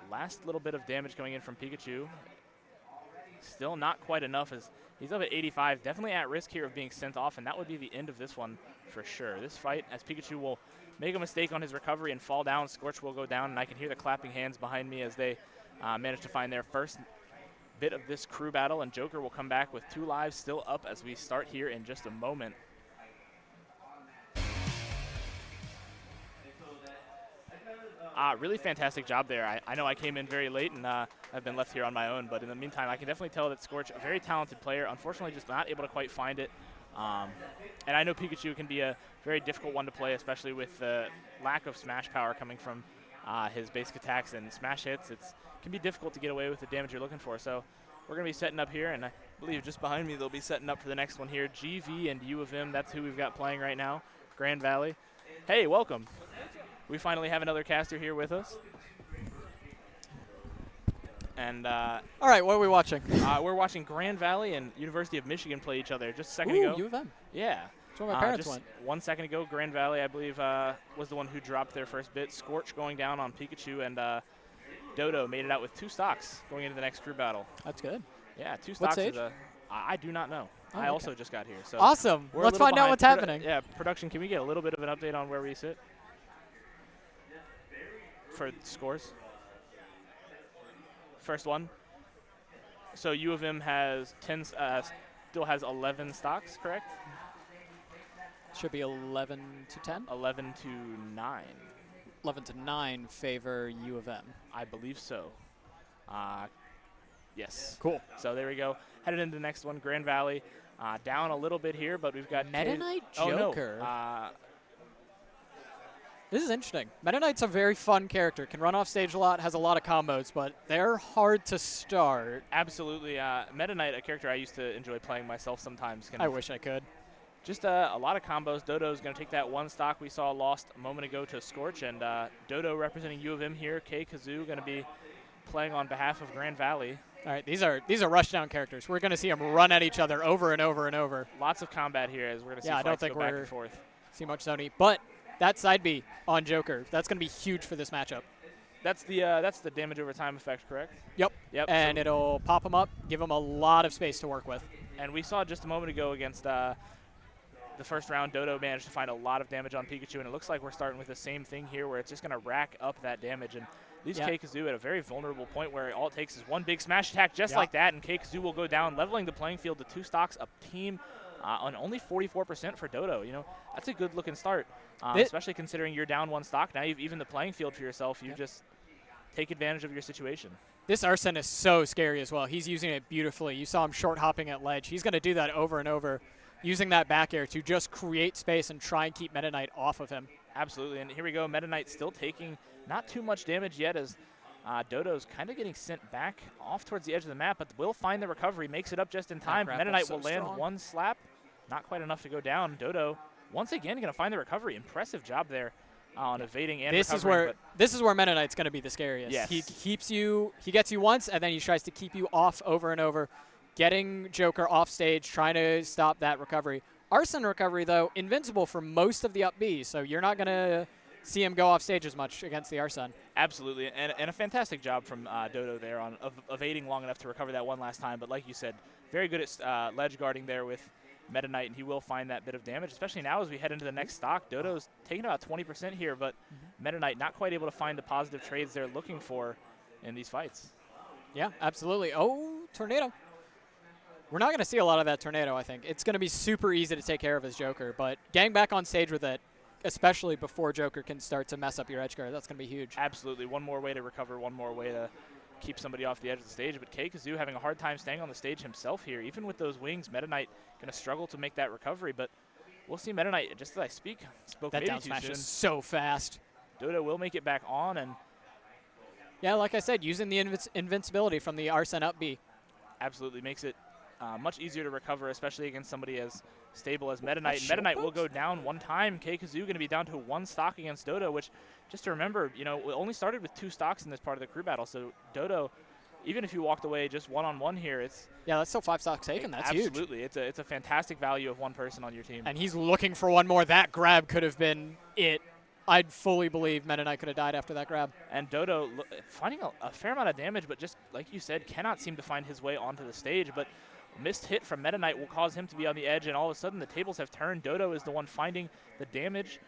Last little bit of damage coming in from Pikachu. Still not quite enough as he's up at 85. Definitely at risk here of being sent off, and that would be the end of this one for sure. This fight, as Pikachu will make a mistake on his recovery and fall down, Scorch will go down, and I can hear the clapping hands behind me as they manage to find their first bit of this crew battle, and Joker will come back with 2 lives still up as we start here in just a moment. Really fantastic job there. I know I came in very late and I've been left here on my own, but in the meantime, I can definitely tell that Scorch, a very talented player, unfortunately just not able to quite find it. And I know Pikachu can be a very difficult one to play, especially with the lack of smash power coming from his basic attacks and smash hits. It can be difficult to get away with the damage you're looking for. So we're going to be setting up here, and I believe just behind me they'll be setting up for the next one here. GV and U of M, that's who we've got playing right now. Grand Valley. Hey, welcome. We finally have another caster here with us. And all right, what are we watching? We're watching Grand Valley and University of Michigan play each other just a second Ooh, ago. U of M. Yeah. That's where my parents just went. 1 second ago, Grand Valley, I believe, was the one who dropped their first bit. Scorch going down on Pikachu, and Dodo made it out with 2 stocks going into the next crew battle. That's good. Yeah, 2 What stocks. stage? I do not know. Oh, I okay. also just got here. So Awesome. we're a Let's little find out behind. what's happening. Yeah, production, can we get a little bit of an update on where we sit for scores? First one. So U of M has still has 11 stocks, correct? Should be 11 to 10. 11 to 9. 11 to 9 favor U of M. I believe so. Yes. Cool. So there we go. Headed into the next one, Grand Valley. Down a little bit here, but we've got Meta Knight Oh, Joker. no. This is interesting. Meta Knight's a very fun character. Can run off stage a lot, has a lot of combos, but they're hard to start. Absolutely. Meta Knight, a character I used to enjoy playing myself sometimes. I wish I could. Just a lot of combos. Dodo's going to take that 1 stock we saw lost a moment ago to Scorch, and Dodo representing U of M here. K Kazoo going to be playing on behalf of Grand Valley. All right, these are rushdown characters. We're going to see them run at each other over and over and over. Lots of combat here as we're going to see I don't fights think go back and forth. See much Sony, but that side B on Joker, that's going to be huge for this matchup. That's the damage over time effect, correct? Yep. Yep. And so it'll pop him up, give him a lot of space to work with. and we saw just a moment ago against the first round, Dodo managed to find a lot of damage on Pikachu, and it looks like we're starting with the same thing here where it's just going to rack up that damage. And leaves K-Kazoo at a very vulnerable point where all it takes is one big smash attack just like that, and K-Kazoo will go down, leveling the playing field to 2 stocks a team on only 44% for Dodo. You know, that's a good-looking start, especially considering you're down 1 stock. Now you've even the playing field for yourself. You just take advantage of your situation. This Arsene is so scary as well. He's using it beautifully. You saw him short hopping at ledge. He's going to do that over and over, using that back air to just create space and try and keep Meta Knight off of him. Absolutely, and here we go. Meta Knight still taking not too much damage yet as Dodo's kind of getting sent back off towards the edge of the map, but will find the recovery, makes it up just in time. Meta Knight will land 1 slap, not quite enough to go down. Dodo, once again, going to find the recovery. Impressive job there on evading and recovering. This is where Meta Knight's going to be the scariest. Yes. He gets you once, and then he tries to keep you off over and over, getting Joker off stage, trying to stop that recovery. Arsene recovery, though, invincible for most of the up B, so you're not going to see him go off stage as much against the Arsene. Absolutely, and a fantastic job from Dodo there on evading long enough to recover that one last time. But like you said, very good at ledge guarding there with Meta Knight, and he will find that bit of damage, especially now as we head into the next stock. Dodo's taking about 20% here, but Meta Knight not quite able to find the positive trades they're looking for in these fights. Yeah, absolutely. Oh, Tornado. We're not going to see a lot of that Tornado, I think. It's going to be super easy to take care of his Joker, but getting back on stage with it, especially before Joker can start to mess up your edge guard, that's going to be huge. Absolutely. One more way to recover, one more way to keep somebody off the edge of the stage. But K-Kazoo having a hard time staying on the stage himself here. Even with those wings, Meta Knight going to struggle to make that recovery, but we'll see Meta Knight, just as I spoke that maybe down too smash soon. is so fast. Dodo will make it back on, and yeah, like I said, using the invincibility from the Arsene up B. absolutely makes it much easier to recover, especially against somebody as stable as Meta Knight. Meta Knight will go down one time. K-Kazoo going to be down to 1 stock against Dodo, which, just to remember, we only started with 2 stocks in this part of the crew battle. So Dodo, even if you walked away just one-on-one here, it's that's still 5 stocks taken. That's huge. Absolutely. It's a fantastic value of one person on your team. And he's looking for one more. That grab could have been it. I'd fully believe Meta Knight could have died after that grab. And Dodo finding a fair amount of damage, but just like you said, cannot seem to find his way onto the stage. But missed hit from Meta Knight will cause him to be on the edge, and all of a sudden the tables have turned. Dodo is the one finding the damage.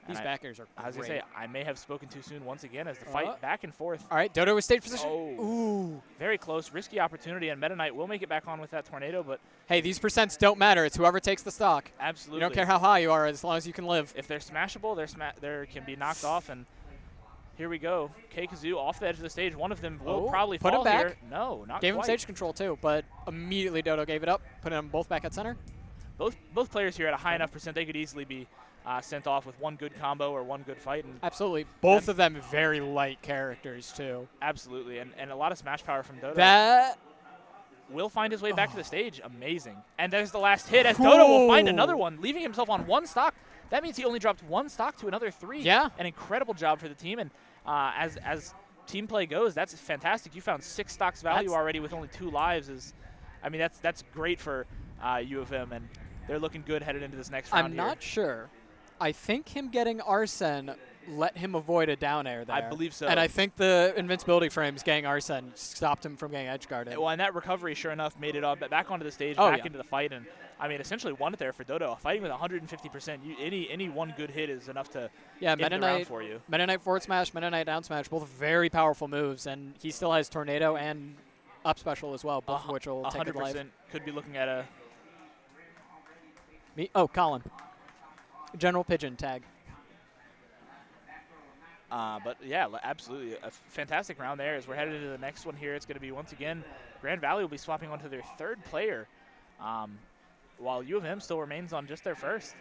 These backers are great. I was going to say, I may have spoken too soon once again as the fight back and forth. All right, Dodo with stage position. Oh, ooh. Very close. Risky opportunity, and Meta Knight will make it back on with that tornado, but... Hey, these percents don't matter. It's whoever takes the stock. Absolutely. You don't care how high you are as long as you can live. If they're smashable, they can be knocked off, and here we go. K-Kazoo off the edge of the stage. One of them will probably put fall him back. here. No, not Gave quite. him stage control too, but immediately Dodo gave it up, putting them both back at center. Both players here at a high enough percent, they could easily be sent off with one good combo or one good fight. And absolutely. Both of them very light characters too. Absolutely, and a lot of smash power from Dodo. That will find his way back to the stage. Amazing. And there's the last hit as Dodo will find another one, leaving himself on 1 stock. That means he only dropped 1 stock to another 3. Yeah. An incredible job for the team. And as team play goes, that's fantastic. You found 6 stocks value already with only 2 lives. That's great for U of M, and they're looking good headed into this next round. I'm not sure. I think him getting Arsene let him avoid a down air there. I believe so. And I think the invincibility frames getting Arsene stopped him from getting edge guarded. Well, and that recovery, sure enough, made it back onto the stage, back into the fight. And, I mean, essentially won it there for Dodo. Fighting with 150%, any one good hit is enough to end the round for you. Meta Knight forward smash, Meta Knight down smash, both very powerful moves. And he still has Tornado and up special as well, both of which will take it live. 100% could be looking at a... Colin. General Pigeon tag. But, yeah, absolutely. A fantastic round there as we're headed into the next one here. It's going to be, once again, Grand Valley will be swapping onto their 3rd player, while U of M still remains on just their 1st.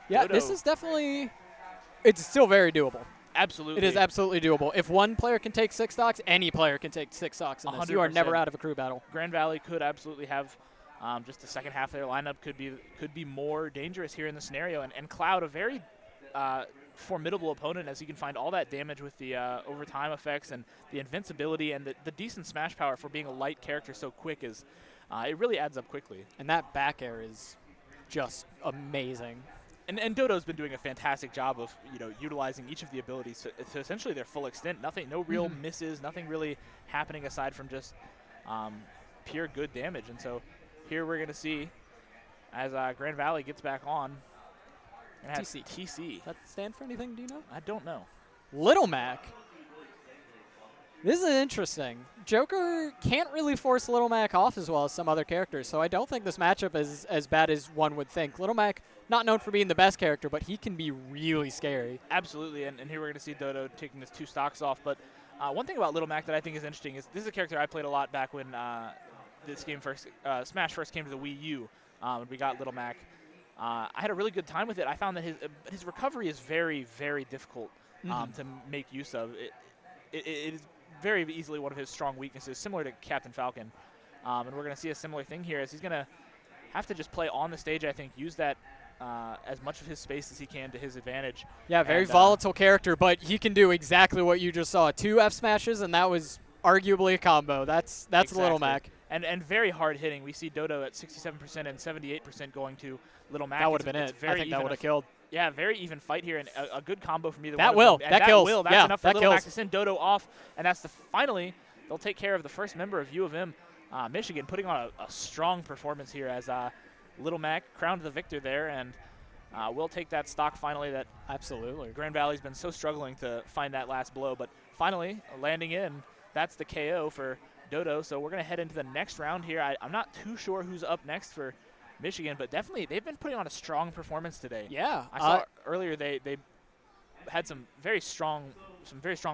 Yeah, Dodo. This is definitely – it's still very doable. Absolutely. It is absolutely doable. If one player can take 6 stocks, any player can take 6 stocks in this. You are never out of a crew battle. Grand Valley could absolutely have just the second half of their lineup could be more dangerous here in the scenario. And Cloud, a very formidable opponent, as he can find all that damage with the overtime effects and the invincibility and the decent smash power for being a light character so quick is it really adds up quickly. And that back air is just amazing. And Dodo's been doing a fantastic job of utilizing each of the abilities to essentially their full extent. No real misses, nothing really happening aside from just pure good damage. And so here we're going to see as Grand Valley gets back on. And TC. TC. Does that stand for anything? Do you know? I don't know. Little Mac. This is interesting. Joker can't really force Little Mac off as well as some other characters, so I don't think this matchup is as bad as one would think. Little Mac, not known for being the best character, but he can be really scary. Absolutely, and here we're going to see Dodo taking his 2 stocks off. But one thing about Little Mac that I think is interesting is this is a character I played a lot back when this game Smash first came to the Wii U, and we got Little Mac. I had a really good time with it. I found that his recovery is very, very difficult to make use of. It is very easily one of his strong weaknesses, similar to Captain Falcon. And we're going to see a similar thing here as he's going to have to just play on the stage, I think, use that as much of his space as he can to his advantage. Yeah, very volatile character, but he can do exactly what you just saw. 2 F smashes, and that was arguably a combo. That's exactly. Little Mac. And very hard hitting. We see Dodo at 67% and 78% going to Little Mac. That would have been it. I think that would have killed. Yeah, very even fight here, and a good combo from either that one will. of them. That kills. Will. That's yeah, enough for Little Mac to send Dodo off, and that's finally they'll take care of the first member of U of M. Michigan putting on a strong performance here as Little Mac crowned the victor there, and we'll take that stock finally that absolutely Grand Valley's been so struggling to find that last blow, but finally landing in. That's the KO for Dodo, so we're going to head into the next round here. I'm not too sure who's up next for Michigan, but definitely they've been putting on a strong performance today. Yeah. I saw earlier they had some very strong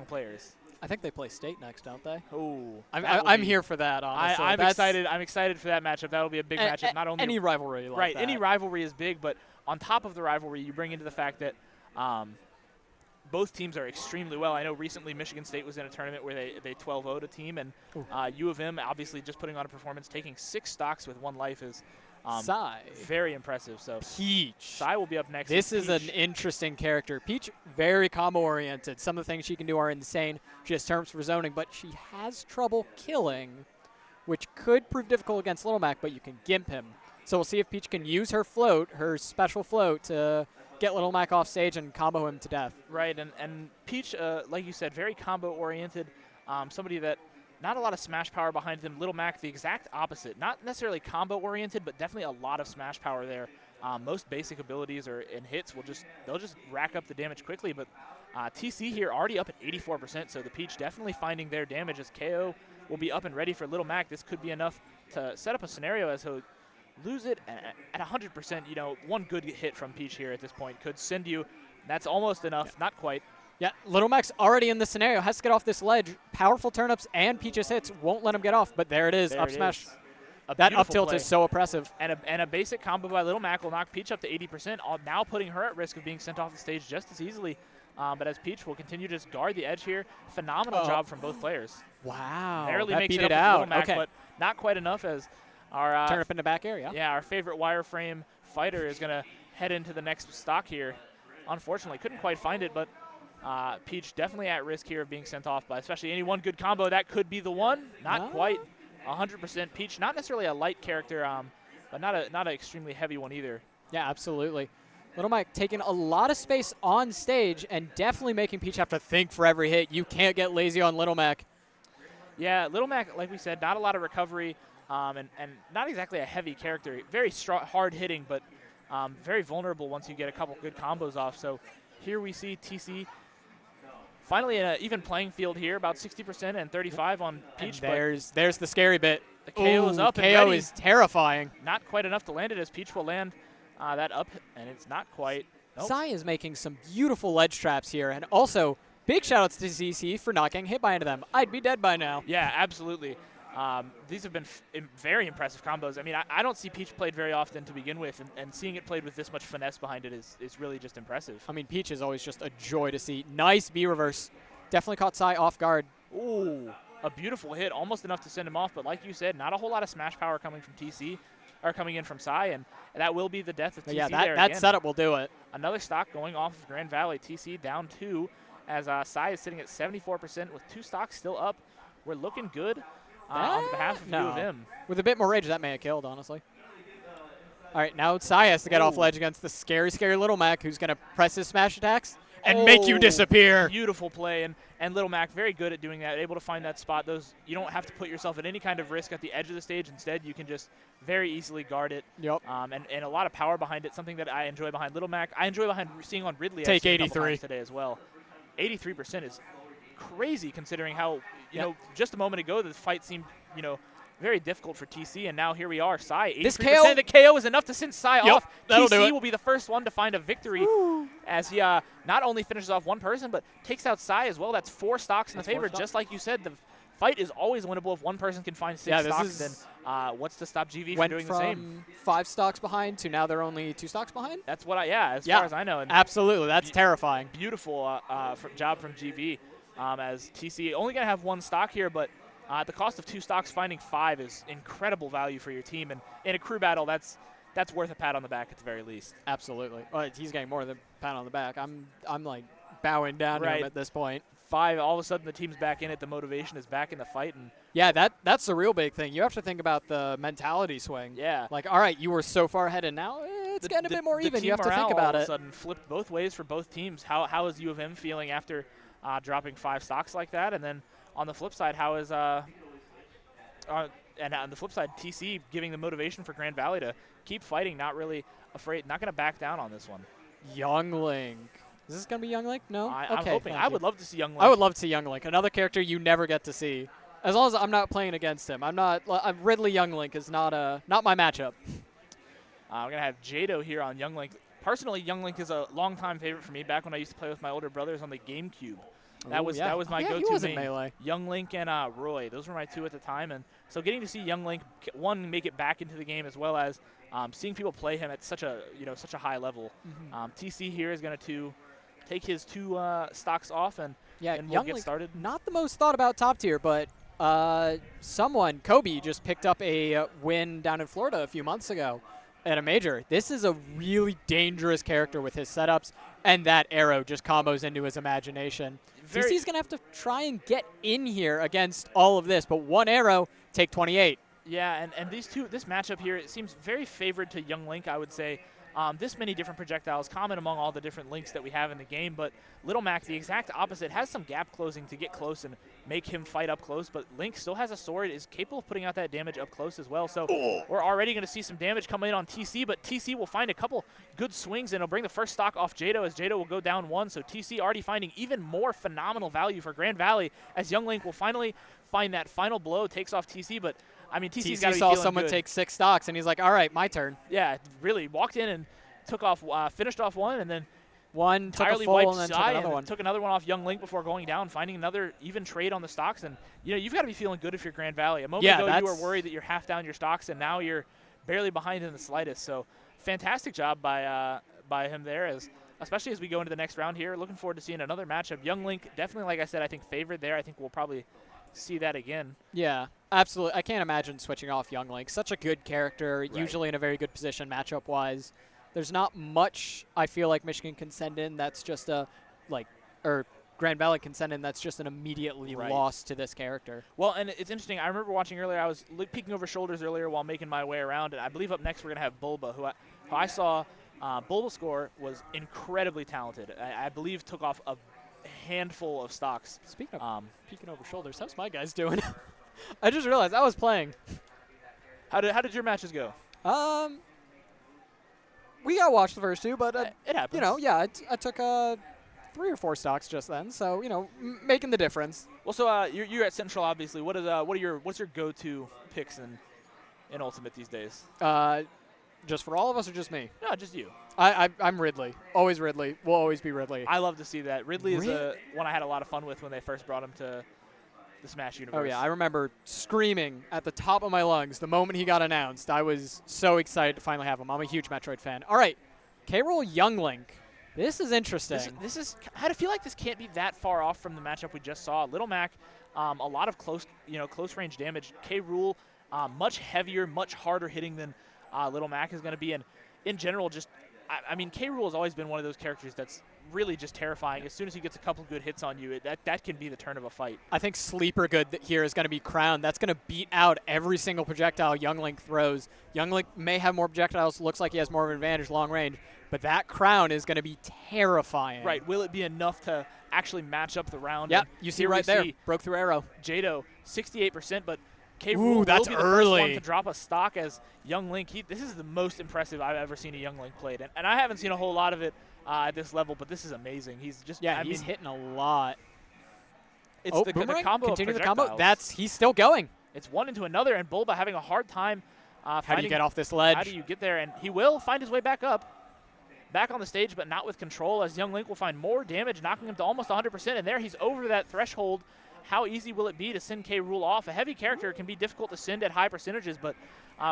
players. I think they play state next, don't they? Oh, I'm here for that, honestly. I'm excited. I'm excited for that matchup. That'll be a big matchup. Not only any rivalry like right, that. Any rivalry is big, but on top of the rivalry, you bring into the fact that both teams are extremely well. I know recently Michigan State was in a tournament where they 12-0'd a team, and U of M obviously just putting on a performance, taking 6 stocks with 1 life is very impressive. So Peach. Sai will be up next. This is an interesting character. Peach, very combo-oriented. Some of the things she can do are insane. She has terms for zoning, but she has trouble killing, which could prove difficult against Little Mac, but you can gimp him. So we'll see if Peach can use her float, her special float, to get Little Mac off stage and combo him to death. Right, and Peach, like you said, very combo-oriented. Somebody that not a lot of smash power behind them. Little Mac, the exact opposite. Not necessarily combo-oriented, but definitely a lot of smash power there. Most basic abilities and hits they'll just rack up the damage quickly. But TC here already up at 84%, so the Peach definitely finding their damage as KO will be up and ready for Little Mac. This could be enough to set up a scenario as he'll lose it at 100%. You know, one good hit from Peach here at this point could send you. That's almost enough, not quite. Yeah, Little Mac's already in this scenario, has to get off this ledge. Powerful turnips and Peach's hits won't let him get off, but there it is, there up it smash. Is. That up tilt play. is so oppressive. And a basic combo by Little Mac will knock Peach up to 80%, now putting her at risk of being sent off the stage just as easily. But as Peach will continue to just guard the edge here, phenomenal job from both players. Wow, Barely that makes beat it it up out. with Little Mac, Okay. but not quite enough as our Turnip in the back air, yeah, our favorite wireframe fighter is going to head into the next stock here. Unfortunately, couldn't quite find it, but Peach definitely at risk here of being sent off by especially any one good combo. That could be the one. Not quite 100%. Peach, not necessarily a light character, but not an extremely heavy one either. Yeah, absolutely. Little Mike taking a lot of space on stage and definitely making Peach have to think for every hit. You can't get lazy on Little Mac. Yeah, Little Mac, like we said, not a lot of recovery and not exactly a heavy character. Very hard hitting, but very vulnerable once you get a couple good combos off. So here we see TC finally in an even playing field here, about 60% and 35 on Peach. And there's the scary bit. The KO is up and KO ready. is terrifying. Not quite enough to land it as Peach will land that up, and it's not quite. Nope. Sai is making some beautiful ledge traps here, and also big shout-outs to ZC for not getting hit by any of them. I'd be dead by now. Yeah, absolutely. These have been very impressive combos. I mean, I don't see Peach played very often to begin with, and seeing it played with this much finesse behind it is really just impressive. I mean, Peach is always just a joy to see. Nice B-reverse. Definitely caught Sai off guard. Ooh, a beautiful hit, almost enough to send him off, but like you said, not a whole lot of smash power coming from TC, or coming in from Sai, and that will be the death of TC. Yeah, there that again. setup will do it. Another stock going off of Grand Valley. TC down 2 as Sai is sitting at 74% with 2 stocks still up. We're looking good on behalf of U of M. With a bit more rage, that may have killed, honestly. All right, now Sai has to get off ledge against the scary, scary Little Mac, who's going to press his smash attacks and make you disappear. Beautiful play, and Little Mac very good at doing that, able to find that spot. You don't have to put yourself at any kind of risk at the edge of the stage. Instead, you can just very easily guard it. Yep. And a lot of power behind it, something that I enjoy behind Little Mac. I enjoy seeing on Ridley. Take a couple 83 times today as well. 83% is crazy considering how, you know, just a moment ago the fight seemed, very difficult for TC, and now here we are. Sai, 83%. This KO, the KO is enough to send Sai off. That'll do TC it. will be the first one to find a victory as he not only finishes off one person, but takes out Sai as well. That's 4 stocks in the favor. Just like you said, the fight is always winnable if one person can find 6 stocks. Then what's to stop GV from doing the same? 5 stocks behind to now they're only 2 stocks behind? That's what as far as I know. And absolutely. That's terrifying. Beautiful job from GV as TC only going to have 1 stock here, but at the cost of 2 stocks, finding 5 is incredible value for your team. And in a crew battle, that's worth a pat on the back at the very least. Absolutely. Well, he's getting more than a pat on the back. I'm like bowing down to him at this point. 5, all of a sudden the team's back in it. The motivation is back in the fight. And yeah, that's the real big thing. You have to think about the mentality swing. Yeah. Like, all right, you were so far ahead, and now it's getting a bit more even. You have to think about it. All of a sudden flipped both ways for both teams. How is U of M feeling after dropping 5 stocks like that? And then on the flip side, how is and on the flip side, TC giving the motivation for Grand Valley to keep fighting, not really afraid, not going to back down on this one. Young Link. Is this going to be Young Link? No? I'm hoping. I would love to see Young Link. I would love to see Young Link. Another character you never get to see. As long as I'm not playing against him. Ridley Young Link is not my matchup. We're going to have Jado here on Young Link. Personally, Young Link is a longtime favorite for me. Back when I used to play with my older brothers on the GameCube. That was my go-to main. Melee. Young Link and Roy. Those were my 2 at the time. And so getting to see Young Link, one, make it back into the game, as well as seeing people play him at such a high level. TC here is going to take his 2 stocks off, and we'll Young get Link, started. not the most thought about top tier, but Kobe just picked up a win down in Florida a few months ago at a major. This is a really dangerous character with his setups, and that arrow just combos into his imagination. TC's going to have to try and get in here against all of this, but one arrow, take 28. Yeah, and this matchup here, it seems very favored to Young Link, I would say. This many different projectiles, common among all the different links that we have in the game, but Little Mac, the exact opposite, has some gap closing to get close and make him fight up close, but Link still has a sword, is capable of putting out that damage up close as well, so we're already going to see some damage come in on TC, but TC will find a couple good swings, and it'll bring the first stock off Jado, as Jado will go down 1, so TC already finding even more phenomenal value for Grand Valley, as Young Link will finally find that final blow, takes off TC, but I mean, TC's got to be saw feeling someone good. take 6 stocks, and he's like, all right, my turn. Yeah, really walked in and took off, finished off one, and then one took a entirely full wiped and then his took eye, another and one. took another one off Young Link before going down, finding another even trade on the stocks. And you've got to be feeling good if you're Grand Valley. A moment ago, you were worried that you're half down your stocks, and now you're barely behind in the slightest. So fantastic job by him there, especially as we go into the next round here. Looking forward to seeing another matchup. Young Link, definitely, like I said, I think favored there. I think we'll probably see that again. Yeah, absolutely. I can't imagine switching off Young Link. Such a good character, usually in a very good position matchup-wise. There's not much I feel like Michigan can send in that's just or Grand Valley can send in that's just an immediately loss to this character. Well, and it's interesting. I remember watching earlier. I was peeking over shoulders earlier while making my way around, and I believe up next we're going to have Bulba, who I saw Bulba's score was incredibly talented. I believe took off a handful of stocks. Speaking of peeking over shoulders, how's my guys doing? I just realized I was playing. How did your matches go? We got to watch the first 2, but it happens. I took 3 or 4 stocks just then, so making the difference. Well, so you're at Central, obviously. What's your go-to picks in Ultimate these days? Just for all of us or just me? No, just you. I'm Ridley. Always Ridley. Will always be Ridley. I love to see that. Ridley is one I had a lot of fun with when they first brought him to the Smash universe. Oh, yeah. I remember screaming at the top of my lungs the moment he got announced. I was so excited to finally have him. I'm a huge Metroid fan. All right. K-Rool Young Link. This is interesting. I feel like this can't be that far off from the matchup we just saw. Little Mac, a lot of close range damage. K-Rool, much heavier, much harder hitting than Little Mac is going to be. And in general, I mean, K-Rool has always been one of those characters that's really just terrifying. As soon as he gets a couple good hits on you, that can be the turn of a fight. I think sleeper good here is going to be Crown. That's going to beat out every single projectile Young Link throws. Young Link may have more projectiles. Looks like he has more of an advantage long range. But that Crown is going to be terrifying. Right. Will it be enough to actually match up the round? Yeah, you see right there. Broke through arrow. Jado, 68%, but K-Rool will be the first one to drop a stock as Young Link. This is the most impressive I've ever seen a Young Link played. And I haven't seen a whole lot of it at this level, but this is amazing. He's just he's hitting a lot. It's the combo. Continue the combo. He's still going. It's one into another, and Bulba having a hard time. How do you get off this ledge? How do you get there? And he will find his way back up. Back on the stage, but not with control, as Young Link will find more damage, knocking him to almost 100%. And there he's over that threshold. How easy will it be to send K-Rool off? A heavy character can be difficult to send at high percentages, but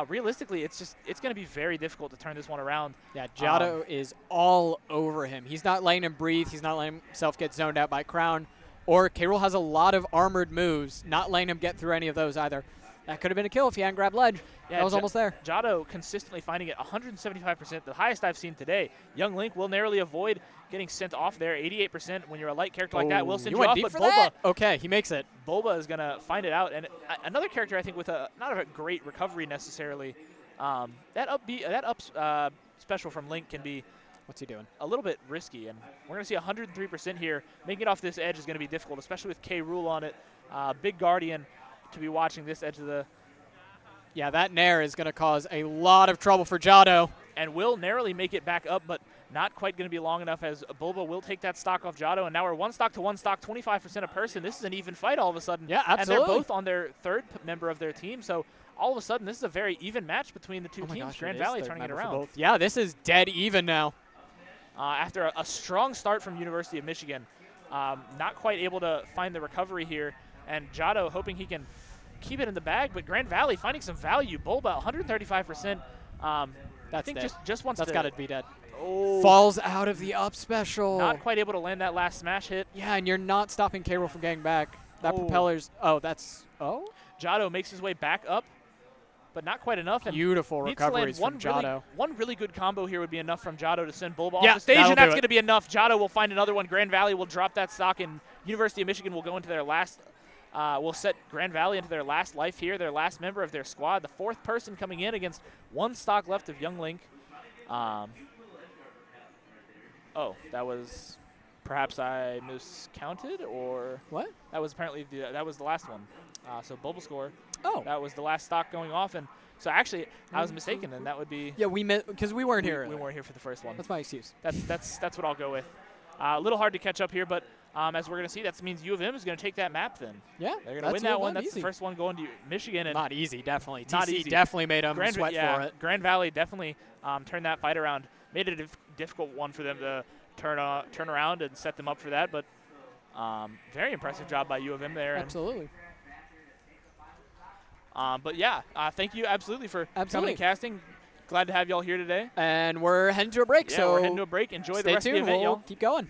realistically, it's going to be very difficult to turn this one around. Yeah, Jado is all over him. He's not letting him breathe. He's not letting himself get zoned out by Crown. Or K-Rool has a lot of armored moves, not letting him get through any of those either. That could have been a kill if he hadn't grabbed ledge. Yeah, that was almost there. Jado consistently finding it 175%, the highest I've seen today. Young Link will narrowly avoid getting sent off there. 88% when you're a light character like that will send you off. But Bulba, okay, he makes it. Bulba is going to find it out. And another character I think with not a great recovery necessarily. That up special from Link can be What's he doing? A little bit risky, and we're going to see 103% here. Making it off this edge is going to be difficult, especially with K-Rool on it. Big Guardian to be watching this edge of the... Yeah, that Nair is going to cause a lot of trouble for Jado. And will narrowly make it back up, but not quite going to be long enough as Bulba will take that stock off Jado. And now we're one stock to one stock, 25% a person. This is an even fight all of a sudden. Yeah, absolutely. And they're both on their third member of their team. So all of a sudden, this is a very even match between the two teams. Gosh, Grand Valley turning it around. Yeah, this is dead even now. After a strong start from University of Michigan, not quite able to find the recovery here. And Jado hoping he can keep it in the bag, but Grand Valley finding some value. Bulba, 135%. I think just wants That's to... got to be dead. Falls out of the up special. Not quite able to land that last smash hit. Yeah, and you're not stopping K-Rool from getting back. That propeller's, Jado makes his way back up, but not quite enough. And beautiful needs to land recoveries from Jado. One really good combo here would be enough from Jado to send Bulba Yeah, off the stage, that'll and that's do it. going to be enough. Jado will find another one. Grand Valley will drop that stock, and University of Michigan will go into their last will set Grand Valley into their last life here, their last member of their squad, the fourth person coming in against one stock left of Young Link. That was perhaps I miscounted, or what? That was apparently that was the last one. So Bulbasaur. Oh, that was the last stock going off, and so actually I was mistaken, and that would be we because we weren't here. We weren't here for the first one. That's my excuse. That's what I'll go with. A little hard to catch up here, but as we're going to see, that means U of M is going to take that map then. Yeah, they're going to win that one. That's the first one going to Michigan. And not easy, definitely. Not TC easy. definitely made them sweat for it. Grand Valley definitely turned that fight around. Made it a difficult one for them to turn around and set them up for that, but very impressive job by U of M there. Absolutely. But yeah, thank you absolutely for coming and casting. Glad to have y'all here today. And we're heading to a break. Yeah, so we're heading to a break. Enjoy the rest tuned. of the event, We'll y'all. keep going.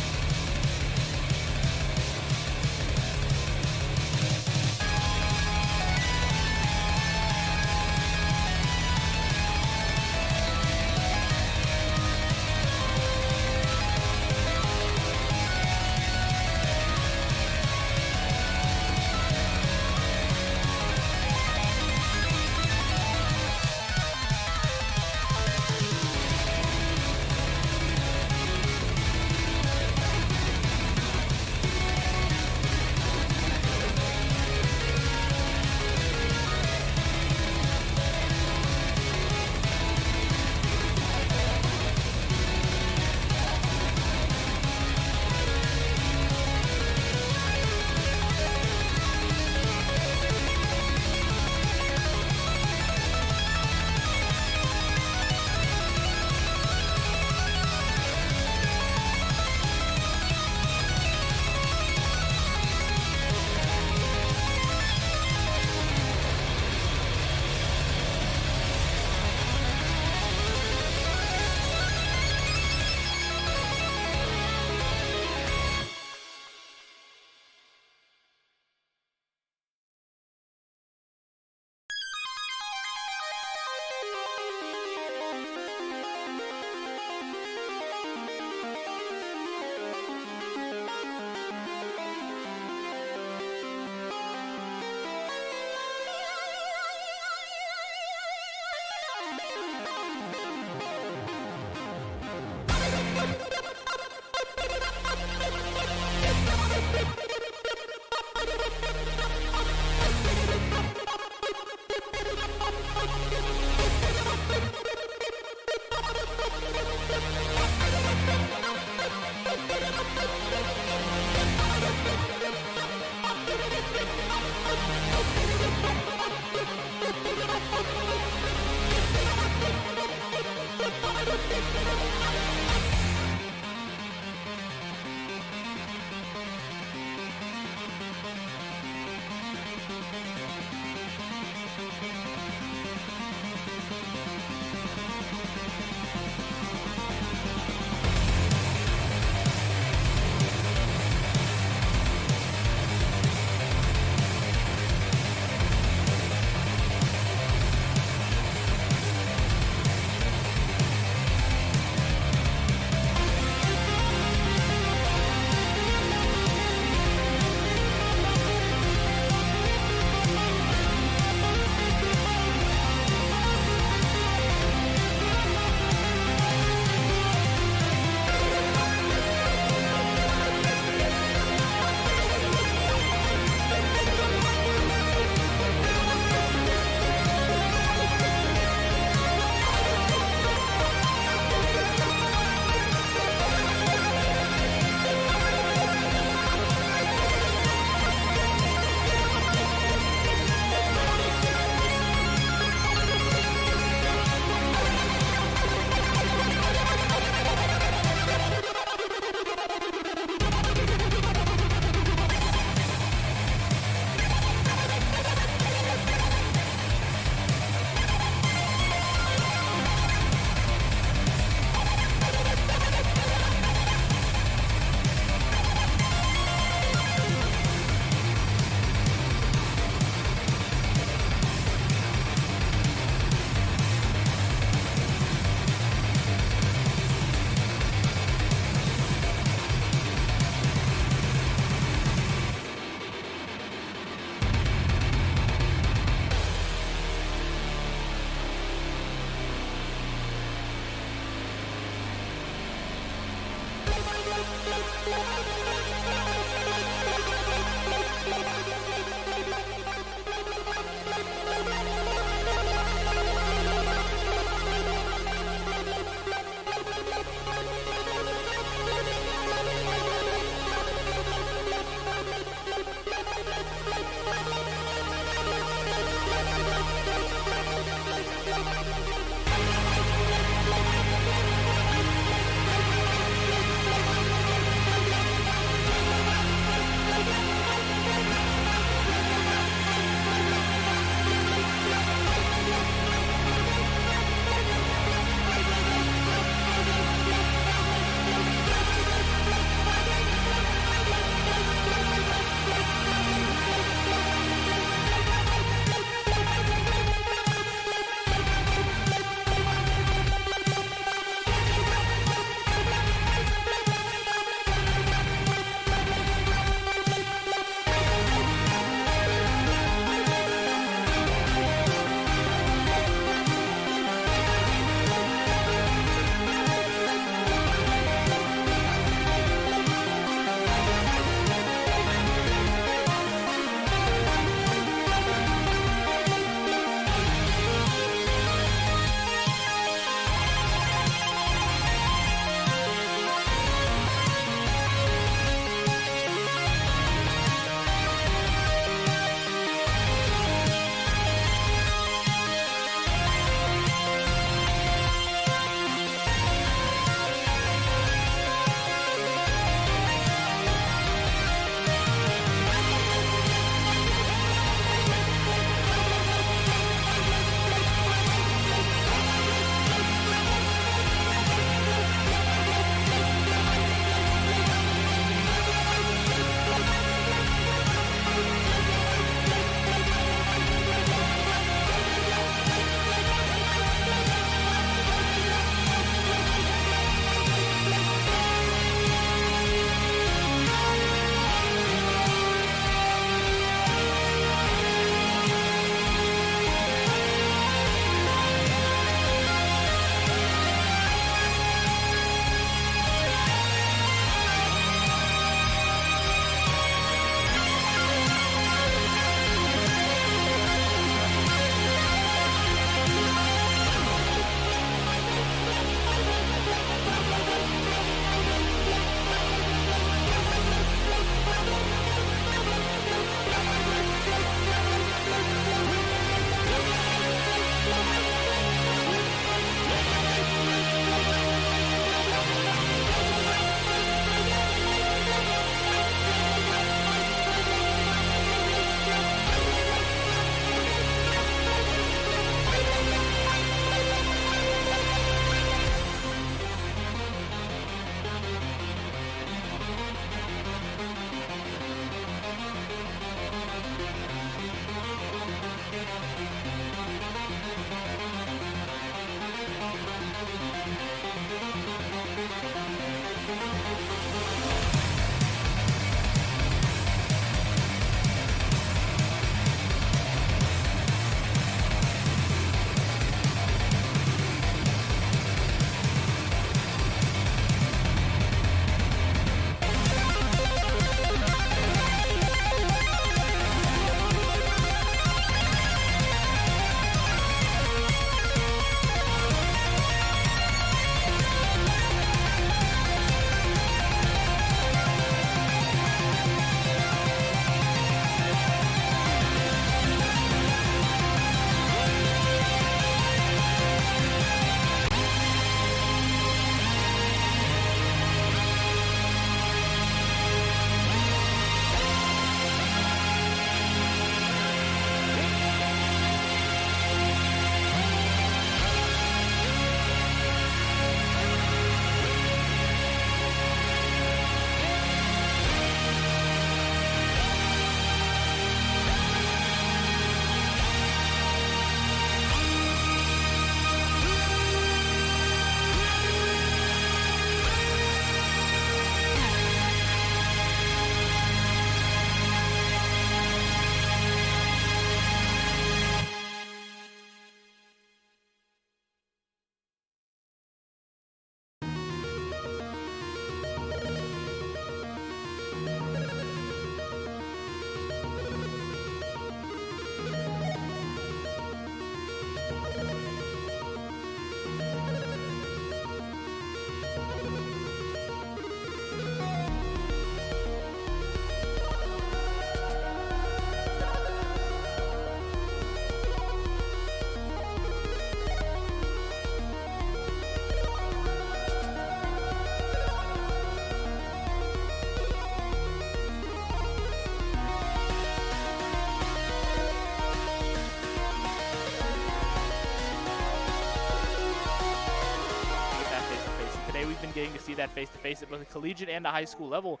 getting to see that face-to-face at both a collegiate and a high school level.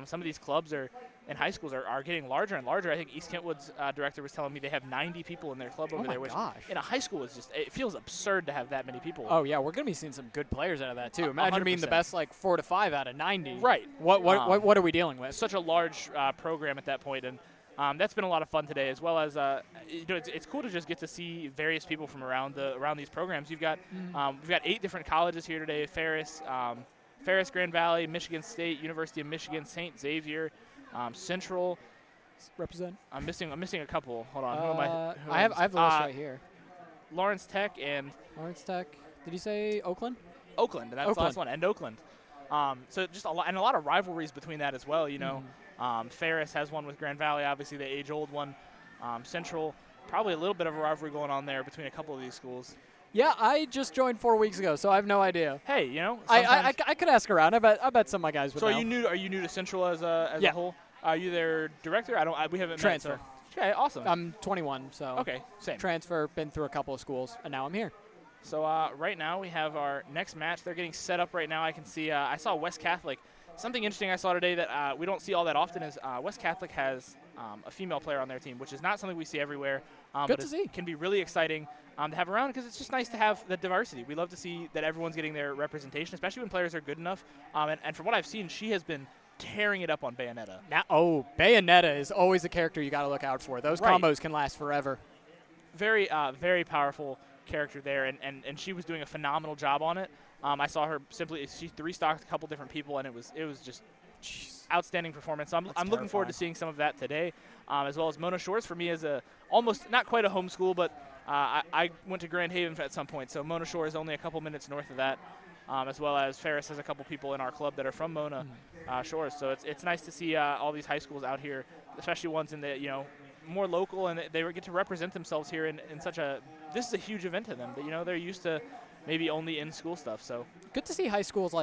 Some of these clubs in high schools are getting larger and larger. I think East Kentwood's director was telling me they have 90 people in their club over there, which in a high school is it feels absurd to have that many people. Oh yeah, we're gonna be seeing some good players out of that too. Imagine 100%. being the best 4 to 5 out of 90. Right. What are we dealing with? Such a large program at that point, and that's been a lot of fun today, as well as it's cool to just get to see various people from around these programs. We've got 8 different colleges here today: Ferris, Grand Valley, Michigan State, University of Michigan, St. Xavier, Central. Represent. I'm missing a couple. Hold on. I have the list right here. Lawrence Tech and Lawrence Tech. Did you say Oakland? Oakland, and that's the last one, and Oakland. So just a lot of rivalries between that as well. You know, Ferris has one with Grand Valley, obviously the age-old one. Central, probably a little bit of a rivalry going on there between a couple of these schools. Yeah, I just joined 4 weeks ago, so I have no idea. Hey, you know, I could ask around. I bet some of my guys would. So know. are you new to Central as a whole? Are you their director? We haven't transfer. Met, so. Okay, awesome. I'm 21, so okay, same. Transfer, been through a couple of schools, and now I'm here. So right now we have our next match. They're getting set up right now. I can see. I saw West Catholic. Something interesting I saw today that we don't see all that often is West Catholic has a female player on their team, which is not something we see everywhere. Good to see. Can be really exciting to have around because it's just nice to have the diversity. We love to see that everyone's getting their representation, especially when players are good enough. And from what I've seen, she has been tearing it up on Bayonetta. Bayonetta is always a character you got to look out for. Those combos can last forever. Very, very powerful character there, and she was doing a phenomenal job on it. I saw her she 3-stocked a couple different people, and it was just outstanding performance. So I'm looking forward to seeing some of that today, as well as Mona Shores for me as almost not quite a homeschool, but I went to Grand Haven at some point, so Mona Shores is only a couple minutes north of that, as well as Ferris has a couple people in our club that are from Mona Shores. So it's nice to see all these high schools out here, especially ones in the more local, and they get to represent themselves here in such a. This is a huge event to them. But they're used to maybe only in school stuff. So good to see high schools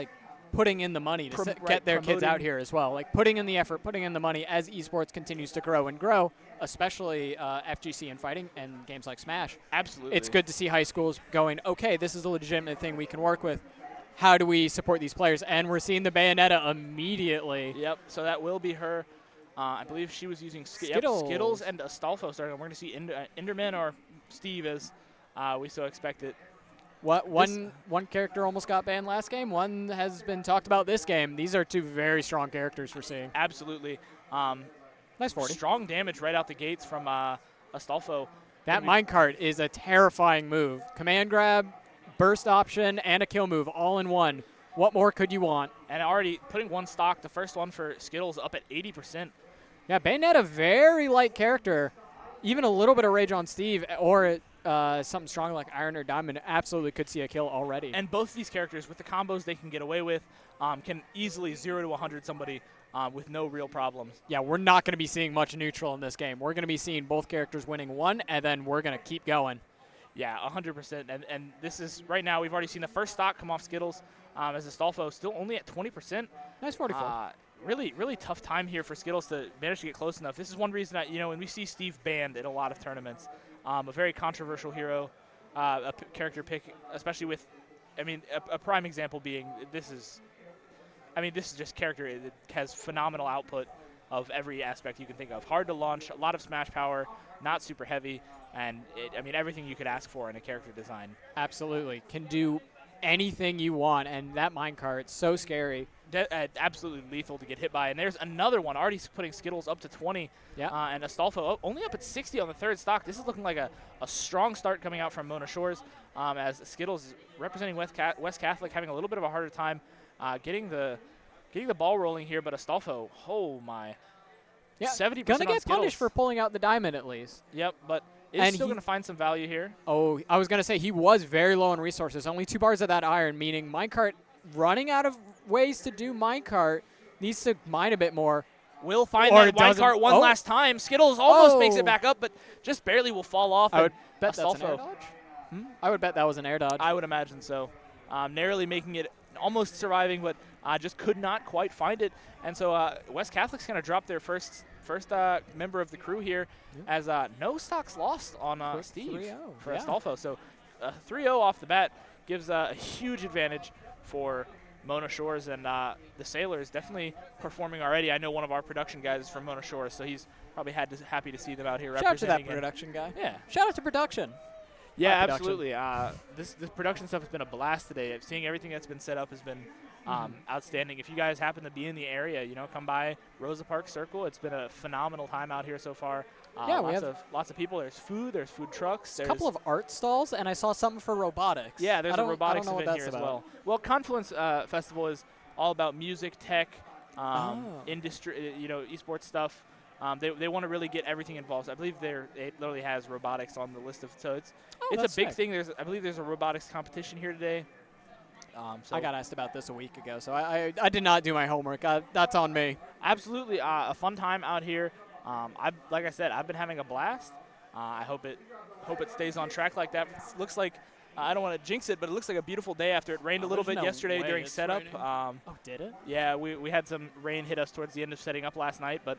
putting in the money to get their kids out here as well. Putting in the effort, putting in the money as esports continues to grow and grow, especially FGC and fighting and games like Smash. Absolutely. It's good to see high schools going, okay, this is a legitimate thing we can work with. How do we support these players? And we're seeing the Bayonetta immediately. Yep, so that will be her. I believe she was using Skittles and Astolfo starting. We're going to see Enderman or Steve as we so expect it. One character almost got banned last game. One has been talked about this game. These are 2 very strong characters we're seeing. Absolutely. Nice 40. Strong damage right out the gates from Astolfo. That minecart is a terrifying move. Command grab, burst option, and a kill move all in one. What more could you want? And already putting 1 stock, the first one for Skittles up at 80%. Yeah, Bayonetta, very light character. Even a little bit of rage on Steve or something strong like Iron or Diamond absolutely could see a kill already. And both these characters, with the combos they can get away with, can easily 0 to 100 somebody with no real problems. Yeah, we're not going to be seeing much neutral in this game. We're going to be seeing both characters winning 1, and then we're going to keep going. Yeah, 100%. And this is, right now, we've already seen the first stock come off Skittles as Astolfo still only at 20%. Nice 44. Really, really tough time here for Skittles to manage to get close enough. This is one reason that, when we see Steve banned in a lot of tournaments, a very controversial hero, character pick, especially with, a prime example being this is just character that has phenomenal output of every aspect you can think of. Hard to launch, a lot of smash power, not super heavy, and everything you could ask for in a character design. Absolutely. Can do anything you want, and that minecart, so scary. Absolutely lethal to get hit by. And there's another one already putting Skittles up to 20. Yeah. And Astolfo only up at 60 on the 3rd stock. This is looking like a strong start coming out from Mona Shores as Skittles is representing West Catholic, having a little bit of a harder time getting the ball rolling here. But Astolfo, oh my. Yeah, 70% gonna get Skittles. punished for pulling out the diamond at least. Yep, but is still going to find some value here. Oh, I was going to say he was very low on resources. Only 2 bars of that iron, meaning minecart running out of ways to do minecart, needs to mine a bit more. Will find that minecart one last time. Skittles almost makes it back up, but just barely will fall off. I would bet that's Astolfo. an air dodge. I would bet that was an air dodge. I would imagine so. Narrowly making it, almost surviving, but just could not quite find it. And so West Catholic's going to drop their first member of the crew here as no stocks lost on Steve for Astolfo. So 3-0 off the bat gives a huge advantage for Mona Shores and the Sailors definitely performing already. I know one of our production guys is from Mona Shores, so he's probably happy to see them out here Shout out to representing. that production guy. Yeah. Shout out to production. Yeah, Hi, production. absolutely. This production stuff has been a blast today. Seeing everything that's been set up has been outstanding. If you guys happen to be in the area, come by Rosa Park Circle. It's been a phenomenal time out here so far. Yeah, we have lots of people. There's food. There's food trucks. A couple of art stalls, and I saw something for robotics. Yeah, there's a robotics event here as well. Well, Confluence Festival is all about music, tech, industry, esports stuff. They want to really get everything involved. So I believe it literally has robotics on the list of. So it's a big thing. I believe there's a robotics competition here today. So I got asked about this a week ago, so I did not do my homework. That's on me. Absolutely, a fun time out here. Like I said, I've been having a blast. I hope it stays on track like that. It looks like I don't want to jinx it, but it looks like a beautiful day after it rained a little bit yesterday during setup. Oh, did it? Yeah, we had some rain hit us towards the end of setting up last night, but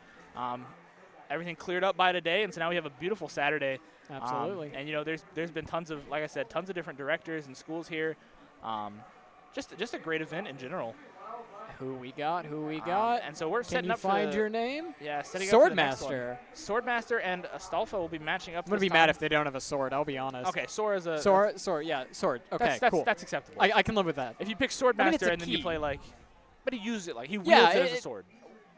everything cleared up by today, and so now we have a beautiful Saturday. Absolutely. And there's been tons of, like I said, tons of different directors and schools here. Just a great event in general. Who we got? And so we're setting up for find your name? Yeah, setting up for the next Swordmaster. one. Swordmaster and Astolfo will be matching up. I'm gonna be mad if they don't have a sword. I'll be honest. Okay, Sora's a sword. Yeah, sword. Okay, cool. That's acceptable. I can live with that. If you pick Swordmaster and then you play but he uses it like he wields it as a sword.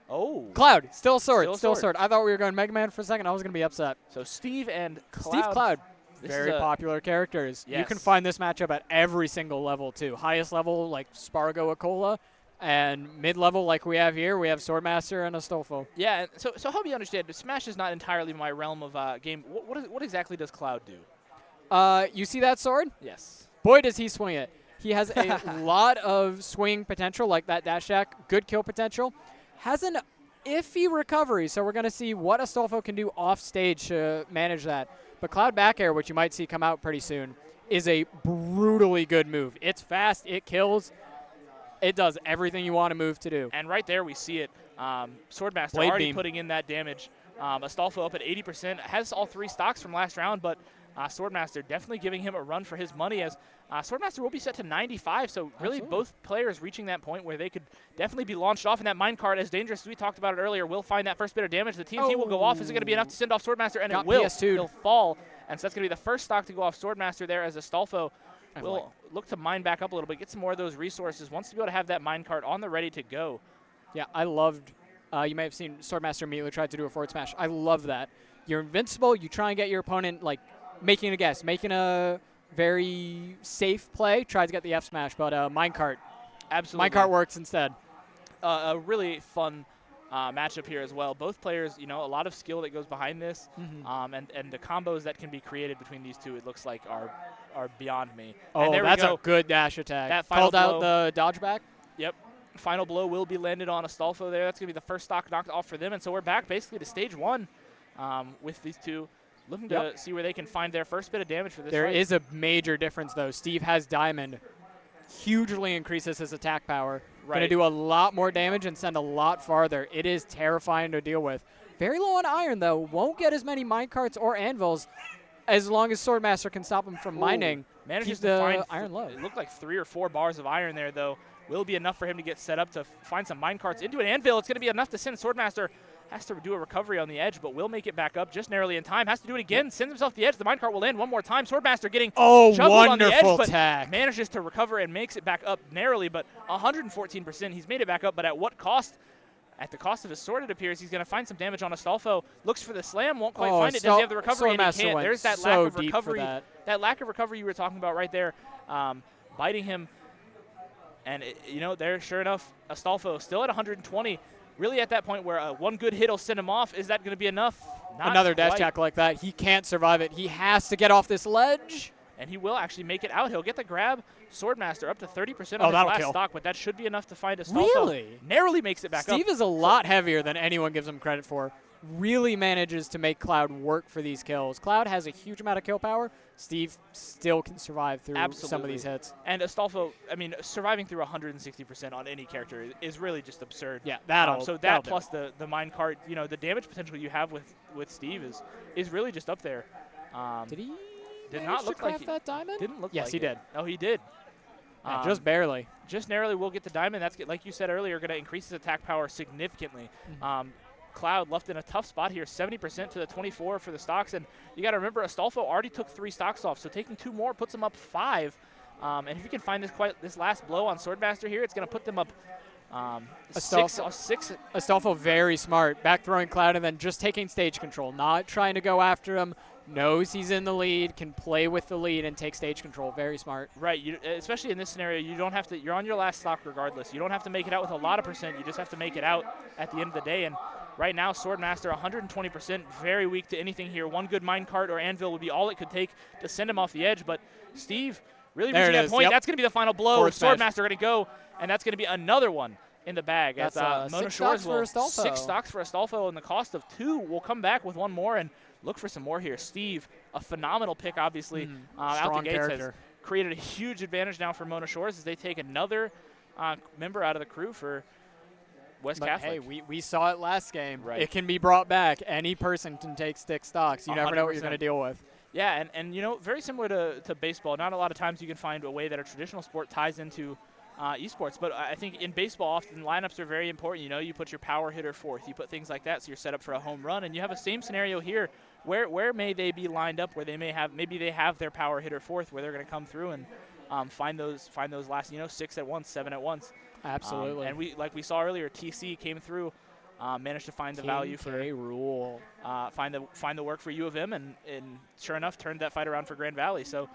Oh. Cloud, still sword. I thought we were going Mega Man for a second. I was gonna be upset. So Steve and Cloud. Steve Cloud. Very popular characters. Yes. You can find this matchup at every single level too. Highest level like Spargo Acola, and mid-level like we have here, we have Swordmaster and Astolfo. Yeah. So help me understand. Smash is not entirely my realm of game. What exactly does Cloud do? You see that sword? Yes. Boy, does he swing it. He has a lot of swing potential, like that dash attack. Good kill potential. Has an iffy recovery, so we're going to see what Astolfo can do off stage to manage that. But Cloud back air, which you might see come out pretty soon, is a brutally good move. It's fast, it kills, it does everything you want a move to do. And right there we see it. Swordmaster Blade already beam. putting in that damage. Astolfo up at 80%. Has all 3 stocks from last round, but Swordmaster definitely giving him a run for his money as Swordmaster will be set to 95. So really both players reaching that point where they could definitely be launched off. And that minecart, as dangerous as we talked about it earlier, will find that first bit of damage. The TNT will go off. Is it going to be enough to send off Swordmaster? And it will. He'll fall. And so that's going to be the first stock to go off Swordmaster there as Astolfo will look to mine back up a little bit, get some more of those resources. Wants to be able to have that minecart on the ready to go. Yeah, I loved, you may have seen Swordmaster immediately tried to do a forward smash. I love that. You're invincible. You try and get your opponent, like, making a guess, making a very safe play, tried to get the F smash, but minecart. Absolutely. Minecart works instead. A really fun matchup here as well. Both players, a lot of skill that goes behind this, and the combos that can be created between these two, it looks like are beyond me. Oh, and there that's we go. a good dash attack. That final Called out the dodge back. Yep. Final blow will be landed on Astolfo there. That's going to be the first stock knocked off for them. And so we're back basically to stage 1 with these two. Looking to see where they can find their first bit of damage for this There fight. is a major difference, though. Steve has Diamond. Hugely increases his attack power. Going to do a lot more damage and send a lot farther. It is terrifying to deal with. Very low on iron, though. Won't get as many minecarts or anvils as long as Swordmaster can stop him from mining. Manages keep to the find iron low. It looked like 3 or 4 bars of iron there, though. Will be enough for him to get set up to find some minecarts into an anvil. It's going to be enough to send Swordmaster. Has to do a recovery on the edge, but will make it back up just narrowly in time. Has to do it again. Sends himself to the edge. The minecart will land one more time. Swordmaster getting juggled on the edge, but manages to recover and makes it back up narrowly, but 114%. He's made it back up, but at what cost? At the cost of his sword, it appears. He's going to find some damage on Astolfo. Looks for the slam. Won't quite find it. Does he have the recovery? And he can't. There's that lack of recovery. That lack of recovery you were talking about right there, biting him. And, there, sure enough, Astolfo still at 120. Really at that point where one good hit will send him off. Is that going to be enough? Not Another dash quite. attack like that. He can't survive it. He has to get off this ledge. And he will actually make it out. He'll get the grab. Swordmaster up to 30% on his last stock, but that should be enough to find Astolfo. Really? Narrowly makes it back up. Steve is a lot heavier than anyone gives him credit for. Really manages to make Cloud work for these kills. Cloud has a huge amount of kill power. Steve still can survive through some of these hits. And Astolfo, surviving through 160% on any character is really just absurd. Yeah, so that plus the minecart, the damage potential you have with Steve is really just up there. Did he did not look like that diamond? Didn't look yes, like he it. did. No, he did. Just barely. Just narrowly will get the diamond. That's, like you said earlier, going to increase his attack power significantly. Cloud left in a tough spot here, 70% to the 24 for the stocks. And you got to remember, Astolfo already took 3 stocks off, so taking 2 more puts him up 5. And if you can find this last blow on Swordmaster here, it's going to put them up 6. Astolfo very smart. Back throwing Cloud and then just taking stage control, not trying to go after him. Knows he's in the lead, can play with the lead and take stage control. Very smart. Right, especially in this scenario, you don't have to. You're on your last stock regardless. You don't have to make it out with a lot of percent. You just have to make it out at the end of the day. And right now, Swordmaster 120%, very weak to anything here. One good minecart or anvil would be all it could take to send him off the edge. But Steve really reaching that point. Yep. That's going to be the final blow. Swordmaster going to go, and that's going to be another one in the bag. That's Mona 6 Shores stocks for Astolfo. 6 stocks for Astolfo, and the cost of 2 will come back with 1 more and look for some more here. Steve, a phenomenal pick, obviously, out the gates, has created a huge advantage now for Mona Shores as they take another member out of the crew for West Catholic. Hey, we saw it last game. Right. It can be brought back. Any person can take 6 stocks. You never know what you're going to deal with. Yeah, and you know, very similar to baseball. Not a lot of times you can find a way that a traditional sport ties into esports, but I think in baseball often lineups are very important. You know, you put your power hitter 4th, you put things like that, so you're set up for a home run. And you have a same scenario here. Where may they be lined up? Where they may have maybe they have their power hitter 4th, where they're going to come through and find those last 6 at once, 7 at once. Absolutely. And we saw earlier, TC came through, managed to find the value for Rule. Find the work for U of M, and sure enough turned that fight around for Grand Valley. So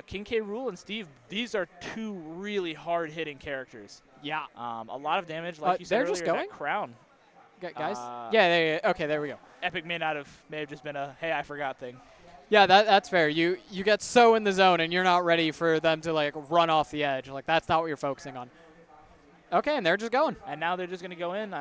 King K. Rule and Steve, these are 2 really hard hitting characters. Yeah. A lot of damage, like you said they're earlier. just going? That crown. Guys. Yeah. Okay. There we go. Epic may have just been a hey I forgot thing. Yeah, that's fair. You get so in the zone and you're not ready for them to like run off the edge. Like that's not what you're focusing on. Okay, and they're just going. And now they're just going to go in.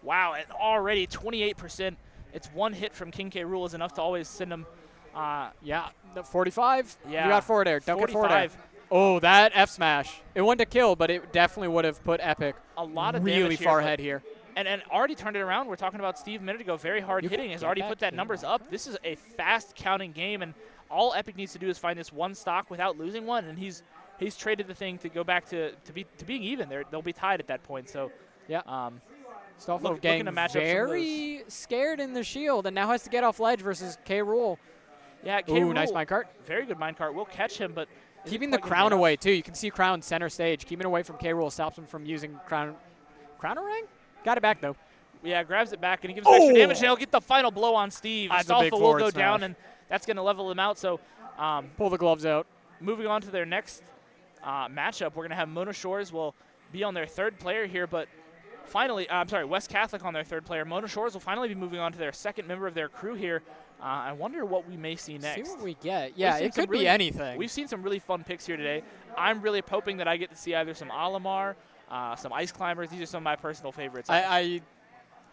Wow, and already 28%. It's 1 hit from King K. Rule is enough to always send them. The 45. Yeah. You got forward air. Don't 45. get forward air. Oh, that F smash. It wouldn't have killed, but it definitely would have put Epic a lot of really damage far ahead here. And already turned it around. We're talking about Steve a minute ago. Very hard hitting. Has already put that numbers up. This is a fast counting game, and all Epic needs to do is find this 1 stock without losing one, and he's traded the thing to go back to being even. They'll be tied at that point. So yeah. Astolfo getting very scared in the shield, and now has to get off ledge versus K. Rule. Yeah, K. Rule. Nice minecart. Very good minecart. We'll catch him, but keeping the crown away too. You can see crown center stage. Keeping it away from K. Rule stops him from using crown. Crown-o-rang? Got it back though. Yeah, grabs it back and he gives extra damage, and he'll get the final blow on Steve. Astolfo will go down, and that's going to level him out. So pull the gloves out. Moving on to their next matchup, we're going to have Mona Shores will be on their 3rd player here, but finally, West Catholic on their 3rd player. Mona Shores will finally be moving on to their 2nd member of their crew here. I wonder what we may see next. See what we get. Yeah, it could be anything. We've seen some really fun picks here today. I'm really hoping that I get to see either some Alamar, some Ice Climbers. These are some of my personal favorites. I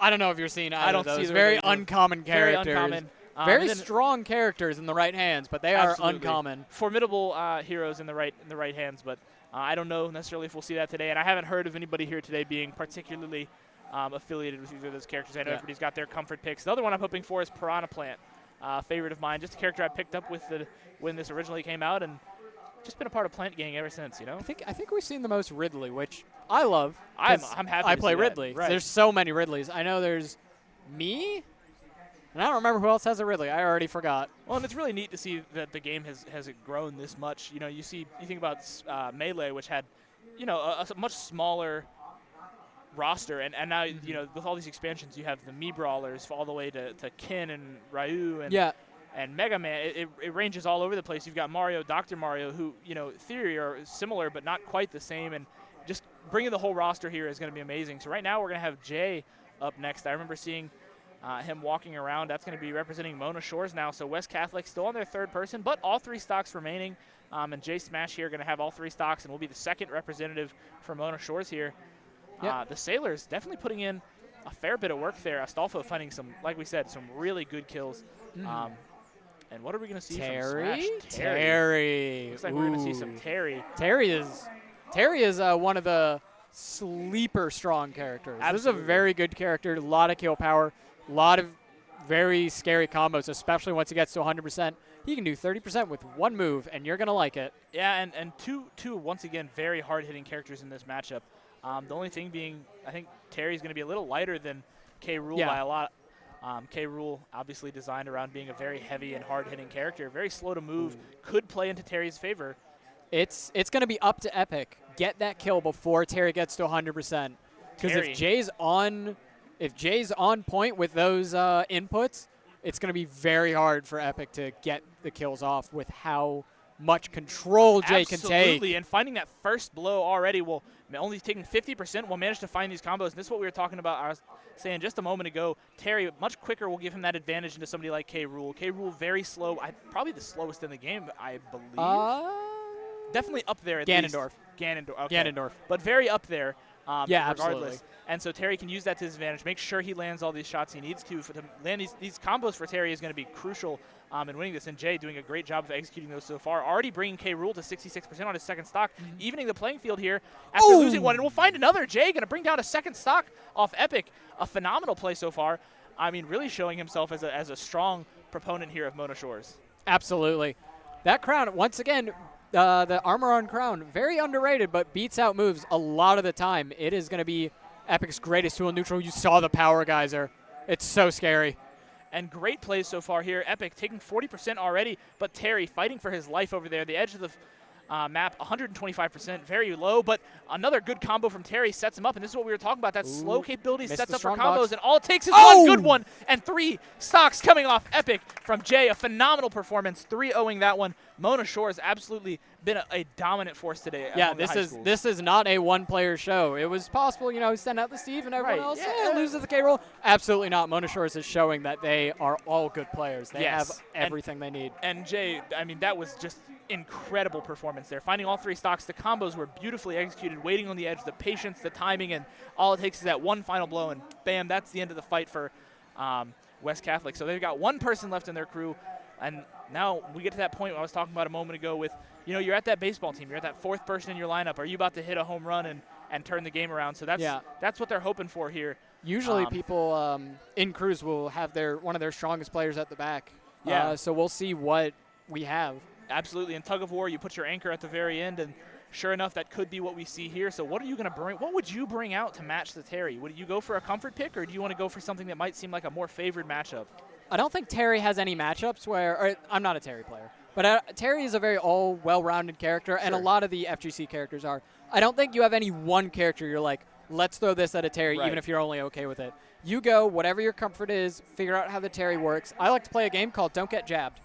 don't know if you're seeing either I don't of those. see Very uncommon characters. Very uncommon. Very strong characters in the right hands, but they are uncommon. Formidable heroes in the right hands, but I don't know necessarily if we'll see that today. And I haven't heard of anybody here today being particularly affiliated with either of those characters. I know everybody's got their comfort picks. The other one I'm hoping for is Piranha Plant, favorite of mine. Just a character I picked up when this originally came out, and just been a part of Plant Gang ever since. You know. I think we've seen the most Ridley, which I love. I'm happy. I play Ridley. Right. There's so many Ridleys. I know there's me. And I don't remember who else has a Ridley. I already forgot. Well, and it's really neat to see that the game has grown this much. You know, you think about Melee, which had, a much smaller roster, and now with all these expansions, you have the Mii Brawlers all the way to Ken and Ryu and Mega Man. It ranges all over the place. You've got Mario, Dr. Mario, who theory are similar but not quite the same, and just bringing the whole roster here is going to be amazing. So right now we're going to have Jay up next. I remember seeing him walking around. That's going to be representing Mona Shores now. So West Catholic still on their 3rd person, but all 3 stocks remaining. And Jay Smash here going to have all 3 stocks, and will be the 2nd representative for Mona Shores here. Yep. The Sailors definitely putting in a fair bit of work there. Astolfo finding some, like we said, some really good kills. And what are we going to see from Smash? Terry. Looks like we're going to see some Terry. Terry is one of the sleeper strong characters. Absolutely. This is a very good character. A lot of kill power. A lot of very scary combos, especially once he gets to 100%. He can do 30% with one move, and you're going to like it. Yeah, and two once again, very hard-hitting characters in this matchup. The only thing being, I think Terry's going to be a little lighter than K. Rool by a lot. K. Rool obviously designed around being a very heavy and hard-hitting character, very slow to move, could play into Terry's favor. It's going to be up to Epic. Get that kill before Terry gets to 100%. Because if Jay's on point with those inputs, it's going to be very hard for Epic to get the kills off with how much control Jay can take. Absolutely, and finding that first blow already will only taking 50% will manage to find these combos. And this is what we were talking about. I was saying just a moment ago, Terry much quicker will give him that advantage into somebody like K. Rool. K. Rool very slow, probably the slowest in the game, I believe. Definitely up there at Ganondorf. Least. Okay. Ganondorf. But very up there. Yeah, regardless. absolutely. And so Terry can use that to his advantage, make sure he lands all these shots he needs to land these combos for Terry is going to be crucial in winning this. And Jay doing a great job of executing those so far, already bringing K. Rool to 66% on his second stock, evening the playing field here after losing one. And we'll find another. Jay going to bring down a second stock off Epic. A phenomenal play so far. I mean, really showing himself as a strong proponent here of Mona Shores. Absolutely. That crown, once again, the armor on crown, very underrated, but beats out moves a lot of the time. It is going to be Epic's greatest tool in neutral. You saw the power geyser. It's so scary. And great plays so far here. Epic taking 40% already, but Terry fighting for his life over there. The edge of the map, 125%, very low, but another good combo from Terry sets him up, and this is what we were talking about. That slow capability sets up for combos, box. And all it takes is one good one, and 3 stocks coming off Epic from Jay. A phenomenal performance, 3-0ing that one. Mona Shores absolutely been a dominant force today. Yeah, this is not a one-player show. It was possible, send out the Steve and everyone else loses the K roll. Absolutely not. Mona Shores is showing that they are all good players. They have everything they need. And Jay, I mean, that was just incredible performance there. Finding all 3 stocks, the combos were beautifully executed, waiting on the edge, the patience, the timing, and all it takes is that one final blow, and bam, that's the end of the fight for West Catholic. So they've got one person left in their crew, and now we get to that point I was talking about a moment ago with, you're at that baseball team, you're at that 4th person in your lineup. Are you about to hit a home run and turn the game around? So that's what they're hoping for here. Usually people in crews will have one of their strongest players at the back. Yeah. So we'll see what we have. Absolutely. In tug of war, you put your anchor at the very end, and sure enough, that could be what we see here. So what are you going to bring? What would you bring out to match the Terry? Would you go for a comfort pick, or do you want to go for something that might seem like a more favored matchup? I don't think Terry has any matchups or I'm not a Terry player, but Terry is a very well-rounded character, and a lot of the FGC characters are. I don't think you have any one character you're like, let's throw this at a Terry, even if you're only okay with it. You go, whatever your comfort is, figure out how the Terry works. I like to play a game called Don't Get Jabbed.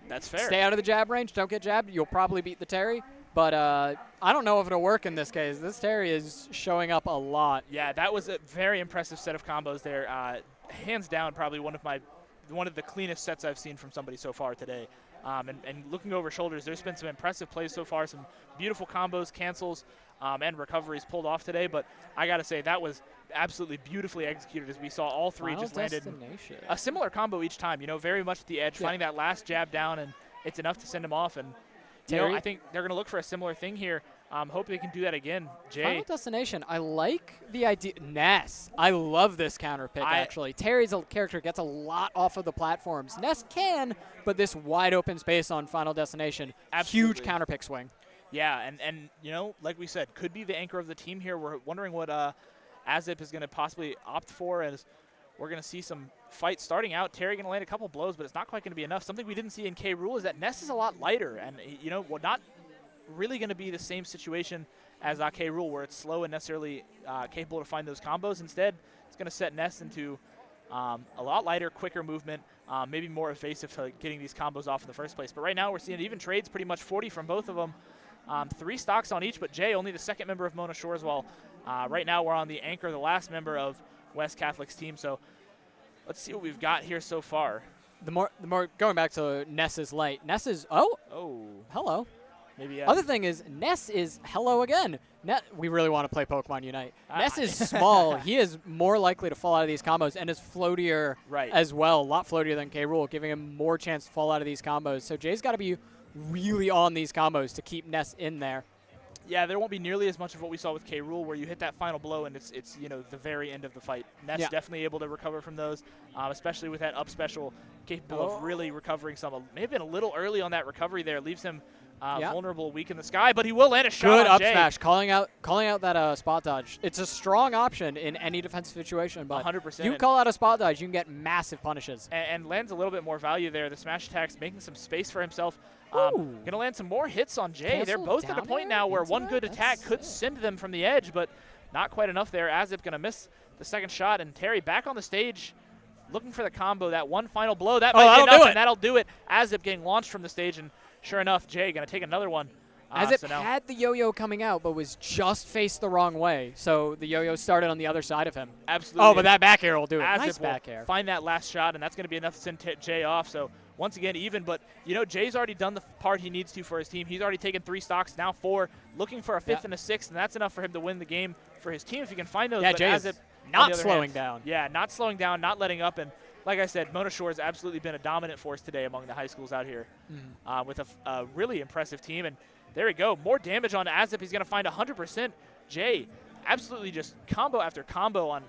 That's fair. Stay out of the jab range, don't get jabbed. You'll probably beat the Terry, but I don't know if it'll work in this case. This Terry is showing up a lot. Yeah, that was a very impressive set of combos there. Hands down, probably one of the cleanest sets I've seen from somebody so far today. And looking over shoulders, there's been some impressive plays so far, some beautiful combos, cancels, and recoveries pulled off today. But I got to say, that was absolutely beautifully executed as we saw all 3 just landed a similar combo each time, very much at the edge, finding that last jab down, and it's enough to send him off. And I think they're going to look for a similar thing here. Hope they can do that again. Jay. Final Destination. I like the idea. Ness. I love this counter pick, actually. Terry's character gets a lot off of the platforms. Ness can, but this wide open space on Final Destination, huge counter pick swing. Yeah, and like we said, could be the anchor of the team here. We're wondering what Azip is going to possibly opt for, as we're going to see some fights starting out. Terry going to land a couple blows, but it's not quite going to be enough. Something we didn't see in K. Rool is that Ness is a lot lighter, and not really going to be the same situation as K. Rool, where it's slow and necessarily capable to find those combos. Instead, it's going to set Ness into a lot lighter, quicker movement, maybe more evasive to getting these combos off in the first place. But right now we're seeing even trades, pretty much 40 from both of them. 3 stocks on each, but Jay, only the second member of Mona Shores, while right now we're on the anchor, the last member of West Catholic's team. So let's see what we've got here so far. The more going back to Ness's light. Ness's hello. Maybe. Other thing is Ness is hello again. We really want to play Pokemon Unite. Ness is small. He is more likely to fall out of these combos, and is floatier as well. A lot floatier than K. Rool, giving him more chance to fall out of these combos. So Jay's got to be really on these combos to keep Ness in there. Yeah, there won't be nearly as much of what we saw with K. Rool, where you hit that final blow and it's the very end of the fight. Ness definitely able to recover from those, especially with that up special, capable of really recovering some. May have been a little early on that recovery there, leaves him vulnerable, weak in the sky, but he will land a shot Good on up Jay. smash, calling out that spot dodge. It's a strong option in any defensive situation, but 100%. you call out a spot dodge, you can get massive punishes. And lands a little bit more value there. The smash attacks making some space for himself. Going to land some more hits on Jay. Cancel They're both at a point now where one good attack could send them from the edge, but not quite enough there. Azip going to miss the second shot, and Terry back on the stage looking for the combo. That one final blow, that might be enough, and that'll do it. Azip getting launched from the stage, and sure enough, Jay going to take another one. Azip had the yo-yo coming out, but was just faced the wrong way, so the yo-yo started on the other side of him. Absolutely. Oh, but that back air will do it. Azip Nice back air. Find that last shot, and that's going to be enough to send Jay off. So once again, even, but Jay's already done the part he needs to for his team. He's already taken 3 stocks, now 4, looking for a 5th and a 6th, and that's enough for him to win the game for his team if he can find those. Yeah, but Jay is not slowing down. Yeah, not slowing down, not letting up, and like I said, Mona Shore has absolutely been a dominant force today among the high schools out here with a really impressive team. And there we go. More damage on Azip. He's going to find 100%. Jay, absolutely just combo after combo on,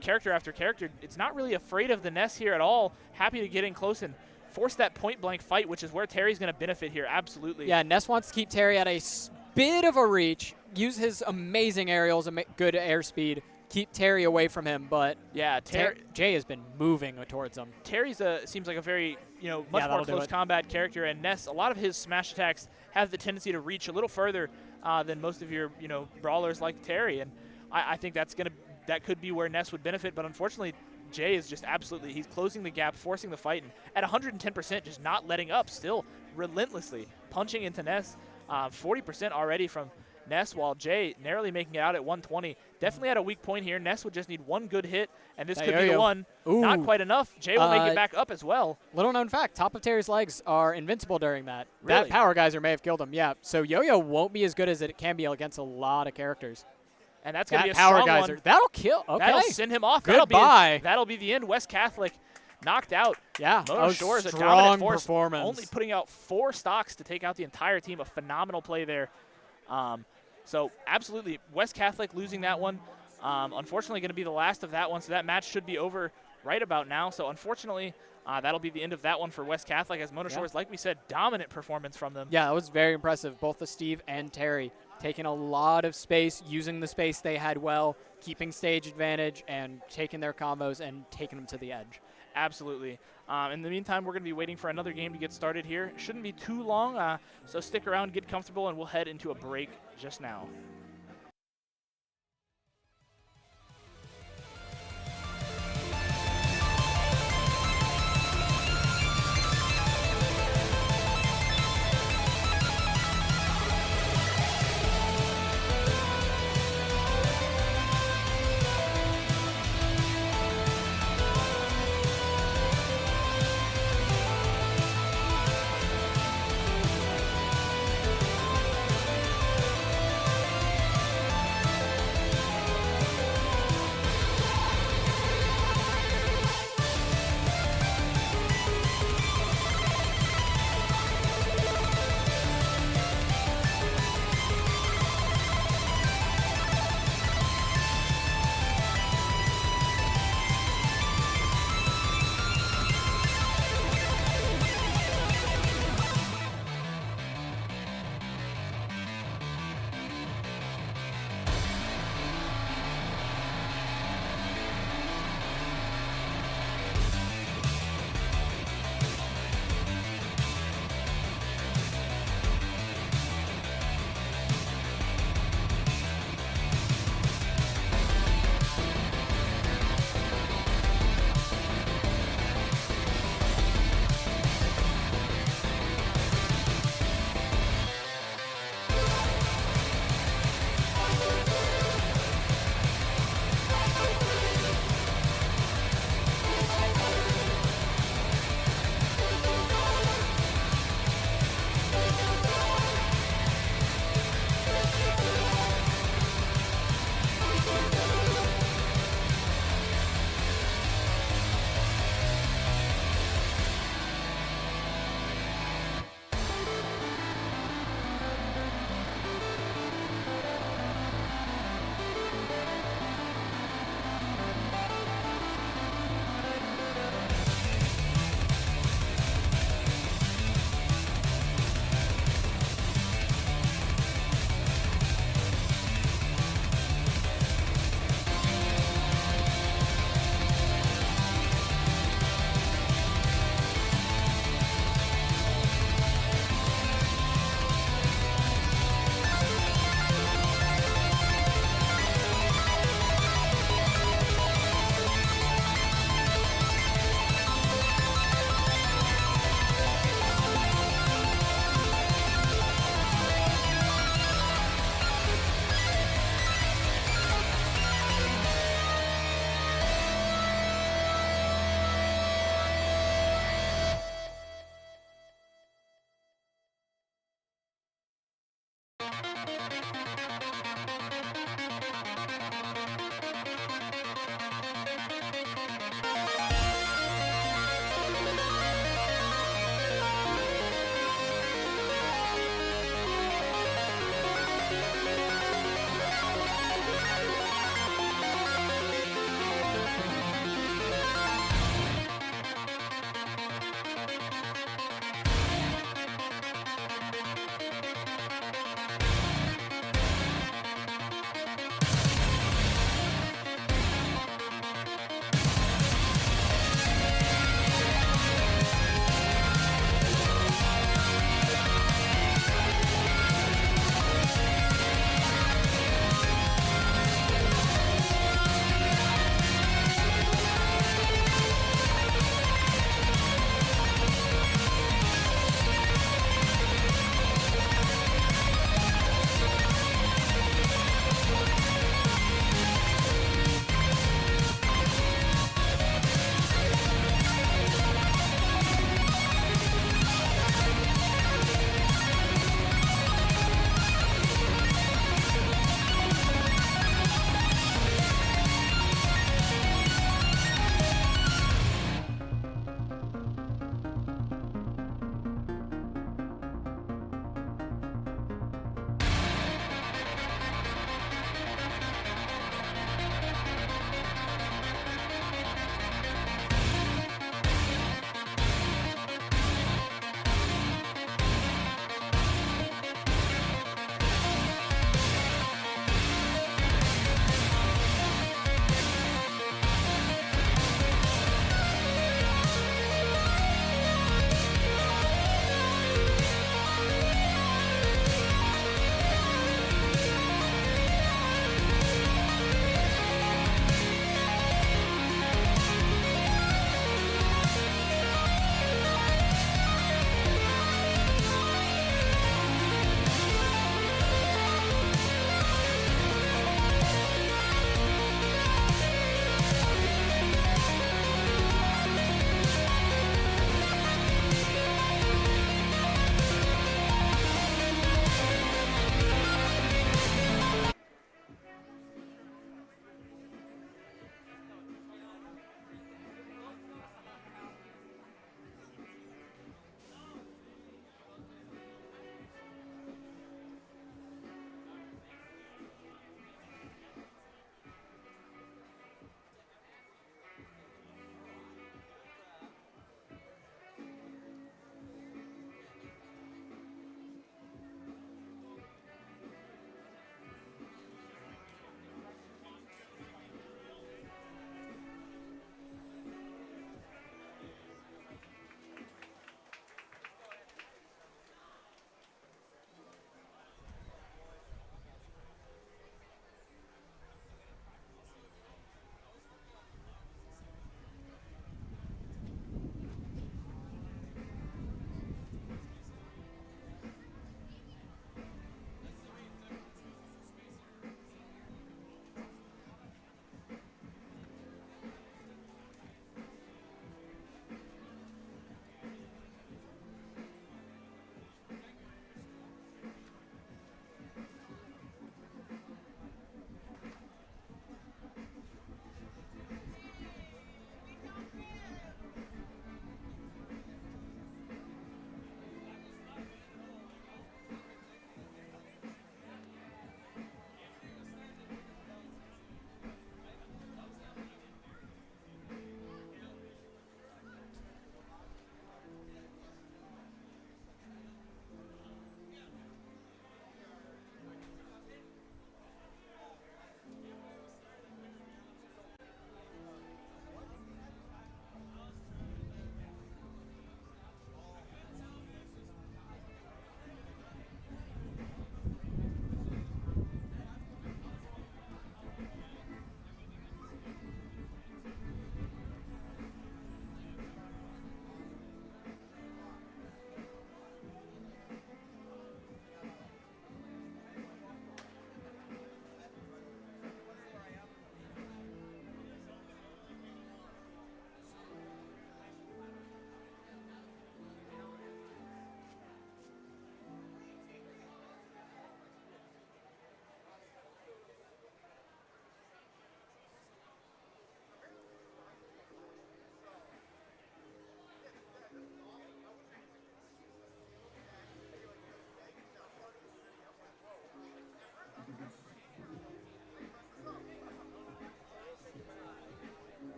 character after character. It's not really afraid of the Ness here at all. Happy to get in close and force that point-blank fight, which is where Terry's going to benefit here. Absolutely. Yeah, Ness wants to keep Terry at a bit of a reach, use his amazing aerials and good airspeed, keep Terry away from him, but yeah, Jay has been moving towards him. Terry's seems like a very, much more close combat character, and Ness, a lot of his smash attacks have the tendency to reach a little further than most of your, brawlers like Terry, and I think that could be where Ness would benefit, but unfortunately, Jay is just absolutely, he's closing the gap, forcing the fight, and at 110%, just not letting up, still relentlessly punching into Ness, 40% already from Ness, while Jay narrowly making it out at 120. Definitely at a weak point here. Ness would just need one good hit, and this could be the one. Ooh. Not quite enough. Jay will make it back up as well. Little known fact, top of Terry's legs are invincible during that. Really? That power geyser may have killed him, yeah. So Yo-Yo won't be as good as it can be against a lot of characters. And that's going to be a power strong geyser. One. That'll kill. Okay. That'll send him off. Goodbye. That'll be the end. West Catholic knocked out. Yeah. Mona Shore is a strong dominant force. performance. Only putting out 4 stocks to take out the entire team. A phenomenal play there. So absolutely, West Catholic losing that one. Unfortunately, going to be the last of that one, so that match should be over right about now. So unfortunately, that'll be the end of that one for West Catholic, as Mona Shore's, like we said, dominant performance from them. Yeah, that was very impressive. Both the Steve and Terry taking a lot of space, using the space they had well, keeping stage advantage, and taking their combos and taking them to the edge. Absolutely. In the meantime, we're going to be waiting for another game to get started here. It shouldn't be too long, so stick around, get comfortable, and we'll head into a break just now.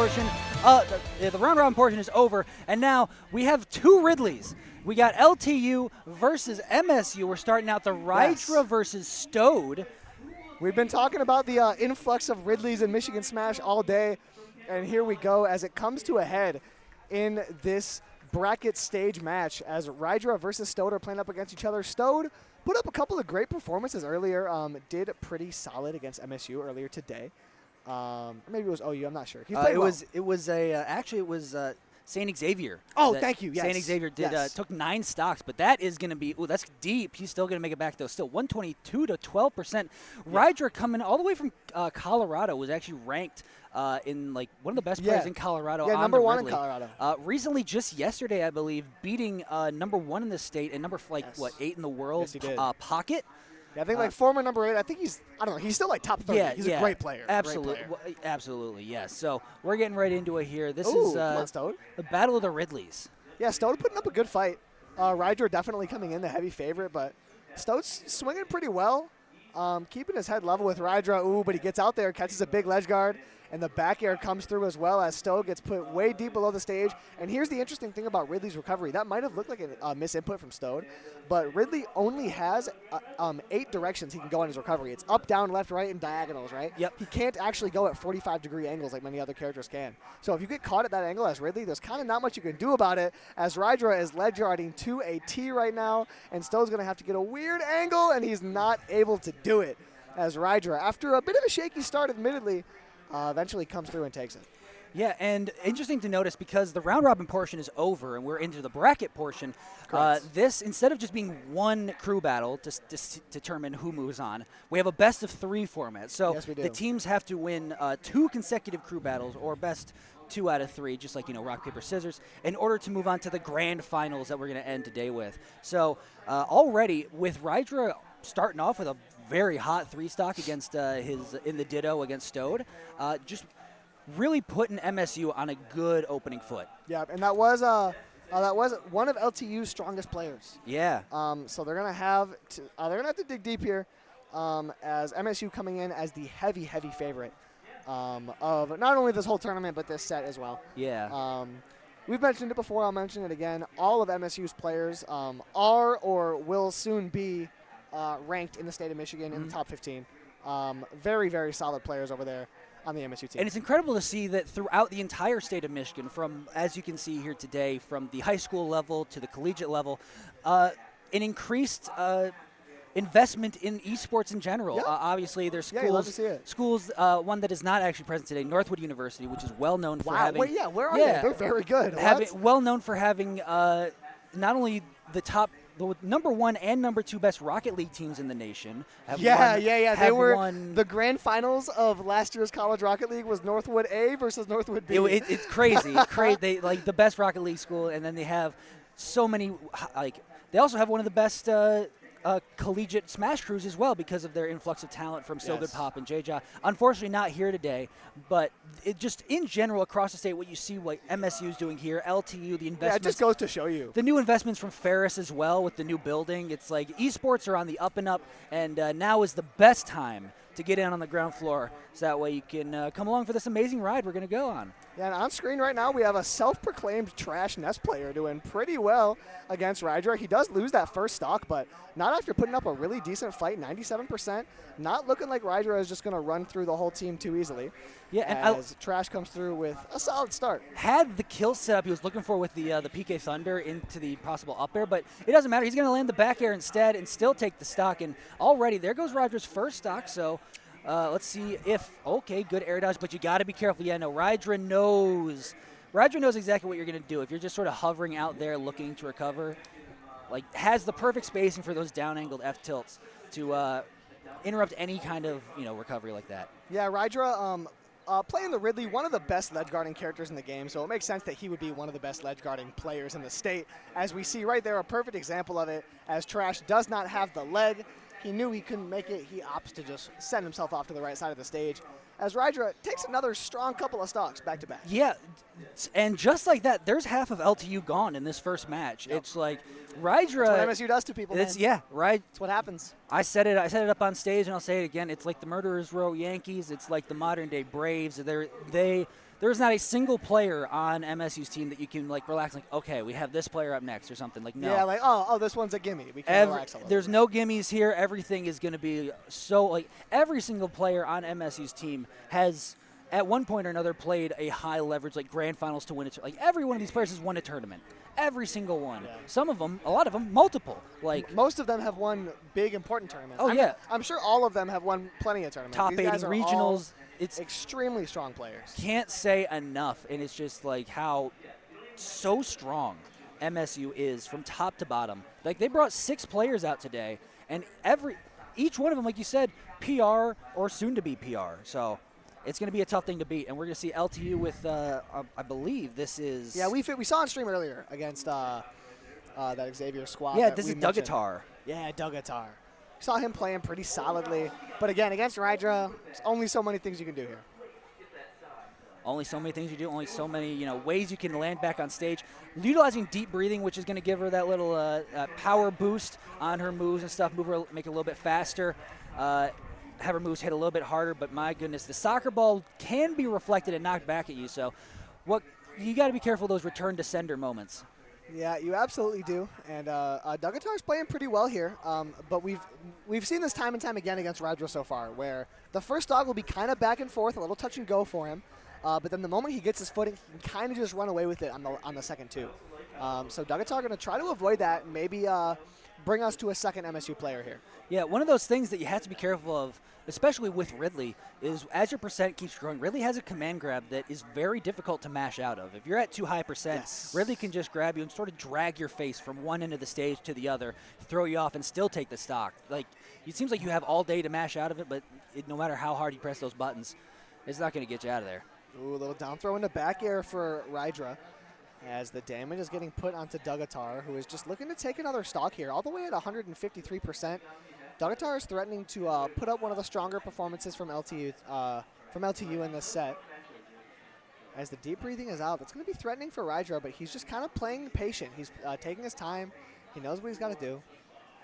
portion. The round robin portion is over, and now we have two Ridleys. We got LTU versus MSU. We're starting out the Rydra versus Stode. We've been talking about the influx of Ridleys in Michigan Smash all day, and here we go as it comes to a head in this bracket stage match as Rydra versus Stode are playing up against each other. Stode put up a couple of great performances earlier, did pretty solid against MSU earlier today. Maybe it was OU, I'm not sure. He played well. It was St. Xavier. Oh, thank you. Yes. St. Xavier did took 9 stocks, but that is going to be that's deep. He's still going to make it back though. Still 122 to 12%. Rydra coming all the way from Colorado was actually ranked in like one of the best players in Colorado. Yeah, on number the 1 Ridley. in Colorado. Recently, just yesterday, I believe, beating number 1 in the state and number 8 in the world. Yes, he did. Pocket. Yeah, I think like former number 8. I think he's still like top 30. Yeah, he's a great player. Absolutely, Great player. Absolutely, yes. So we're getting right into it here. This Ooh, is come on, Stode. the Battle of the Ridleys. Yeah, Stode putting up a good fight. Rydra definitely coming in the heavy favorite, but Stode's swinging pretty well, keeping his head level with Rydra. Ooh, but he gets out there, catches a big ledge guard, and the back air comes through as well as Stowe gets put way deep below the stage. And here's the interesting thing about Ridley's recovery. That might have looked like a misinput from Stowe, but Ridley only has 8 directions he can go on his recovery. It's up, down, left, right, and diagonals, right? Yep. He can't actually go at 45-degree angles like many other characters can. So if you get caught at that angle as Ridley, there's kind of not much you can do about it, as Rydra is ledge yarding to a T right now, and Stowe's going to have to get a weird angle, and he's not able to do it, as Rydra, after a bit of a shaky start, admittedly, eventually comes through and takes it. Yeah, and interesting to notice because the round robin portion is over and we're into the bracket portion. This, instead of just being one crew battle to determine who moves on, we have a best of 3 format. So Yes, we do. the teams have to win 2 consecutive crew battles or best 2 out of 3, just like, rock, paper, scissors, in order to move on to the grand finals that we're going to end today with. So already with Rydra starting off with a very hot 3 stock against in the Ditto against Stode, just really putting MSU on a good opening foot. Yeah, and that was one of LTU's strongest players. Yeah. So they're gonna have to dig deep here, as MSU coming in as the heavy favorite of not only this whole tournament but this set as well. Yeah. We've mentioned it before. I'll mention it again. All of MSU's players are or will soon be ranked in the state of Michigan in the top 15. Very solid players over there on the MSU team. And it's incredible to see that throughout the entire state of Michigan, from, as you can see here today, from the high school level to the collegiate level, an increased investment in esports in general. Yeah. Obviously, there's Yeah, you love to see it. schools, one that is not actually present today, Northwood University, which is well known for having. Wait, where are they? They're very good. Well known for having not only the number 1 and number 2 best Rocket League teams in the nation. They were the grand finals of last year's College Rocket League was Northwood A versus Northwood B. It's crazy. They like the best Rocket League school, and then they have so many. They also have one of the best collegiate Smash crews as well because of their influx of talent from So Good Pop and JJ. Unfortunately, not here today, but it just in general across the state, what you see, what MSU is doing here, LTU, the investments. Yeah, it just goes to show you. The new investments from Ferris as well with the new building. It's like esports are on the up and up, and now is the best time to get in on the ground floor, so that way you can come along for this amazing ride we're going to go on. Yeah, and on screen right now we have a self-proclaimed trash Nest player doing pretty well against Rydra. He does lose that first stock, but not after putting up a really decent fight, 97%. Not looking like Rydra is just going to run through the whole team too easily. Yeah, and as Trash comes through with a solid start. Had the kill setup he was looking for with the PK Thunder into the possible up air, but it doesn't matter. He's going to land the back air instead and still take the stock. And already there goes Rydra's first stock. So let's see if good air dodge, but you got to be careful. Yeah, no, Rydra knows exactly what you're going to do. If you're just sort of hovering out there looking to recover, has the perfect spacing for those down angled F tilts to interrupt any kind of recovery like that. Yeah, Rydra playing the Ridley, one of the best ledge guarding characters in the game, so it makes sense that he would be one of the best ledge guarding players in the state. As we see right there, a perfect example of it, as Trash does not have the leg. He knew he couldn't make it. He opts to just send himself off to the right side of the stage, as Rydra takes another strong couple of stocks back to back. Yeah, and just like that, there's half of LTU gone in this first match. Yep. It's like Rydra. That's what MSU does to people. That's what happens. I said it up on stage, and I'll say it again. It's like the Murderers Row Yankees. It's like the modern day Braves. There's not a single player on MSU's team that you can relax. Okay, we have this player up next or something. No. Yeah, this one's a gimme. We can relax a little. There's no gimmies here. Everything is going to be so every single player on MSU's team has at one point or another played a high leverage grand finals to win it. Every one of these players has won a tournament. Every single one. Yeah. Some of them, a lot of them, multiple. Most of them have won big important tournaments. I'm sure all of them have won plenty of tournaments. Top 8 regionals. It's extremely strong players. Can't say enough, and it's just how so strong MSU is from top to bottom. They brought 6 players out today, and each one of them, like you said, PR or soon to be PR. So it's going to be a tough thing to beat, and we're going to see LTU with, I believe this is. Yeah, we saw on stream earlier against that Xavier squad. Yeah, this is Dugatar. Yeah, Dugatar. Saw him playing pretty solidly, but again, against Rydra, there's only so many things you can do here. Only so many things you do, only so many ways you can land back on stage. Utilizing deep breathing, which is going to give her that little power boost on her moves and stuff, make it a little bit faster. have her moves hit a little bit harder, but my goodness, the soccer ball can be reflected and knocked back at you. So you got to be careful of those return to sender moments. Yeah, you absolutely do. And Dugatar's playing pretty well here. But we've seen this time and time again against Rydra so far, where the first dog will be kind of back and forth, a little touch and go for him. But then the moment he gets his footing, he can kind of just run away with it on the second two. So Dugatar going to try to avoid that and maybe bring us to a second MSU player here. Yeah, one of those things that you have to be careful of, especially with Ridley, is as your percent keeps growing, Ridley has a command grab that is very difficult to mash out of. If you're at too high percent, Yes. Ridley can just grab you and sort of drag your face from one end of the stage to the other, throw you off, and still take the stock. Like, it seems like you have all day to mash out of it, but no matter how hard you press those buttons, it's not going to get you out of there. Ooh, a little down throw into back air for Rydra, as the damage is getting put onto Dugatar, who is just looking to take another stock here, all the way at 153%. Dugatar is threatening to put up one of the stronger performances from LTU in this set. As the deep breathing is out, that's going to be threatening for Rydra, but he's just kind of playing patient. He's taking his time. He knows what he's got to do.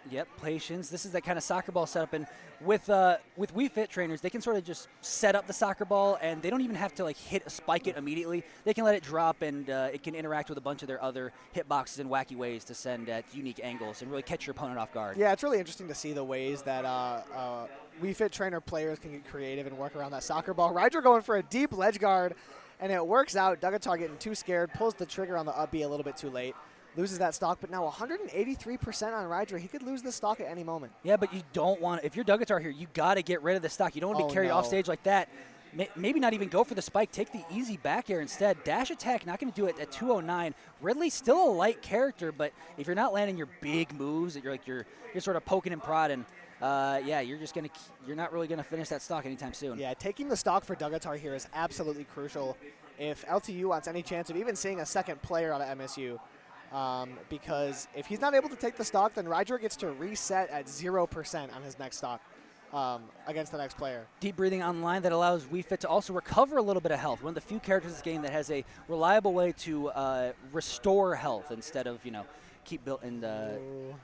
Yep, patience. This is that kind of soccer ball setup, and with Wii Fit trainers, they can sort of just set up the soccer ball, and they don't even have to like spike it immediately. They can let it drop, and it can interact with a bunch of their other hitboxes in wacky ways to send at unique angles and really catch your opponent off guard. Yeah, it's really interesting to see the ways that Wii Fit trainer players can get creative and work around that soccer ball. Rydra going for a deep ledge guard, and it works out. Dugatar getting too scared, pulls the trigger on the up B a little bit too late. Loses that stock, but now 183% on Rydra. He could lose this stock at any moment. Yeah, but you don't want if you're Dugatar here, you got to get rid of the stock. You don't want to be carried off stage like that. Maybe not even go for the spike. Take the easy back air instead. Dash attack, not going to do it at 209. Ridley's still a light character, but if you're not landing your big moves, that you're sort of poking and prodding, yeah, you're not really gonna finish that stock anytime soon. Yeah, taking the stock for Dugatar here is absolutely crucial if LTU wants any chance of even seeing a second player out of MSU. Because if he's not able to take the stock, then Rydra gets to reset at 0% on his next stock against the next player. Deep breathing online that allows Wii Fit to also recover a little bit of health. One of the few characters in this game that has a reliable way to restore health instead of keep building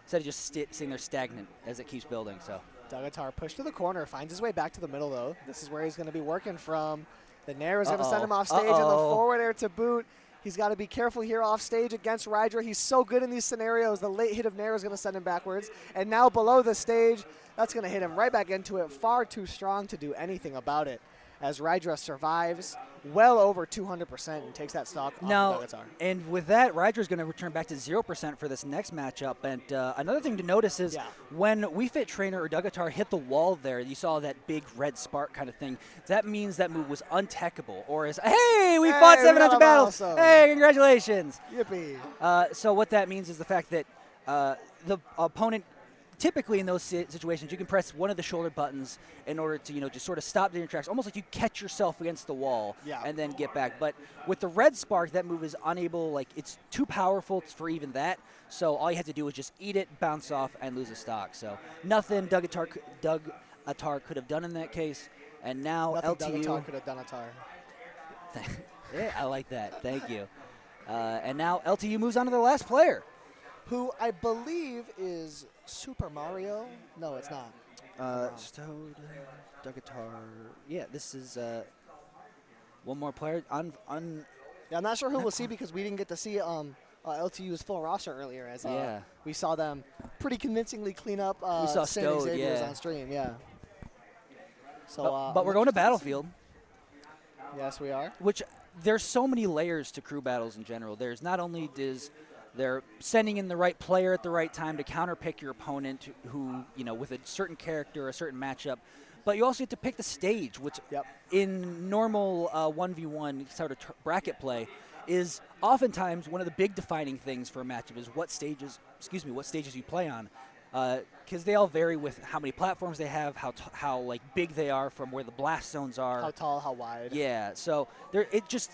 instead of just sitting there stagnant as it keeps building. So Dugatar pushed to the corner, finds his way back to the middle though. This is where he's going to be working from. The Nair is going to send him off stage, and the forward air to boot. He's got to be careful here off stage against Rydra. He's so good in these scenarios. The late hit of Nair is going to send him backwards. And now below the stage, that's going to hit him right back into it. Far too strong to do anything about it, as Rydra survives well over 200% and takes that stock off of Dugatar. And with that, Rydra's going to return back to 0% for this next matchup. And another thing to notice is when Wii Fit Trainer or Dugatar hit the wall there, you saw that big red spark kind of thing. That means that move was untechable. Or is, hey, we fought 700 battles. Hey, congratulations. Yippee. So what that means is the fact that the opponent, typically in those situations, you can press one of the shoulder buttons in order to, just sort of stop your tracks, almost like you catch yourself against the wall and then get back. But with the red spark, that move is unable, it's too powerful for even that. So all you have to do is just eat it, bounce off, and lose a stock. So nothing Dugatar could have done in that case. And now Nothing LTU. Dugatar could have done Atar. Yeah, I like that. Thank you. And now LTU moves on to the last player, who I believe is Super Mario. No, it's not. Stode, Dugatar. Yeah, this is one more player. Yeah, I'm not sure who we'll see because we didn't get to see LTU's full roster earlier. As we saw them pretty convincingly clean up we saw San Stode, Xavier's on stream. Yeah. So, but we're going to Battlefield. Yes, we are. Which there's so many layers to crew battles in general. There's not only they're sending in the right player at the right time to counterpick your opponent who, with a certain character or a certain matchup. But you also have to pick the stage, which in normal 1v1 sort of bracket play is oftentimes one of the big defining things for a matchup is what stages you play on. Because they all vary with how many platforms they have, how big they are from where the blast zones are. How tall, how wide. Yeah, so it just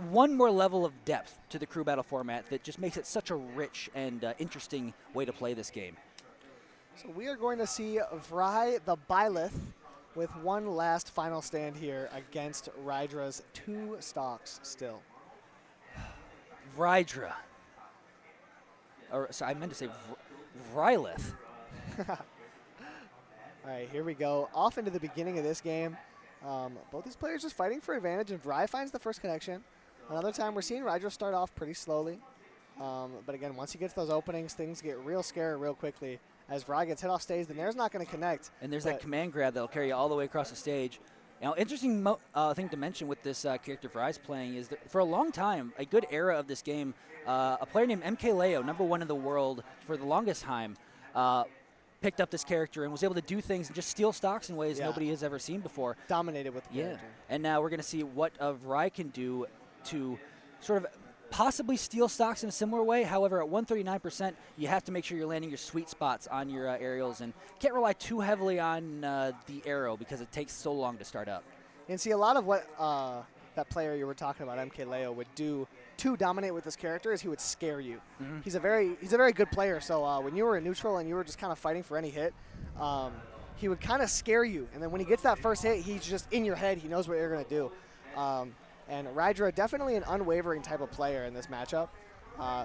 one more level of depth to the crew battle format that just makes it such a rich and interesting way to play this game. So we are going to see Vry the Byleth with one last final stand here against Rydra's 2 stocks still. Rydra. I meant to say Vrylith. All right, here we go. Off into the beginning of this game. Both these players just fighting for advantage, and Vry finds the first connection. Another time we're seeing Rydro start off pretty slowly. But again, once he gets those openings, things get real scary real quickly. As Vry gets hit off stage, the Nair's not going to connect. And there's that command grab that'll carry you all the way across the stage. Now, interesting thing to mention with this character Vry's playing is that for a long time, a good era of this game, a player named MK Leo, #1 in the world for the longest time, picked up this character and was able to do things and just steal stocks in ways nobody has ever seen before. Dominated with the character. And now we're going to see what Vry can do to sort of possibly steal stocks in a similar way. However, at 139%, you have to make sure you're landing your sweet spots on your aerials and can't rely too heavily on the arrow because it takes so long to start up. And see, a lot of what that player you were talking about, MK Leo, would do to dominate with this character is he would scare you. He's a very good player. So when you were in neutral and you were just kind of fighting for any hit, he would kind of scare you. And then when he gets that first hit, he's just in your head. He knows what you're going to do. And Rydra, definitely an unwavering type of player in this matchup.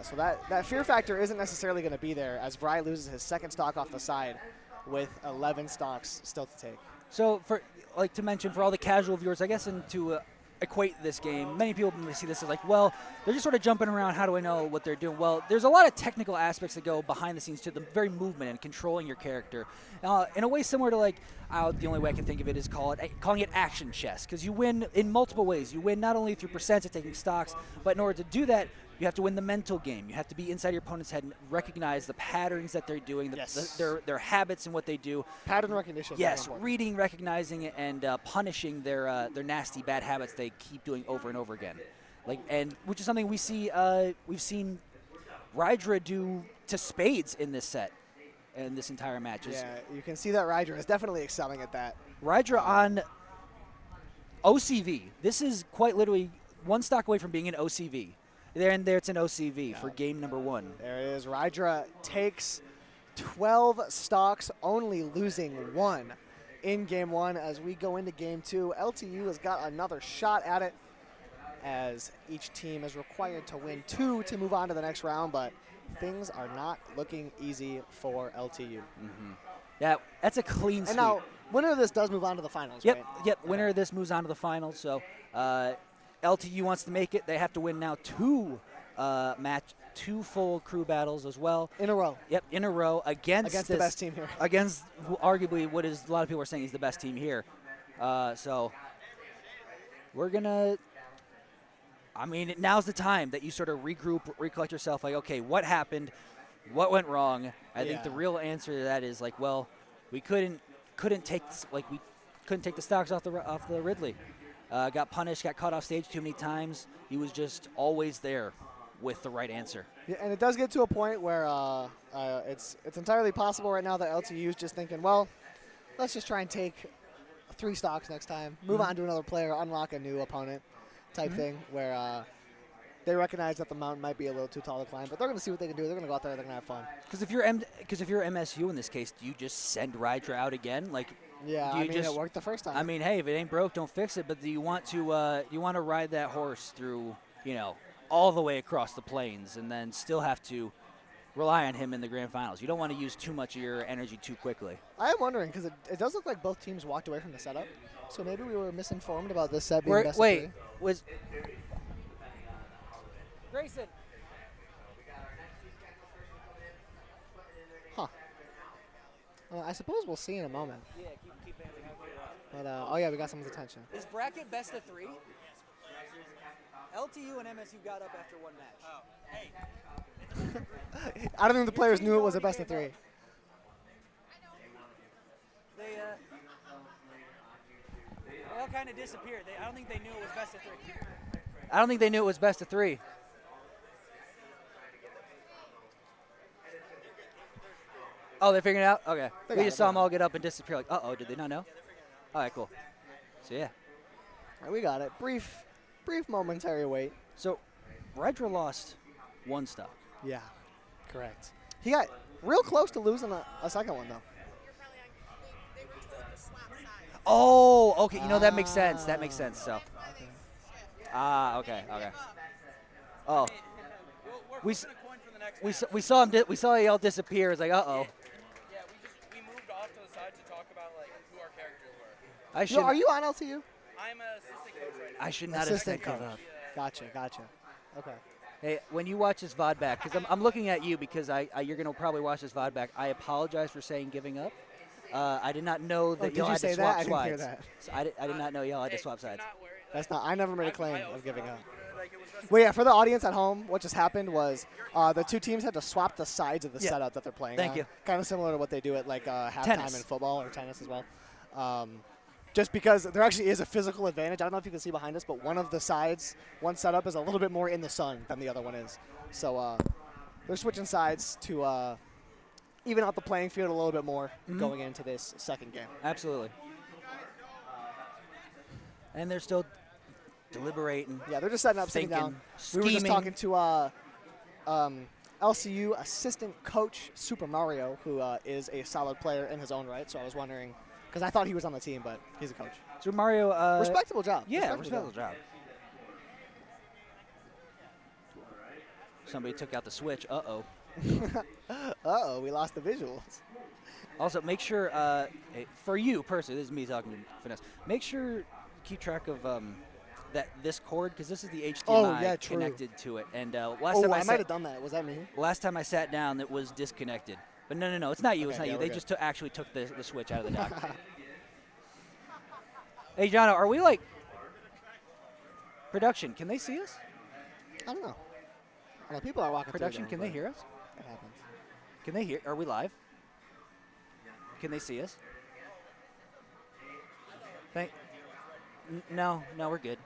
So that fear factor isn't necessarily going to be there as Vry loses his second stock off the side with 11 stocks still to take. So to mention for all the casual viewers, I guess, and to equate this game, many people may see this as like, well, they're just sort of jumping around. How do I know what they're doing? Well, there's a lot of technical aspects that go behind the scenes to the very movement and controlling your character. In a way similar to the only way I can think of it is calling it action chess, because you win in multiple ways. You win not only through percents of taking stocks, but in order to do that, you have to win the mental game. You have to be inside your opponent's head and recognize the patterns that they're doing, their habits and what they do. Pattern recognition. Yes, reading, recognizing it, and punishing their nasty bad habits they keep doing over and over again. Which is something we've seen Rydra do to spades in this set, in this entire match. Yeah, you can see that Rydra is definitely excelling at that. Rydra on OCV. This is quite literally one stock away from being an OCV. There it's an OCV for game #1. There it is. Rydra takes 12 stocks, only losing 1 in game 1. As we go into game 2, LTU has got another shot at it as each team is required to win 2 to move on to the next round, but things are not looking easy for LTU. That's a clean sweep. And now, winner of this does move on to the finals, Yep, right? yep. Winner of this moves on to the finals. So LTU wants to make it. They have to win now 2 full crew battles as well. In a row. Yep, in a row against the best team here. Against arguably what is a lot of people are saying is the best team here. So we're gonna. I mean, now's the time that you sort of regroup, recollect yourself. Like, okay, what happened? What went wrong? I think the real answer to that is we couldn't take the stocks off the Ridley. Got punished, got caught off stage too many times. He was just always there with the right answer. Yeah, and it does get to a point where it's entirely possible right now that LTU is just thinking, well, let's just try and take 3 stocks next time, move on to another player, unlock a new opponent type thing, where they recognize that the mountain might be a little too tall to climb, but they're going to see what they can do. They're going to go out there, they're going to have fun. Because if you're MSU in this case, do you just send Rydra out again? Yeah, it worked the first time. I mean, hey, if it ain't broke, don't fix it. But do you want to ride that horse through, all the way across the plains, and then still have to rely on him in the grand finals? You don't want to use too much of your energy too quickly. I am wondering because it does look like both teams walked away from the setup, so maybe we were misinformed about this set being best of 3. Was Grayson? Huh. I suppose we'll see in a moment. Yeah, keep But oh yeah, we got someone's attention. Is bracket best of 3? LTU and MSU got up after 1 match. Oh, hey. I don't think the players knew it was a best of 3. They all kind of disappeared. I don't think they knew it was best of 3. I don't think they knew it was best of 3. Oh, they're figuring it out? Okay. We just saw them all get up and disappear. Like, uh-oh, did they not know? All right, cool. So, yeah. All right, we got it. Brief momentary wait. So, Rydra lost 1 stock. Yeah, correct. He got real close to losing a second one, though. Oh, okay. That makes sense. That makes sense. So. Okay. Oh. We saw him. We saw y'all disappear. It's like, uh-oh. Yeah, we moved off to the side to talk about I should. Are you on LTU? I'm an assistant coach right now. I should not have Assistant said give coach. up. Gotcha. Okay. Hey, when you watch this VOD back, because I'm looking at you because you're going to probably watch this VOD back. I apologize for saying giving up. I did not know that did y'all you had say to swap that? I didn't hear sides. that. So I did not know y'all had to swap sides. That's not. I never made a claim of giving up. Well, yeah, for the audience at home, what just happened was the two teams had to swap the sides of the setup that they're playing Thank on. you. Kind of similar to what they do at like halftime Tennis. in football or tennis as well. Just because there actually is a physical advantage. I don't know if you can see behind us, but one of the sides, one setup is a little bit more in the sun than the other one is. So they're switching sides to even out the playing field a little bit more going into this second game. Absolutely. And they're still deliberating. Yeah, they're just setting up, sitting Thinking, down. We were just scheming. talking to LCU assistant coach Super Mario, who is a solid player in his own right. So I was wondering, because I thought he was on the team, but he's a coach. So Mario. Respectable job. Yeah, respectable job. Somebody took out the switch. Uh-oh. Uh-oh, we lost the visuals. Also, make sure, for you personally, this is me talking to Finesse, make sure you keep track of this cord, because this is the HDMI connected to it. And last time I might have done that. Was that me? Last time I sat down, it was disconnected. But no, it's not you. It's not you. They just actually took the switch out of the dock. Hey, Jono, are we like production? Can they see us? I don't know. People are walking Production, through can they hear us? It happens. Can they hear? Are we live? Can they see us? No, we're good.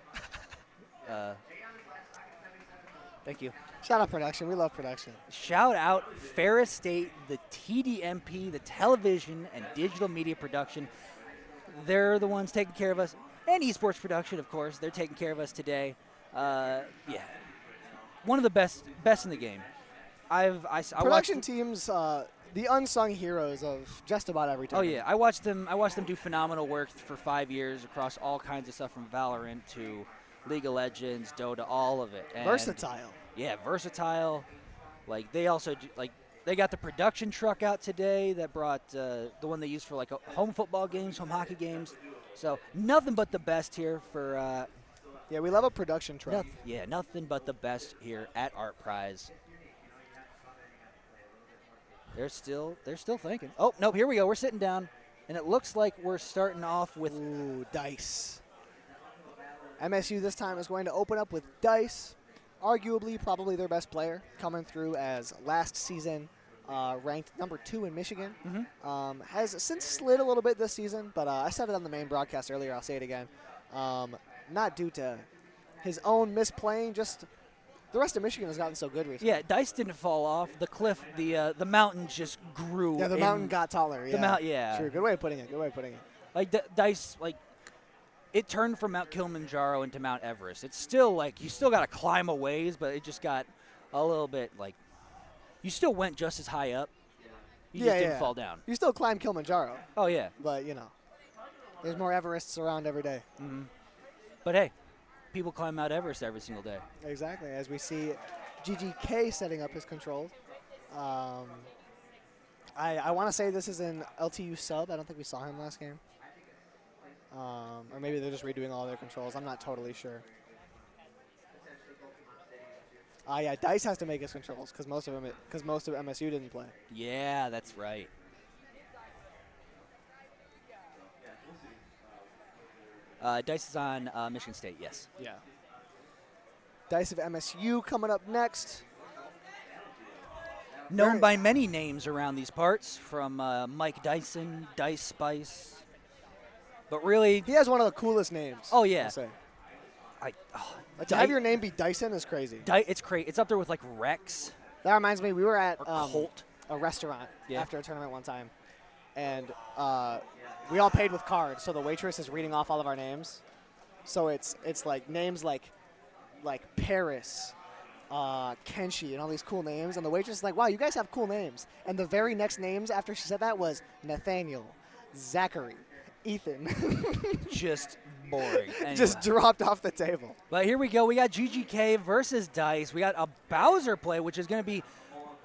Thank you. Shout out production. We love production. Shout out Ferris State, the TDMP, the television and digital media production. They're the ones taking care of us. And esports production, of course. They're taking care of us today. Yeah. One of the best in the game. I Production teams, the unsung heroes of just about every Oh team. yeah, I watched them do phenomenal work for 5 years across all kinds of stuff from Valorant to League of Legends, Dota, all of it. And Versatile. Yeah, versatile. Like they also they got the production truck out today that brought the one they use for like home football games, home hockey games. So nothing but the best here for. Yeah, we love a production truck. Nothing but the best here at Art Prize. They're still thinking. Oh no, here we go. We're sitting down, and it looks like we're starting off with Dice. MSU this time is going to open up with Dice, arguably probably their best player, coming through as last season ranked number 2 in Michigan. Has since slid a little bit this season, but I said it on the main broadcast earlier. I'll say it again. Not due to his own misplaying, just the rest of Michigan has gotten so good recently. Yeah, Dice didn't fall off. The cliff, the mountain just grew. Yeah, the mountain got taller. Yeah. True. Good way of putting it. Like Dice, it turned from Mount Kilimanjaro into Mount Everest. It's still you still got to climb a ways, but it just got a little bit you still went just as high up. You just didn't fall down. You still climb Kilimanjaro. Oh yeah. But there's more Everests around every day. But hey, people climb Mount Everest every single day. Exactly. As we see GGK setting up his controls. I want to say this is an LTU sub. I don't think we saw him last game. Or maybe they're just redoing all their controls. I'm not totally sure. Yeah, Dice has to make his controls because most of MSU didn't play. Yeah, that's right. Dice is on Michigan State, yes. Yeah. Dice of MSU coming up next. Known by many names around these parts, from Mike Dyson, Dice Spice. But really, he has one of the coolest names. Oh yeah. I'll say. To have your name be Dyson is crazy. It's crazy. It's up there with Rex. That reminds me, we were at Colt. A restaurant after a tournament one time, and we all paid with cards. So the waitress is reading off all of our names. So it's like names like Paris, Kenshi, and all these cool names. And the waitress is like, "Wow, you guys have cool names." And the very next names after she said that was Nathaniel, Zachary, Ethan. Just boring. Anyway. Just dropped off the table. But here we go. We got GGK versus Dice. We got a Bowser play, which is going to be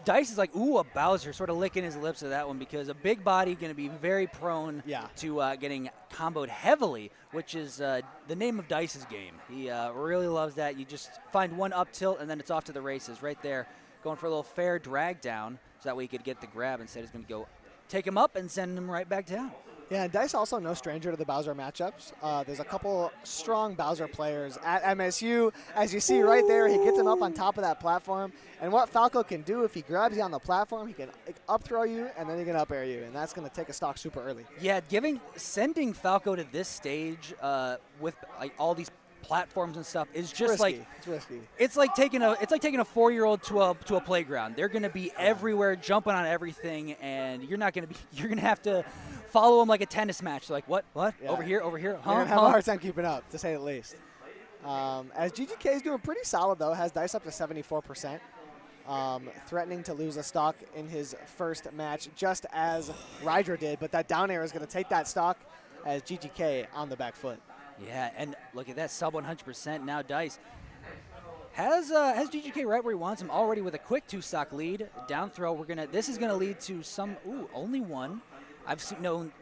Dice is like, ooh, a Bowser, sort of licking his lips at that one because a big body going to be very prone to getting comboed heavily, which is the name of Dice's game. He really loves that. You just find one up tilt, and then it's off to the races right there, going for a little fair drag down so that way he could get the grab. Instead, he's going to go take him up and send him right back down. Yeah, and Dice also no stranger to the Bowser matchups. There's a couple strong Bowser players at MSU. As you see right there, he gets him up on top of that platform. And what Falco can do, if he grabs you on the platform, he can up throw you, and then he can up air you. And that's going to take a stock super early. Yeah, sending Falco to this stage with like all these platforms and stuff is just like it's risky. It's like taking a 4-year-old to a playground. They're going to be everywhere, jumping on everything, and you're going to have to follow them like a tennis match. Like what? Yeah. Over here? Huh? You're going to have a hard time keeping up, to say the least. As GGK is doing pretty solid, though, has Dice up to 74%, threatening to lose a stock in his first match, just as Rydra did. But that down air is going to take that stock as GGK on the back foot. Yeah, and look at that, sub 100%. Now Dice has GGK right where he wants him already with a quick 2-stock lead. Down throw, this is gonna lead to some only one.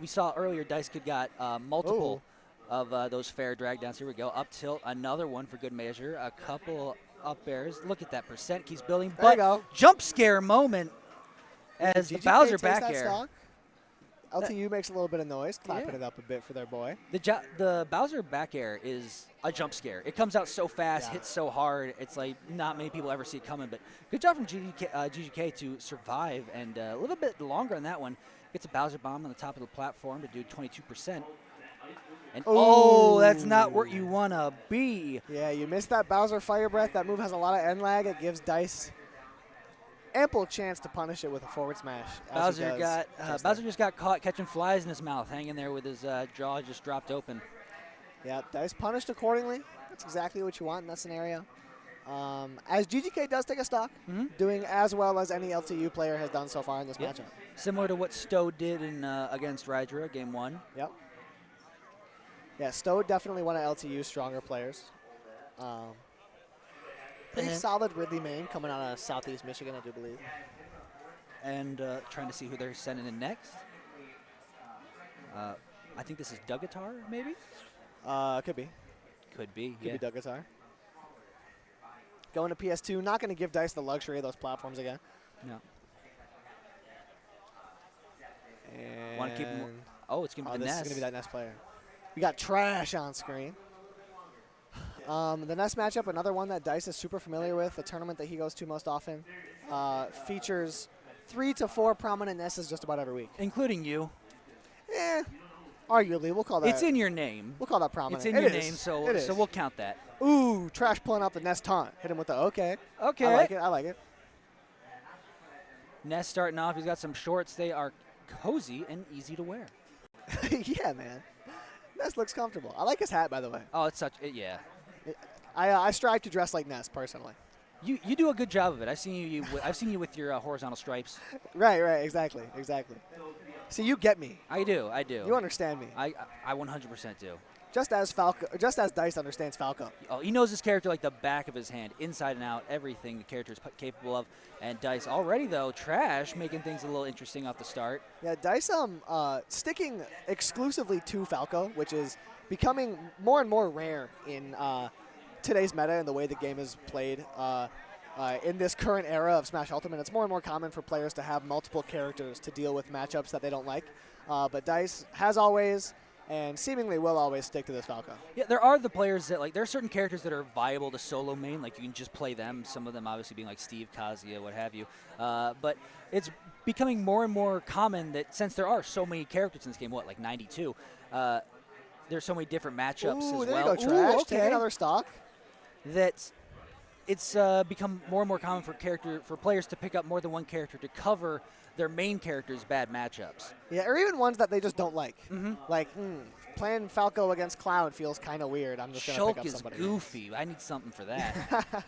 We saw earlier Dice could got multiple of those fair drag downs. Here we go, up tilt, another one for good measure. A couple up airs. Look at that percent he's building. There you go. Jump scare moment as the Bowser back air. Stock. LTU makes a little bit of noise, clapping it up a bit for their boy. The Bowser back air is a jump scare. It comes out so fast, hits so hard. It's like not many people ever see it coming. But good job from GGK to survive, and a little bit longer on that one. Gets a Bowser bomb on the top of the platform to do 22%. And that's not where you want to be. Yeah, you missed that Bowser Fire Breath. That move has a lot of end lag. It gives Dice ample chance to punish it with a forward smash. Bowser just got caught catching flies in his mouth, hanging there with his jaw just dropped open. Yeah, Dice punished accordingly. That's exactly what you want in that scenario. As GGK does take a stock, doing as well as any LTU player has done so far in this matchup. Similar to what Stowe did against Rydra, game 1. Yep. Yeah, Stowe definitely one of LTU's stronger players. Pretty solid Ridley main coming out of Southeast Michigan, I do believe. And trying to see who they're sending in next. I think this is Dugatar, maybe? Could be. Could be Dugatar. Going to PS2, not going to give Dice the luxury of those platforms again. No. And Want to keep him? Oh, it's going to be the This Ness. is going to be that Ness player. We got Trash on screen. The Ness matchup, another one that Dice is super familiar with, a tournament that he goes to most often, features 3 to 4 prominent Nesses just about every week. Including you. Arguably, we'll call that. It's in your name. We'll call that prominent. It's in your name, so we'll count that. Ooh, Trash pulling out the Ness taunt. Hit him with the okay. Okay. I like it. Ness starting off, he's got some shorts. They are cozy and easy to wear. Yeah, man. Ness looks comfortable. I like his hat, by the way. Oh, it's yeah. I strive to dress like Ness personally. You do a good job of it. I've seen you with your horizontal stripes. Right, exactly. See, you get me. I do. You understand me. I 100% do. Just as Dice understands Falco. Oh, he knows his character like the back of his hand, inside and out, everything the character is capable of. And Dice already, though, Trash, making things a little interesting off the start. Yeah, Dice sticking exclusively to Falco, which is becoming more and more rare in today's meta and the way the game is played. In this current era of Smash Ultimate, it's more and more common for players to have multiple characters to deal with matchups that they don't like. But Dice has always and seemingly will always stick to this Falco. Yeah, there are the players that, there are certain characters that are viable to solo main, like you can just play them, some of them obviously being like Steve, Kazuya, what have you. But it's becoming more and more common that since there are so many characters in this game, like 92, there's so many different matchups as well. There you go, Trash. Okay. Take another stock. That it's become more and more common for players to pick up more than one character to cover their main character's bad matchups. Yeah, or even ones that they just don't like. Like, playing Falco against Cloud feels kind of weird. I'm just going to pick up somebody. Shulk is goofy. I need something for that.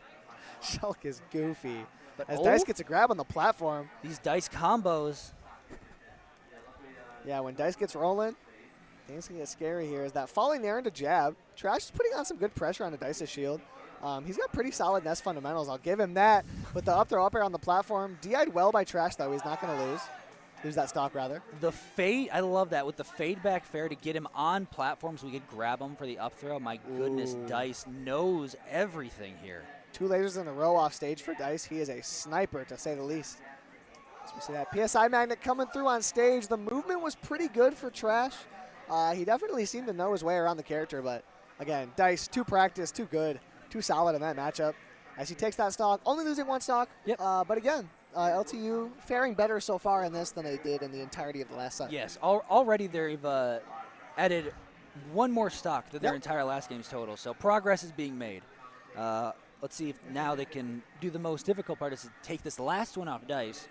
Shulk is goofy. But as Dice gets a grab on the platform. These Dice combos. Yeah, when Dice gets rolling, things can get scary here. Is that falling there into jab. Trash is putting on some good pressure on the Dice's shield. He's got pretty solid nest fundamentals. I'll give him that. With the up throw up air on the platform, DI'd well by Trash, though. He's not going to lose that stock, rather. The fade, I love that. With the fade back fair to get him on platforms, we could grab him for the up throw. My goodness, Dice knows everything here. 2 lasers in a row off stage for Dice. He is a sniper, to say the least. As we see that PSI magnet coming through on stage. The movement was pretty good for Trash. He definitely seemed to know his way around the character, but again, Dice, too practiced, too good, too solid in that matchup. As he takes that stock, only losing 1 stock. Yep. But again, LTU faring better so far in this than they did in the entirety of the last set. Yes, already they've added 1 more stock to their entire last game's total, so progress is being made. Let's see if now they can do the most difficult part, is to take this last one off Dice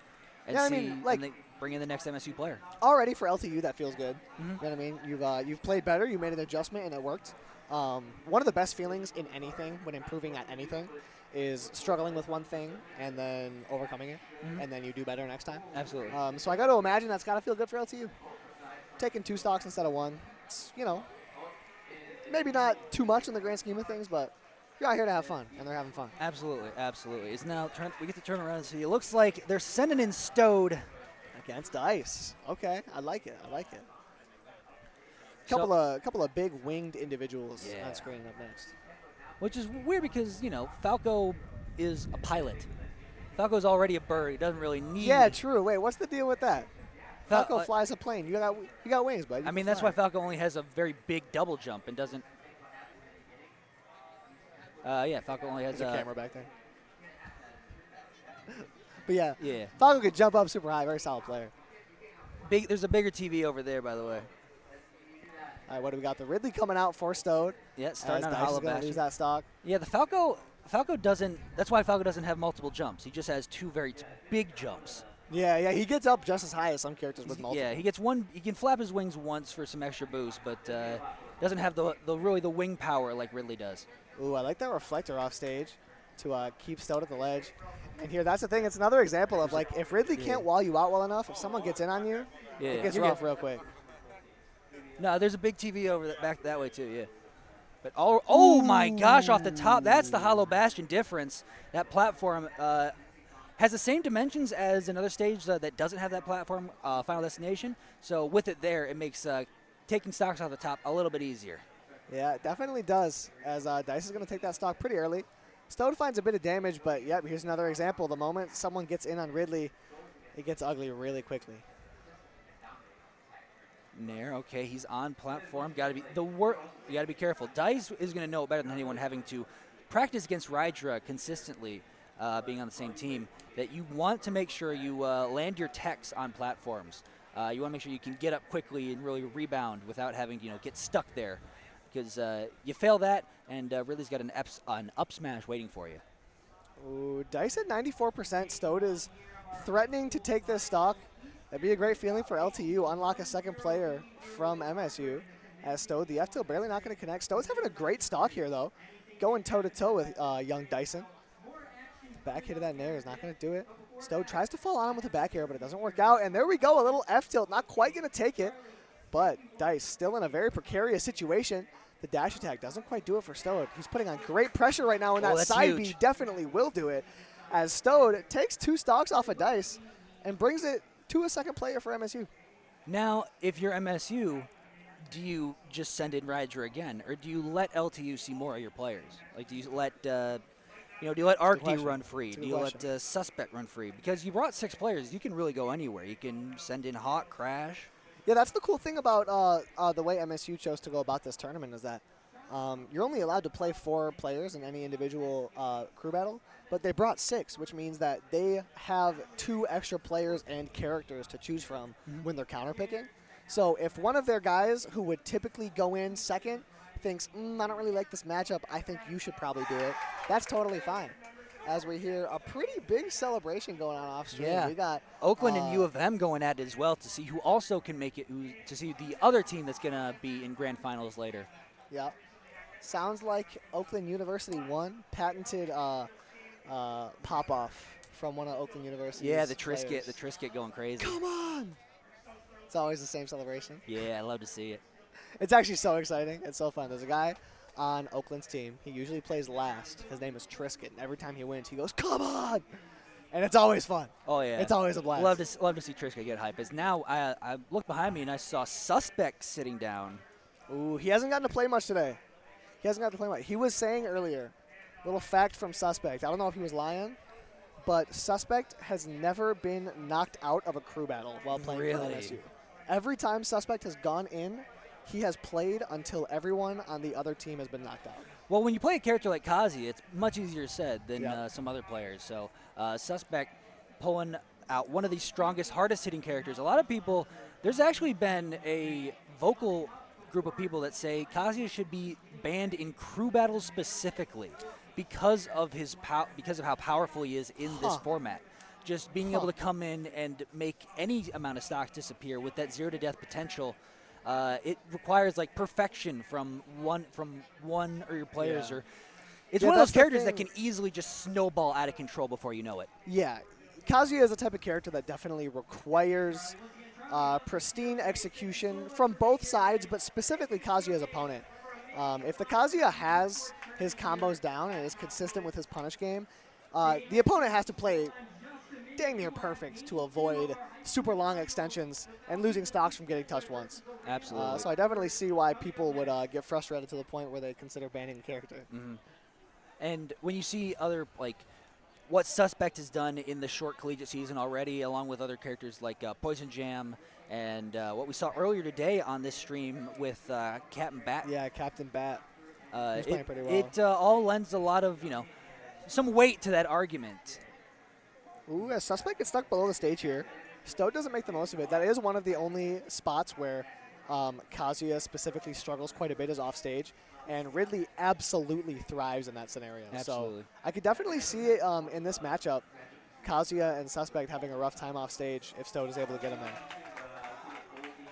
and and they bring in the next MSU player. Already for LTU, that feels good. You know what I mean? You've played better. You made an adjustment, and it worked. One of the best feelings in anything, when improving at anything, is struggling with one thing and then overcoming it, and then you do better next time. Absolutely. So I got to imagine that's got to feel good for LTU. Taking 2 stocks instead of 1, it's, maybe not too much in the grand scheme of things, but you're out here to have fun, and they're having fun. Absolutely, absolutely. It's now we get to turn around and see. It looks like they're sending in Stode against Dice. Okay, I like it. Couple of big winged individuals on screen up next. Which is weird because, Falco is a pilot. Falco's already a bird. He doesn't really need. Yeah, true. Wait, what's the deal with that? Falco flies a plane. You got wings, bud. I mean, that's why Falco only has a very big double jump and doesn't. Falco only has a camera back there. But yeah, Falco could jump up super high. Very solid player. There's a bigger TV over there, by the way. All right, what do we got? The Ridley coming out for Stode. Yeah, starting on a hollow bastion. Lose that stock. Yeah, the Falco doesn't. That's why Falco doesn't have multiple jumps. He just has 2 very big jumps. Yeah, he gets up just as high as some characters with multiple. Yeah, he gets 1. He can flap his wings once for some extra boost, but doesn't have the wing power like Ridley does. Ooh, I like that reflector off stage to keep Stode at the ledge. And here, that's the thing. It's another example of, like, if Ridley can't wall you out well enough, if someone gets in on you, it gets rough real quick. No, there's a big TV over back that way, too, yeah. But oh my gosh, off the top, that's the hollow bastion difference. That platform has the same dimensions as another stage that doesn't have that platform, Final Destination. So with it there, it makes taking stocks off the top a little bit easier. Yeah, it definitely does, as Dice is going to take that stock pretty early. Stode finds a bit of damage, but here's another example. The moment someone gets in on Ridley, it gets ugly really quickly. Nair, okay, he's on platform. You got to be careful. Dice is going to know better than anyone, having to practice against Rydra consistently, being on the same team, that you want to make sure you land your techs on platforms. You want to make sure you can get up quickly and really rebound without having to get stuck there, because you fail that, and Ridley's got an up smash waiting for you. Ooh, Dice at 94%. Stode is threatening to take this stock. That'd be a great feeling for LTU. Unlock a second player from MSU. As Stode, the F-tilt barely not going to connect. Stode's having a great stock here, though. Going toe-to-toe with young Dyson. Back hit of that Nair is not going to do it. Stode tries to fall on him with a back air, but it doesn't work out. And there we go, a little F-tilt. Not quite going to take it. But Dice still in a very precarious situation. The dash attack doesn't quite do it for Stode. He's putting on great pressure right now, and that side B definitely will do it. As Stode takes 2 stocks off of Dice and brings it to a second player for MSU. Now, if you're MSU, do you just send in Rydra again, or do you let LTU see more of your players? Like, do you let do you let ArcD run free? Do you let Suspect run free? Because you brought 6 players, you can really go anywhere. You can send in Hawk, Crash. Yeah, that's the cool thing about the way MSU chose to go about this tournament, is that you're only allowed to play 4 players in any individual crew battle, but they brought 6, which means that they have 2 extra players and characters to choose from when they're counterpicking. So if one of their guys who would typically go in second thinks, I don't really like this matchup, I think you should probably do it, that's totally fine. As we hear a pretty big celebration going on off stream. Yeah. We got Oakland and U of M going at it as well to see who also can make it, to see the other team that's going to be in grand finals later. Yeah. Sounds like Oakland University won. Patented pop-off from one of Oakland University's the players. Trisket going crazy. Come on! It's always the same celebration. Yeah, I love to see it. It's actually so exciting. It's so fun. There's a guy on Oakland's team. He usually plays last. His name is Trisket. Every time he wins, he goes, "Come on!" And it's always fun. Oh, yeah. It's always a blast. Love to see Triska get hype. As now I looked behind me and I saw Suspect sitting down. Ooh, he hasn't gotten to play much today. He was saying earlier, little fact from Suspect. I don't know if he was lying, but Suspect has never been knocked out of a crew battle while playing for MSU. Every time Suspect has gone in, he has played until everyone on the other team has been knocked out. Well, when you play a character like Kazi, it's much easier said than some other players. So Suspect pulling out one of the strongest, hardest-hitting characters. A lot of people, there's actually been a vocal group of people that say Kazuya should be banned in crew battles specifically because of how powerful he is in this format. Just being able to come in and make any amount of stocks disappear with that 0 to death potential, it requires like perfection from one or your players, or it's one of those characters that can easily just snowball out of control before you know it. Yeah, Kazuya is a type of character that definitely requires pristine execution from both sides, but specifically Kazuya's opponent. If the Kazuya has his combos down and is consistent with his punish game, the opponent has to play dang near perfect to avoid super long extensions and losing stocks from getting touched once. Absolutely. So I definitely see why people would get frustrated to the point where they consider banning the character. Mm-hmm. And when you see other, like, what Suspect has done in the short collegiate season already, along with other characters like Poison Jam and what we saw earlier today on this stream with Captain Bat. Yeah, Captain Bat. He's playing pretty well. It all lends a lot of, some weight to that argument. Ooh, a Suspect gets stuck below the stage here. Stowe doesn't make the most of it. That is one of the only spots where Kazuya specifically struggles quite a bit is off stage, and Ridley absolutely thrives in that scenario. Absolutely. So I could definitely see it in this matchup, Kazuya and Suspect having a rough time off stage if Stowe is able to get him there.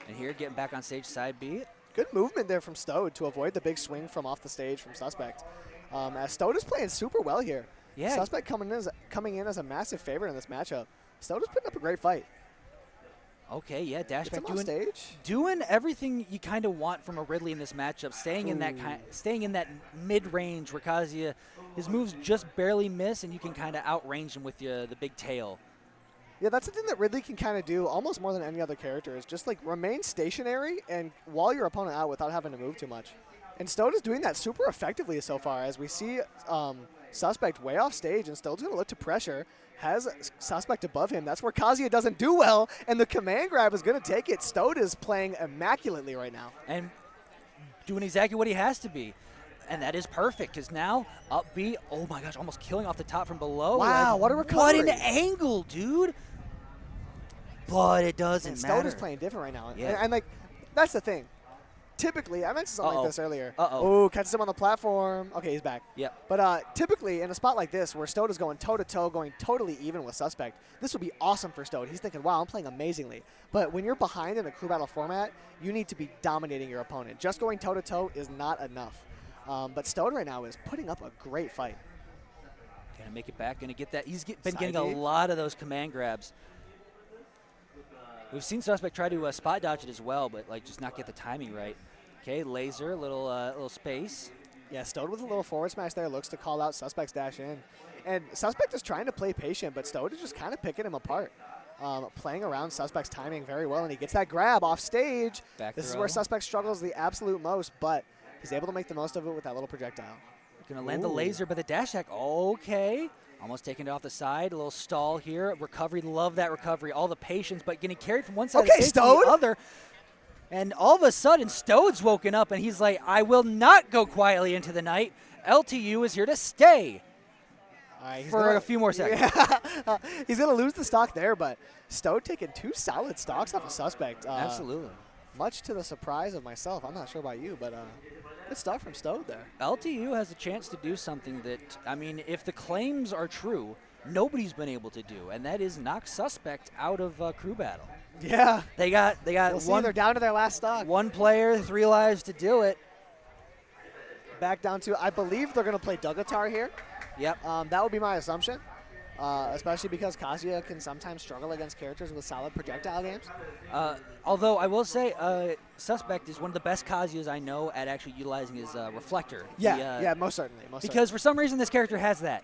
And here, getting back on stage, side B. Good movement there from Stowe to avoid the big swing from off the stage from Suspect. As Stowe is playing super well here. Yeah. Suspect coming in as a massive favorite in this matchup. Stowe is putting up a great fight. Okay, yeah, dash back doing everything you kind of want from a Ridley in this matchup, staying in that mid-range where Kazuya, his moves just barely miss, and you can kind of outrange him with the big tail. Yeah, that's the thing that Ridley can kind of do almost more than any other character is just like remain stationary and wall your opponent out without having to move too much. And Stowe is doing that super effectively so far as we see Suspect way off stage, and Stowe's going to look to pressure. Has Suspect above him. That's where Kazuya doesn't do well, and the command grab is going to take it. Stowe is playing immaculately right now. And doing exactly what he has to be. And that is perfect, because now up B, oh my gosh, almost killing off the top from below. Wow, what a recovery. What an angle, dude. But it doesn't matter. Stowe is playing different right now. Yeah. And like, that's the thing. Typically, I mentioned something like this earlier. Uh-oh. Oh, catches him on the platform. Okay, he's back. Yeah. But typically, in a spot like this, where Stowe is going toe-to-toe, going totally even with Suspect, this would be awesome for Stowe. He's thinking, wow, I'm playing amazingly. But when you're behind in a crew battle format, you need to be dominating your opponent. Just going toe-to-toe is not enough. But Stowe right now is putting up a great fight. Gonna make it back, gonna get that. He's been getting a lot of those command grabs. We've seen Suspect try to spot dodge it as well, but like just not get the timing right. Okay, laser, little space. Yeah, Stowe with a little forward smash there looks to call out Suspect's dash in. And Suspect is trying to play patient, but Stowe is just kind of picking him apart. Playing around Suspect's timing very well, and he gets that grab off stage. This is where Suspect struggles the absolute most, but he's able to make the most of it with that little projectile. Gonna land the laser, but the dash attack, okay. Almost taking it off the side, a little stall here. Recovery, love that recovery. All the patience, but getting carried from one side of the stage to the other. And all of a sudden, Stode's woken up, and he's like, I will not go quietly into the night. LTU is here to stay for a few more seconds. Yeah. He's going to lose the stock there, but Stode taking 2 solid stocks off a Suspect. Absolutely. Much to the surprise of myself. I'm not sure about you, but good stuff from Stode there. LTU has a chance to do something that, I mean, if the claims are true, nobody's been able to do, and that is knock Suspect out of crew battle. Yeah. They got one. They're down to their last stock. One player, 3 lives to do it. Back down to, I believe they're going to play Dugatar here. Yep. That would be my assumption. especially because Kazuya can sometimes struggle against characters with solid projectile games. Although I will say, Suspect is one of the best Kazuyas I know at actually utilizing his reflector. Yeah, most certainly. Because for some reason this character has that.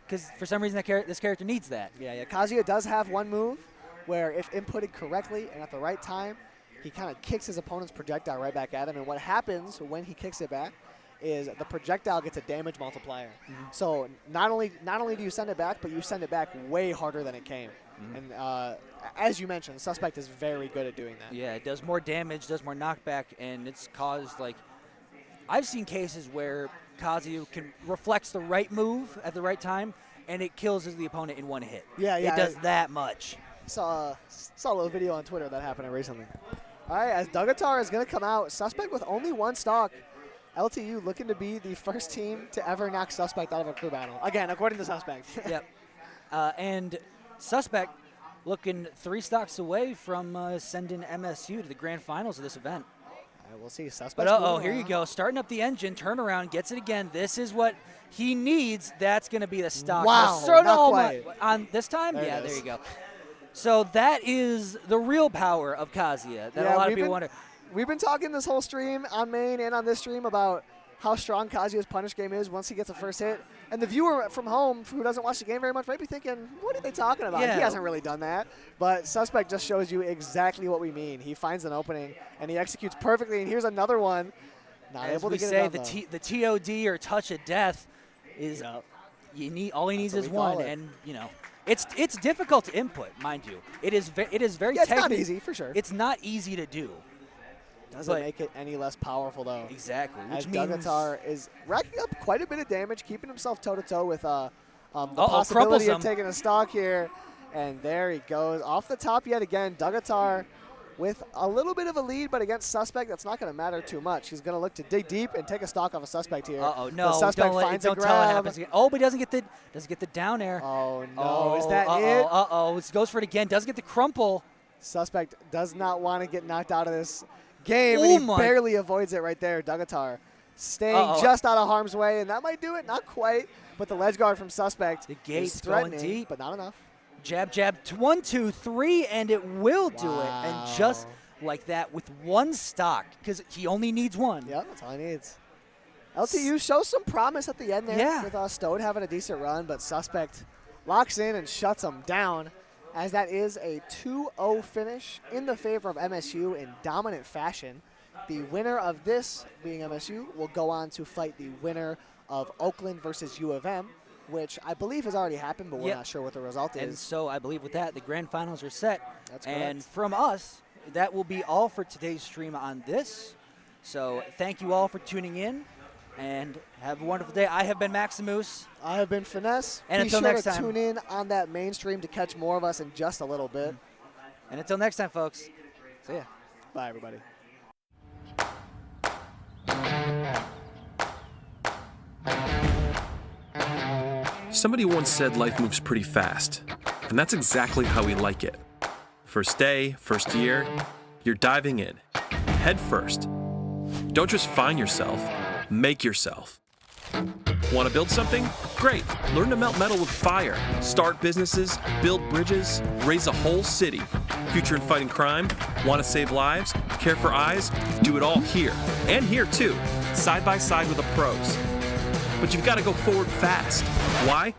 Because for some reason this character needs that. Yeah. Kazuya does have one move where if inputted correctly and at the right time, he kind of kicks his opponent's projectile right back at him. And what happens when he kicks it back is the projectile gets a damage multiplier. Mm-hmm. So not only do you send it back, but you send it back way harder than it came. Mm-hmm. And as you mentioned, Suspect is very good at doing that. Yeah, it does more damage, does more knockback, and it's caused, like, I've seen cases where Kazuya reflects the right move at the right time, and it kills the opponent in one hit. Yeah. It does that much. Saw a little video on Twitter that happened recently. All right, as Dugatar is going to come out, Suspect with only one stock. LTU looking to be the first team to ever knock Suspect out of a crew battle. Again, according to Suspect. Yep. And Suspect looking 3 stocks away from sending MSU to the grand finals of this event. All right, we'll see. Suspect. But here you go. Starting up the engine, turnaround, gets it again. This is what he needs. That's going to be the stock. Wow, not quite. On this time? There there you go. So that is the real power of Kazuya that a lot of people wonder. We've been talking this whole stream on main and on this stream about how strong Kazuya's punish game is once he gets a first hit. And the viewer from home who doesn't watch the game very much might be thinking, what are they talking about? Yeah. He hasn't really done that. But Suspect just shows you exactly what we mean. He finds an opening, and he executes perfectly. And here's another one. Not As able we to get say, it done, the TOD or touch of death is all he needs is one. And, it's difficult to input, mind you. It is very it's not easy, for sure. It's not easy to do. Doesn't make it any less powerful, though. Exactly. Which means Dugatar is racking up quite a bit of damage, keeping himself toe-to-toe with the possibility of taking a stock here. And there he goes. Off the top yet again, Dugatar with a little bit of a lead, but against Suspect, that's not going to matter too much. He's going to look to dig deep and take a stock off a Suspect here. Uh-oh, no. The Suspect finds a don't grab. tell what happens again. Oh, but he doesn't get the down air. Oh, no. Is that it? Uh-oh. Goes for it again. Doesn't get the crumple. Suspect does not want to get knocked out of this game, Oh, and he barely avoids it right there. Dugatar staying just out of harm's way, and that might do it. Not quite, but the ledge guard from Suspect the gate's is threatening, going deep, but not enough. Jab, 1, 2, 3, and it will do it. And just like that with one stock, because he only needs one. Yep, that's all he needs. LTU shows some promise at the end there with Stode having a decent run, but Suspect locks in and shuts him down, as that is a 2-0 finish in the favor of MSU in dominant fashion. The winner of this, being MSU, will go on to fight the winner of Oakland versus U of M, which I believe has already happened, but we're not sure what the result is. And so I believe with that, the grand finals are set. That's correct. And from us, that will be all for today's stream on this. So thank you all for tuning in, and have a wonderful day. I have been Maximus. I have been Finesse. And until next time, tune in on that main stream to catch more of us in just a little bit. And until next time, folks, see ya. Bye, everybody. Somebody once said life moves pretty fast, and that's exactly how we like it. First day, first year, you're diving in, head first. Don't just find yourself, make yourself. Want to build something? Great. Learn to melt metal with fire. Start businesses, build bridges, raise a whole city. Future in fighting crime? Want to save lives? Care for eyes? Do it all here. And here too, side by side with the pros. But you've got to go forward fast. Why?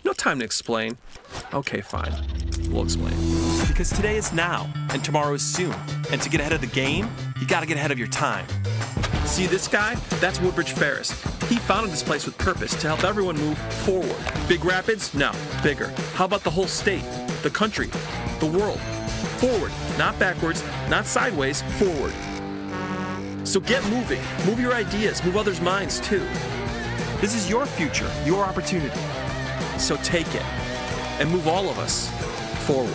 No time to explain. Okay, fine. We'll explain. Because today is now, and tomorrow is soon. And to get ahead of the game, you got to get ahead of your time. See this guy? That's Woodbridge Ferris. He founded this place with purpose to help everyone move forward. Big Rapids? No, bigger. How about the whole state, the country, the world? Forward, not backwards, not sideways, forward. So get moving. Move your ideas, move others' minds too. This is your future, your opportunity. So take it and move all of us forward.